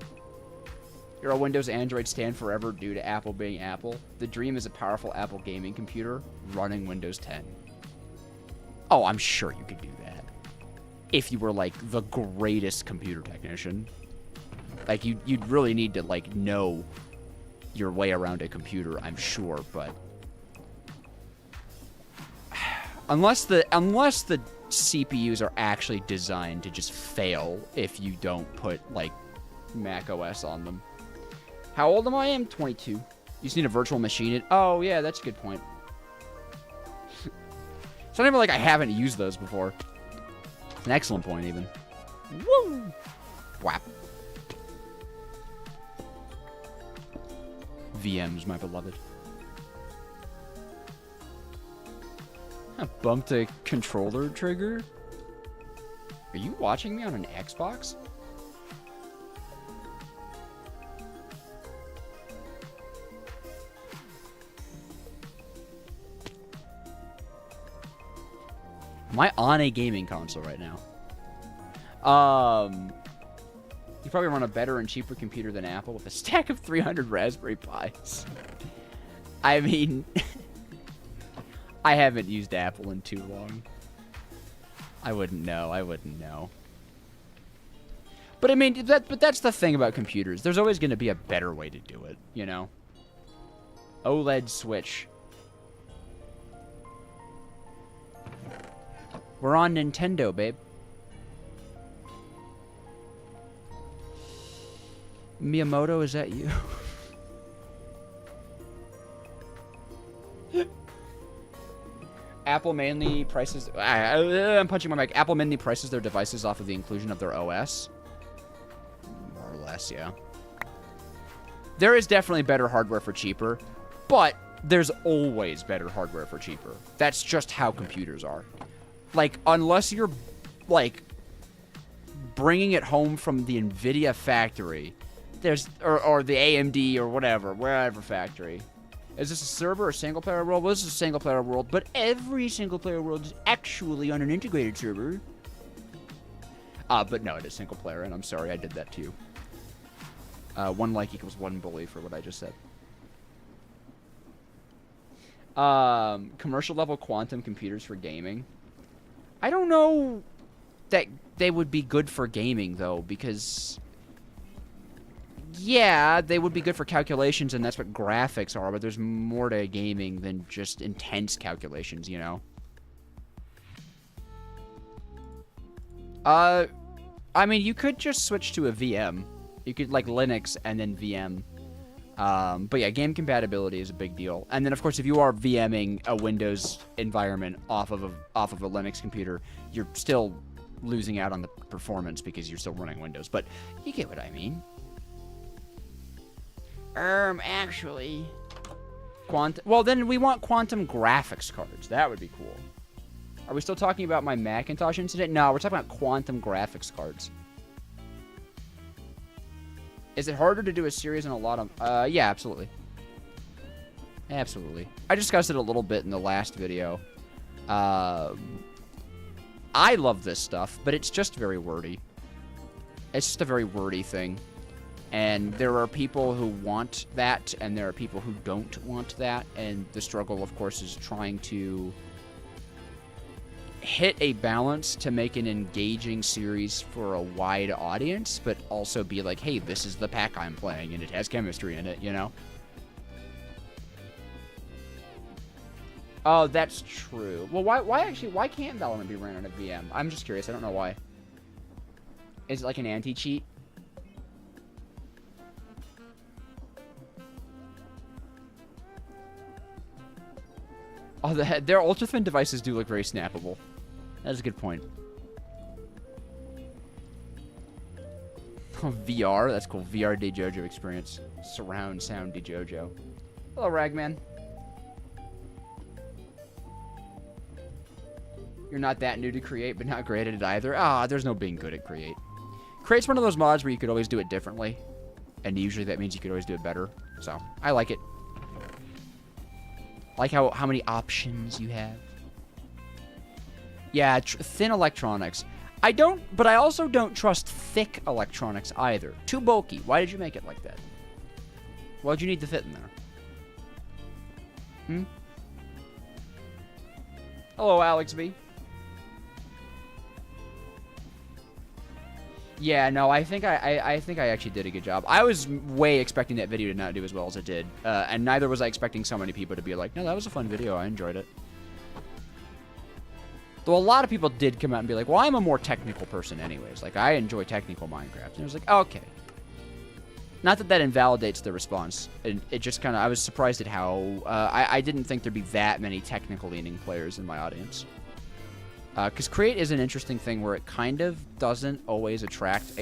You're a Windows Android stand forever due to Apple being Apple. The dream is a powerful Apple gaming computer running Windows 10. Oh, I'm sure you could do that. If you were, like, the greatest computer technician. Like, you'd really need to, like, know your way around a computer, I'm sure, but... Unless the CPUs are actually designed to just fail if you don't put, like, Mac OS on them. How old am I? I'm 22. You just need a virtual machine. Oh, yeah, that's a good point. It's not even like I haven't used those before. It's an excellent point, even. Woo! Whap. VMs, my beloved. I bumped a controller trigger? Are you watching me on an Xbox? Am I on a gaming console right now? You probably run a better and cheaper computer than Apple with a stack of 300 Raspberry Pis. I mean, I haven't used Apple in too long. I wouldn't know. But I mean, that's the thing about computers. There's always going to be a better way to do it, you know? OLED switch. We're on Nintendo, babe. Miyamoto, is that you? Apple mainly prices... I'm punching my mic. Apple mainly prices their devices off of the inclusion of their OS. More or less, yeah. There is definitely better hardware for cheaper, but there's always better hardware for cheaper. That's just how computers are. Like, unless you're, like, bringing it home from the NVIDIA factory, or the AMD or whatever, wherever factory. Is this a server or single-player world? Well, this is a single-player world, but every single-player world is actually on an integrated server. But no, it is single-player, and I'm sorry I did that to you. 1 like equals 1 bully for what I just said. Commercial-level quantum computers for gaming. I don't know that they would be good for gaming, though, because... Yeah, they would be good for calculations, and that's what graphics are, but there's more to gaming than just intense calculations, you know? I mean, you could just switch to a VM. You could, like, Linux and then VM. But yeah, game compatibility is a big deal. And then, of course, if you are VMing a Windows environment off of a Linux computer, you're still losing out on the performance because you're still running Windows. But you get what I mean. Actually... Well, then we want quantum graphics cards. That would be cool. Are we still talking about my Macintosh incident? No, we're talking about quantum graphics cards. Is it harder to do a series on a lot of... yeah, absolutely. Absolutely. I discussed it a little bit in the last video. I love this stuff, but it's just very wordy. It's just a very wordy thing. And there are people who want that, and there are people who don't want that. And the struggle, of course, is trying to hit a balance to make an engaging series for a wide audience, but also be like, hey, this is the pack I'm playing, and it has chemistry in it, you know? Oh, that's true. Well, why can't Valorant be ran on a VM? I'm just curious. I don't know why. Is it like an anti-cheat? Oh, their ultra-thin devices do look very snappable. That's a good point. Oh, VR? That's cool. VR DJojo experience. Surround sound DJojo. Hello, Ragman. You're not that new to Create, but not great at it either. Ah, there's no being good at Create. Create's one of those mods where you could always do it differently. And usually that means you could always do it better. So, I like it. Like how many options you have. Yeah, thin electronics. But I also don't trust thick electronics either. Too bulky. Why did you make it like that? Why'd you need to fit in there? Hello, Alex B. Yeah, no, I think I actually did a good job. I was way expecting that video to not do as well as it did. And neither was I expecting so many people to be like, no, that was a fun video. I enjoyed it. Though a lot of people did come out and be like, well, I'm a more technical person anyways. Like, I enjoy technical Minecraft. And I was like, okay. Not that that invalidates the response. It just kind of, I was surprised at how, I didn't think there'd be that many technical-leaning players in my audience. Because Create is an interesting thing where it kind of doesn't always attract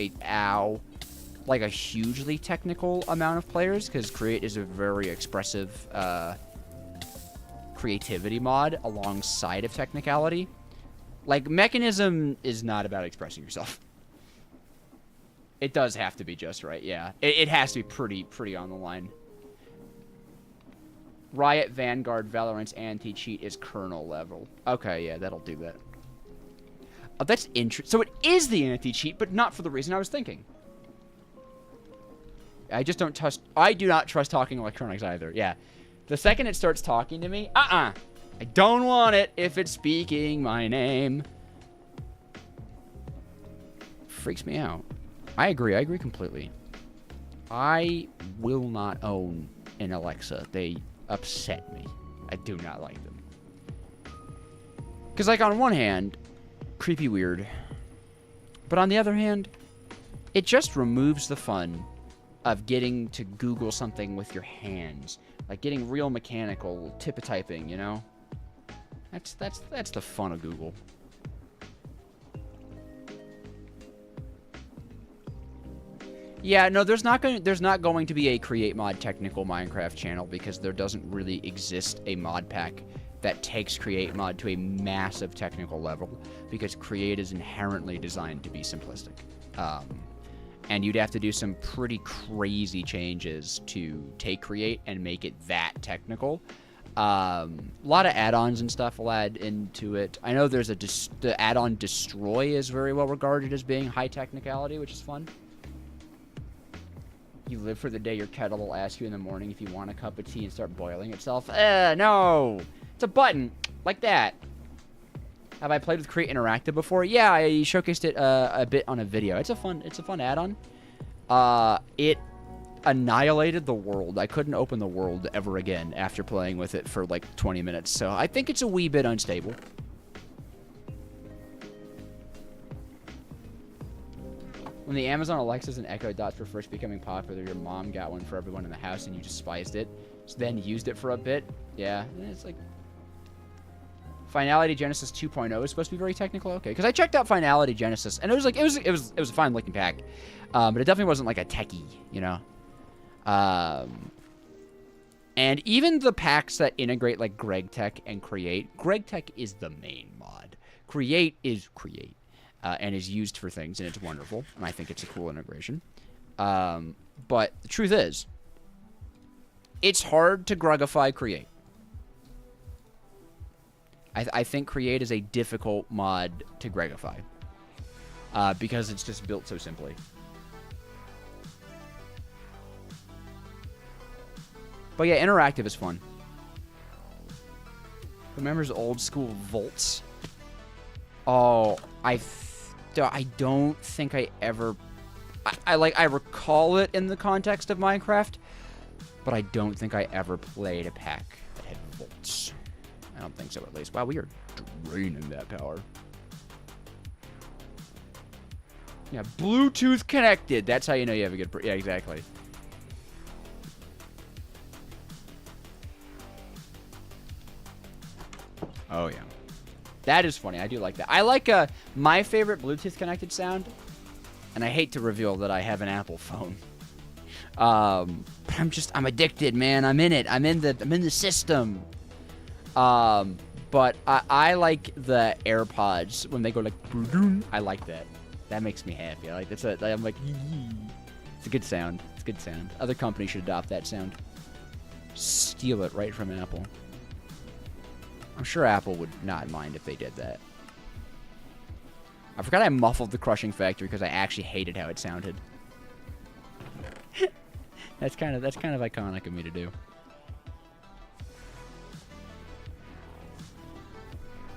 like a hugely technical amount of players, because Create is a very expressive creativity mod alongside of technicality. Like, Mechanism is not about expressing yourself. It does have to be just right, yeah. It has to be pretty on the line. Riot, Vanguard, Valorant's anti-cheat is kernel level. Okay, yeah, that'll do that. Oh, that's interesting. So it is the anti-cheat, but not for the reason I was thinking. I just don't trust... I do not trust talking electronics either. Yeah. The second it starts talking to me, I don't want it if it's speaking my name. Freaks me out. I agree completely. I will not own an Alexa. They upset me. I do not like them. Because, like, on one hand... creepy weird. But on the other hand, it just removes the fun of getting to Google something with your hands. Like getting real mechanical typing, you know? That's the fun of Google. Yeah, no, there's not going to be a Create Mod Technical Minecraft channel because there doesn't really exist a mod pack that takes Create Mod to a massive technical level because Create is inherently designed to be simplistic. And you'd have to do some pretty crazy changes to take Create and make it that technical. A lot of add-ons and stuff will add into it. I know there's the add-on Destroy is very well regarded as being high technicality, which is fun. You live for the day your kettle will ask you in the morning if you want a cup of tea and start boiling itself. No! It's a button. Like that. Have I played with Create Interactive before? Yeah, I showcased it a bit on a video. It's a fun add-on. It annihilated the world. I couldn't open the world ever again after playing with it for like 20 minutes. So I think it's a wee bit unstable. When the Amazon Alexas and Echo Dots were first becoming popular, your mom got one for everyone in the house and you despised it. So then used it for a bit. Yeah, it's like... Finality Genesis 2.0 is supposed to be very technical. Okay, because I checked out Finality Genesis and it was like, it was a fine looking pack. But it definitely wasn't like a techie, you know? And even the packs that integrate like GregTech and Create, GregTech is the main mod. Create is Create. And is used for things, and it's wonderful, and I think it's a cool integration. But the truth is, it's hard to Grugify Create. I think Create is a difficult mod to Gregify, because it's just built so simply. But yeah, interactive is fun. Remembers old school Volts? Oh, I don't think I ever... I recall it in the context of Minecraft, but I don't think I ever played a pack that had Volts. I don't think so, at least. Wow, we are draining that power. Yeah, Bluetooth connected. That's how you know you have a good... Yeah, exactly. Oh, yeah. That is funny. I do like that. I like my favorite Bluetooth connected sound, and I hate to reveal that I have an Apple phone. But I'm addicted, man. I'm in it. I'm in the system. But I like the AirPods when they go like, I like that. That makes me happy. I like that's I'm like, it's a good sound. It's a good sound. Other companies should adopt that sound. Steal it right from Apple. I'm sure Apple would not mind if they did that. I forgot I muffled the Crushing Factory because I actually hated how it sounded. That's kind of iconic of me to do.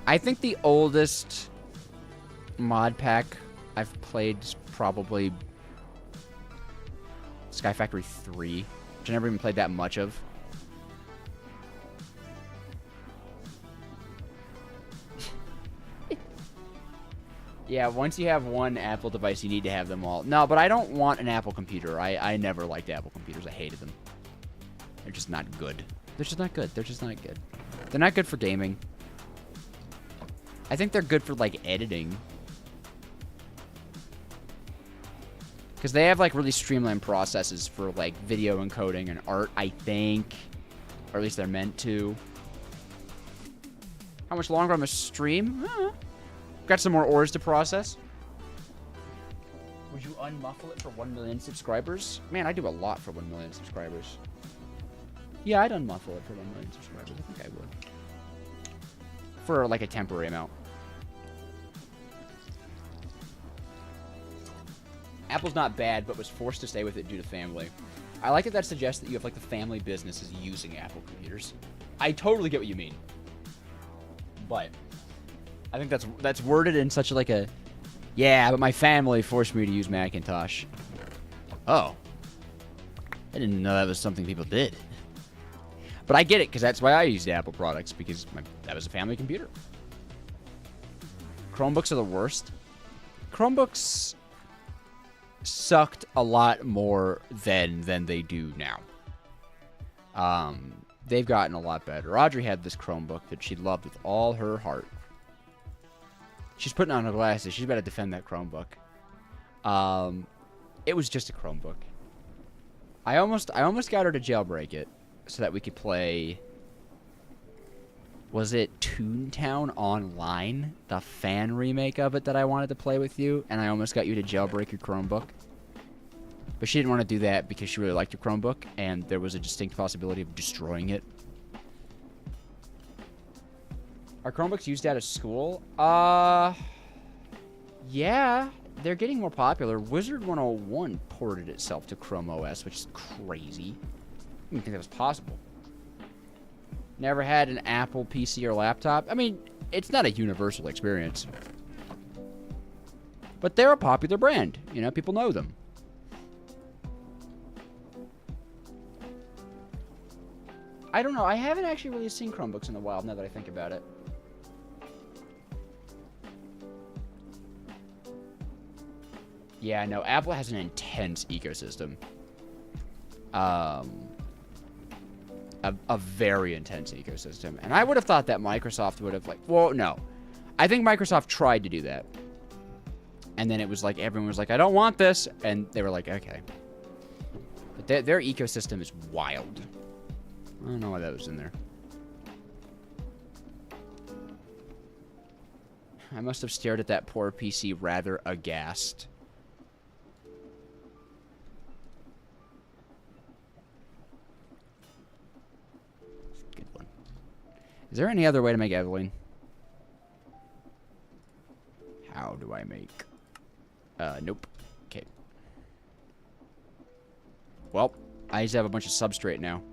I think the oldest mod pack I've played is probably Sky Factory 3, which I never even played that much of. Yeah, once you have one Apple device, you need to have them all. No, but I don't want an Apple computer. I never liked Apple computers. I hated them. They're just not good. They're just not good. They're just not good. They're not good for gaming. I think they're good for, like, editing. Because they have, like, really streamlined processes for, like, video encoding and art, I think. Or at least they're meant to. How much longer on the stream? Got some more ores to process. Would you unmuffle it for 1 million subscribers? Man, I do a lot for 1 million subscribers. Yeah, I'd unmuffle it for 1 million subscribers. I think I would. For, like, a temporary amount. Apple's not bad, but was forced to stay with it due to family. I like that suggests that you have, like, the family businesses using Apple computers. I totally get what you mean. But I think that's worded in such like a, yeah, but my family forced me to use Macintosh. Oh. I didn't know that was something people did. But I get it, because that's why I used Apple products, because that was a family computer. Chromebooks are the worst. Chromebooks sucked a lot more then than they do now. they've gotten a lot better. Audrey had this Chromebook that she loved with all her heart. She's putting on her glasses. She's about to defend that Chromebook. It was just a Chromebook. I almost got her to jailbreak it so that we could play. Was it Toontown Online, the fan remake of it that I wanted to play with you, and I almost got you to jailbreak your Chromebook. But she didn't want to do that because she really liked your Chromebook, and there was a distinct possibility of destroying it. Are Chromebooks used out of school? Yeah, they're getting more popular. Wizard 101 ported itself to Chrome OS, which is crazy. I didn't think that was possible. Never had an Apple PC or laptop. I mean, it's not a universal experience. But they're a popular brand. You know, people know them. I don't know. I haven't actually really seen Chromebooks in a while, now that I think about it. Yeah, no, Apple has an intense ecosystem. A very intense ecosystem. And I would have thought that Microsoft would have, like... Well, no. I think Microsoft tried to do that. And then it was like, everyone was like, I don't want this. And they were like, okay. But their ecosystem is wild. I don't know why that was in there. I must have stared at that poor PC rather aghast. Good one. Is there any other way to make Evelyn? How do I make... nope. Okay. Well, I just have a bunch of substrate now.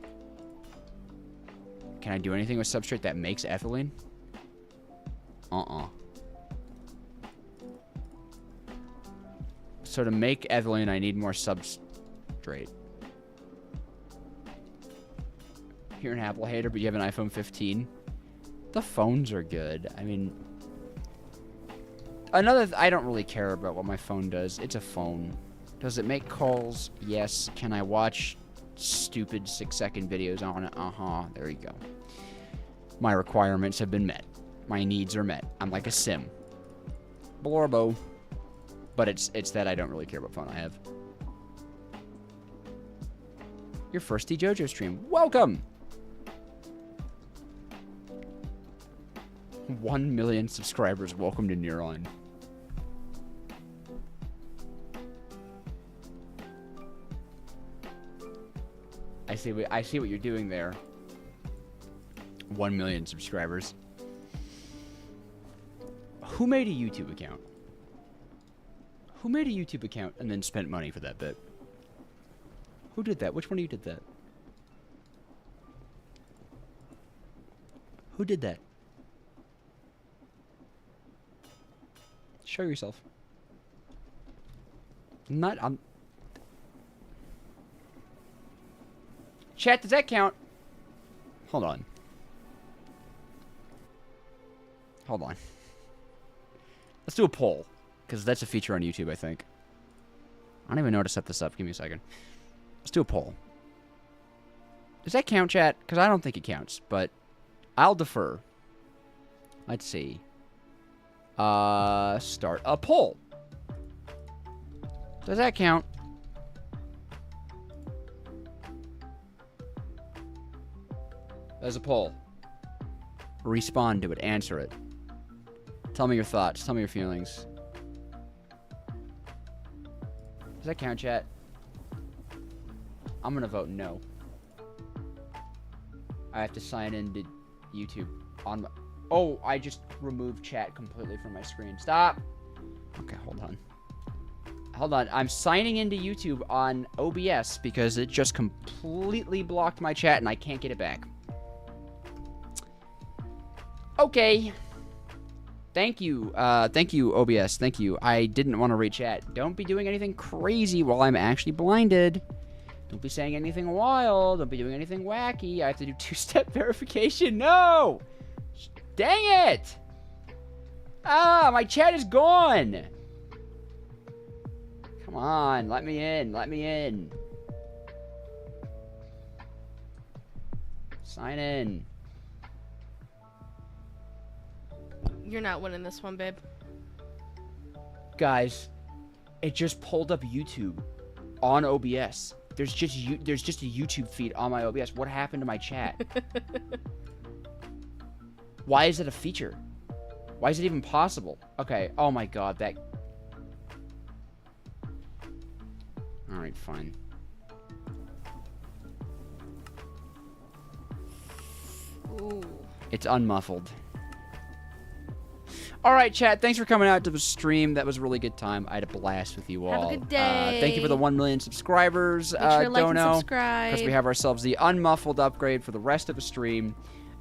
Can I do anything with substrate that makes ethylene? So to make ethylene, I need more substrate. You're an Apple hater, but you have an iPhone 15. The phones are good. I mean... I don't really care about what my phone does. It's a phone. Does it make calls? Yes. Can I watch stupid 6-second videos on it? There you go. My requirements have been met. My needs are met. I'm like a sim. Blorbo. But it's that I don't really care what phone I have. Your first DJojo stream. Welcome! 1 million subscribers. Welcome to Neuron. I see what you're doing there. 1 million subscribers. Who made a YouTube account? Who made a YouTube account and then spent money for that bit? Who did that? Which one of you did that? Who did that? Show yourself. I'm... Chat, does that count? Hold on. Hold on. Let's do a poll. Because that's a feature on YouTube, I think. I don't even know how to set this up. Give me a second. Let's do a poll. Does that count, chat? Because I don't think it counts. But I'll defer. Let's see. Start a poll. Does that count? There's a poll. Respond to it. Answer it. Tell me your thoughts. Tell me your feelings. Does that count, chat? I'm gonna vote no. I have to sign into YouTube on my... Oh, I just removed chat completely from my screen. Stop! Okay, hold on. Hold on. I'm signing into YouTube on OBS because it just completely blocked my chat and I can't get it back. Okay. Thank you. Thank you, OBS. Thank you. I didn't want to read chat. Don't be doing anything crazy while I'm actually blinded. Don't be saying anything wild. Don't be doing anything wacky. I have to do two-step verification. No! Dang it! Ah, my chat is gone! Come on, let me in. Let me in. Sign in. You're not winning this one, babe. Guys, it just pulled up YouTube on OBS. There's just a YouTube feed on my OBS. What happened to my chat? Why is it a feature? Why is it even possible? Okay. Oh my god, that... Alright, fine. Ooh. It's unmuffled. Alright, chat. Thanks for coming out to the stream. That was a really good time. I had a blast with you all. Have a good day. Thank you for the 1 million subscribers. Make sure to like and Dono. subscribe. Because we have ourselves the unmuffled upgrade for the rest of the stream.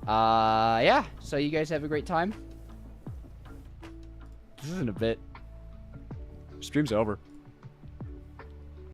Yeah. So you guys have a great time. This isn't a bit. Stream's over.